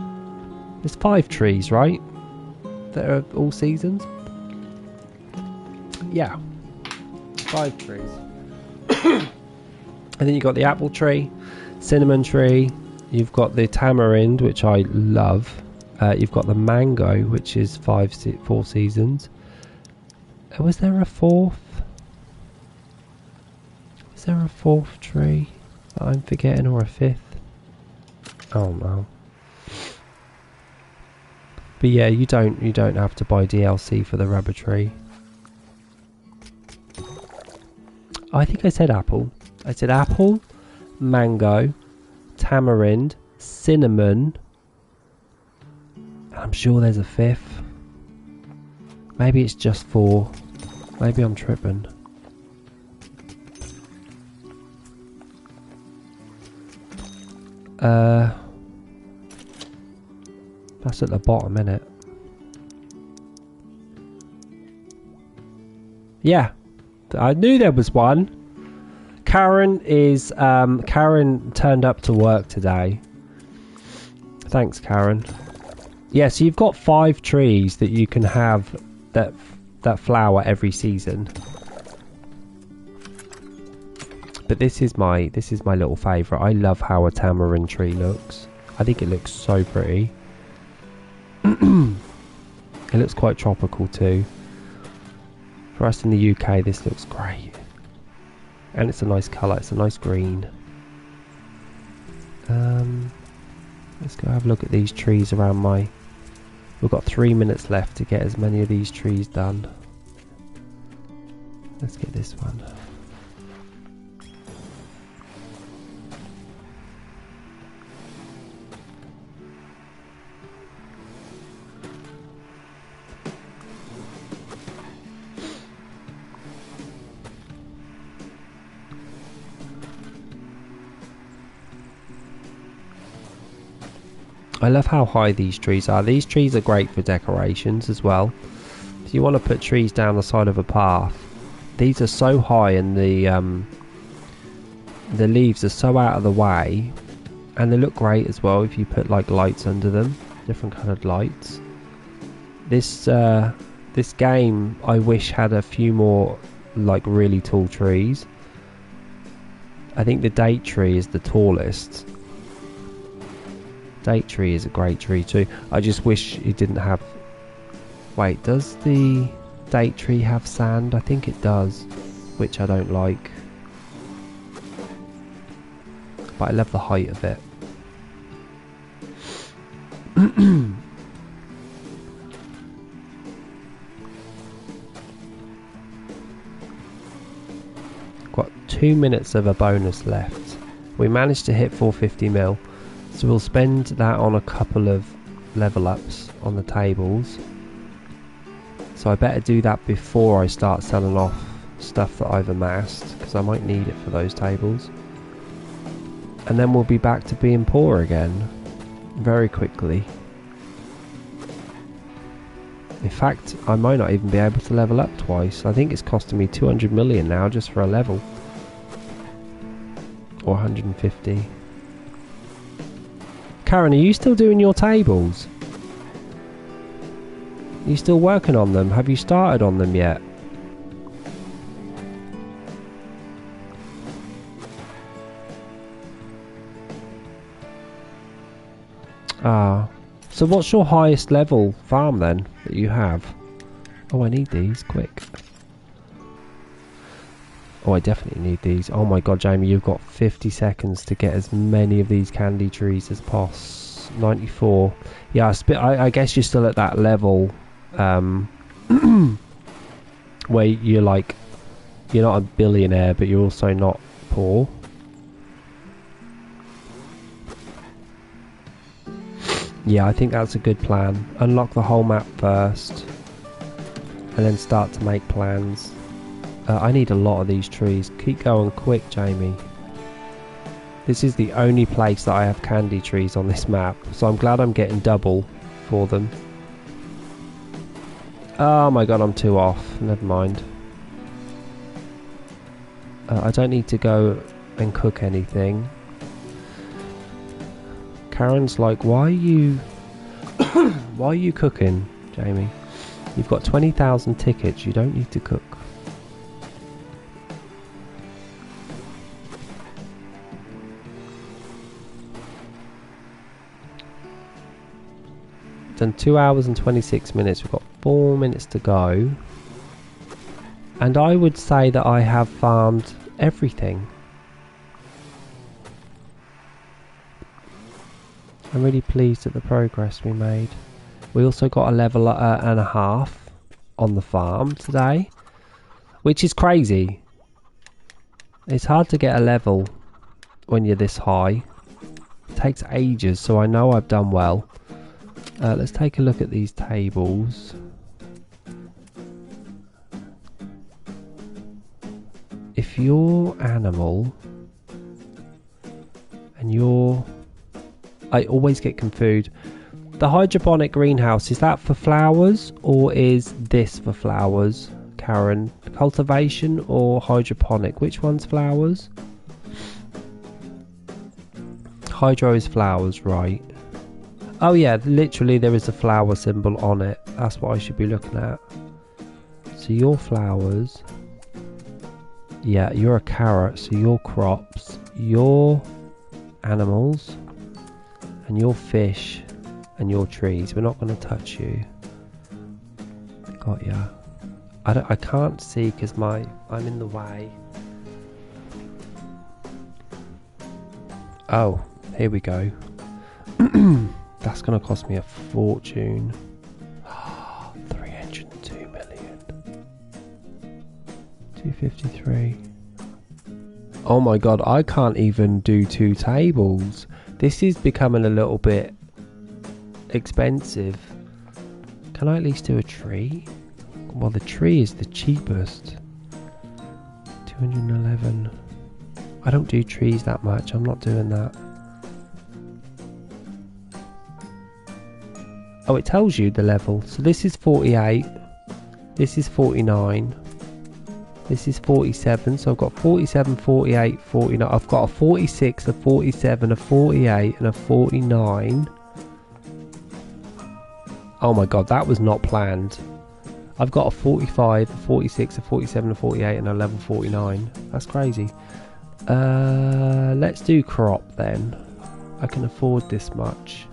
There's 5 trees, right? That are all seasons. Yeah, 5 trees. And then you've got the apple tree, cinnamon tree, you've got the tamarind, which I love, you've got the mango, which is 4 seasons. Was there a 4th? Is there a 4th tree that I'm forgetting, or a 5th? Oh no. But yeah, you don't have to buy DLC for the rubber tree. I think I said apple. I said apple, mango, tamarind, cinnamon. I'm sure there's a 5th. Maybe it's just 4. Maybe I'm tripping. That's at the bottom, innit? Yeah, I knew there was one. Karen turned up to work today. Thanks, Karen. Yeah, so you've got 5 trees that you can have that flower every season. But this is my little favourite. I love how a tamarind tree looks. I think it looks so pretty. It looks quite tropical too. For us in the UK, this looks great. And it's a nice colour. It's a nice green. Let's go have a look at these trees around my... We've got 3 minutes left to get as many of these trees done. Let's get this one. I love how high these trees are. These trees are great for decorations as well. If you want to put trees down the side of a path, these are so high and the leaves are so out of the way, and they look great as well if you put like lights under them, different coloured lights. This game I wish had a few more like really tall trees. I think the date tree is the tallest. Date tree is a great tree too. I just wish it didn't have... Wait, does the date tree have sand? I think it does, which I don't like. But I love the height of it. Got 2 minutes of a bonus left. We managed to hit 450 mil. So we'll spend that on a couple of level ups on the tables. So I better do that before I start selling off stuff that I've amassed, because I might need it for those tables. And then we'll be back to being poor again very quickly. In fact, I might not even be able to level up twice. I think it's costing me 200 million now just for a level. Or 150. Karen, are you still doing your tables? Are you still working on them? Have you started on them yet? Ah. So what's your highest level farm then that you have? Oh, I need these, quick. Oh, I definitely need these. Oh my god, Jamie, you've got 50 seconds to get as many of these candy trees as possible. 94. Yeah, I guess you're still at that level where you're like, you're not a billionaire, but you're also not poor. Yeah, I think that's a good plan. Unlock the whole map first, and then start to make plans. I need a lot of these trees. Keep going quick, Jamie. This is the only place that I have candy trees on this map, so I'm glad I'm getting double for them. Oh my god, I'm too off. Never mind. I don't need to go and cook anything. Karen's like, why are you cooking, Jamie? You've got 20,000 tickets, you don't need to cook. Done 2 hours and 26 minutes. We've got 4 minutes to go. And I would say that I have farmed everything. I'm really pleased at the progress we made. We also got a level and a half on the farm today, which is crazy. It's hard to get a level when you're this high. It takes ages, so I know I've done well. Let's take a look at these tables. If your animal and your... I always get confused. The hydroponic greenhouse, is that for flowers or is this for flowers, Karen? Cultivation or hydroponic? Which one's flowers? Hydro is flowers, right? Oh yeah, literally there is a flower symbol on it. That's what I should be looking at. So your flowers. Yeah, you're a carrot, so your crops, your animals, and your fish, and your trees. We're not going to touch you. Got ya. I can't see because I'm in the way. Oh, Here we go. That's going to cost me a fortune. 302 million. 253. Oh my god, I can't even do 2 tables. This is becoming a little bit expensive. Can I at least do a tree? Well, the tree is the cheapest. 211. I don't do trees that much. I'm not doing that. Oh, it tells you the level. So this is 48. This is 49. This is 47. So I've got 47, 48, 49. I've got a 46, a 47, a 48, and a 49. Oh my god, that was not planned. I've got a 45, a 46, a 47, a 48, and a level 49. That's crazy. Let's do crop then. I can afford this much.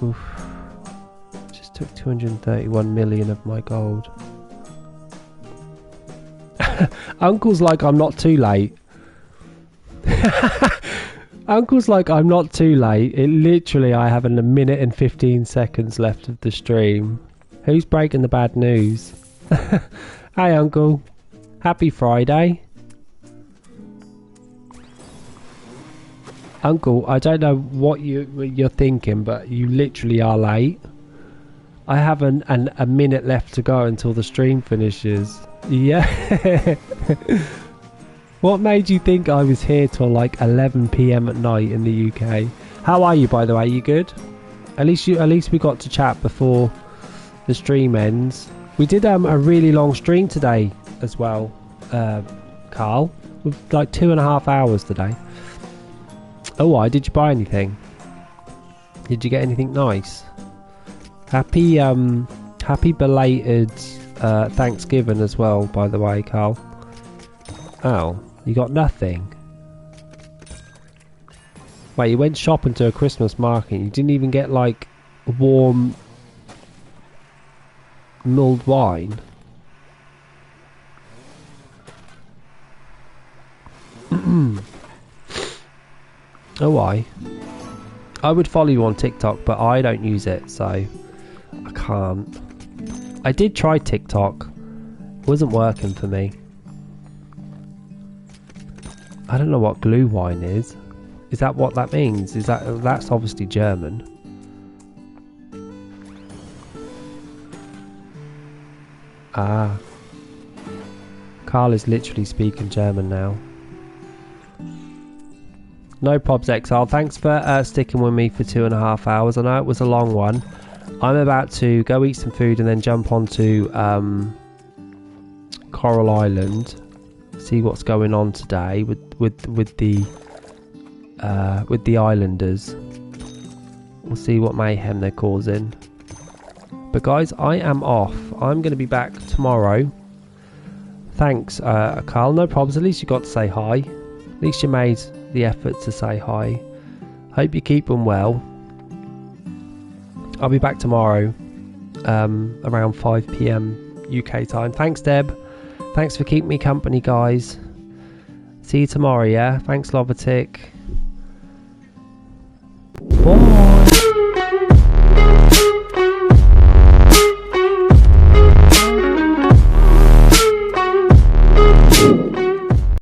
Oof. Just took 231 million of my gold. Uncle's like I'm not too late. Uncle's like I'm not too late. It literally, I have a minute and 15 seconds left of the stream. Who's breaking the bad news? Hey Uncle, happy Friday. Uncle, I don't know what you're thinking, but you literally are late. I have a minute left to go until the stream finishes. Yeah. What made you think I was here till like 11 PM at night in the UK? How are you, by the way? You good? At least we got to chat before the stream ends. We did a really long stream today as well, Carl. With like 2.5 hours today. Oh, why? Did you buy anything? Did you get anything nice? Happy belated Thanksgiving as well, by the way, Carl. Oh, you got nothing? Wait, you went shopping to a Christmas market. You didn't even get like warm mulled wine? Oh, why? I would follow you on TikTok, but I don't use it, so I can't. I did try TikTok. It wasn't working for me. I don't know what glue wine is. Is that what that means? That's obviously German. Ah. Carl is literally speaking German now. No probs, Exile. Thanks for sticking with me for 2.5 hours. I know it was a long one. I'm about to go eat some food and then jump onto Coral Island. See what's going on today with the islanders. We'll see what mayhem they're causing. But guys, I am off. I'm going to be back tomorrow. Thanks, Carl. No problems. At least you got to say hi. At least you made the effort to say hi. Hope you keep them well. I'll be back tomorrow around 5 PM UK time. Thanks, Deb. Thanks for keeping me company, guys. See you tomorrow, yeah? Thanks, Lovatic.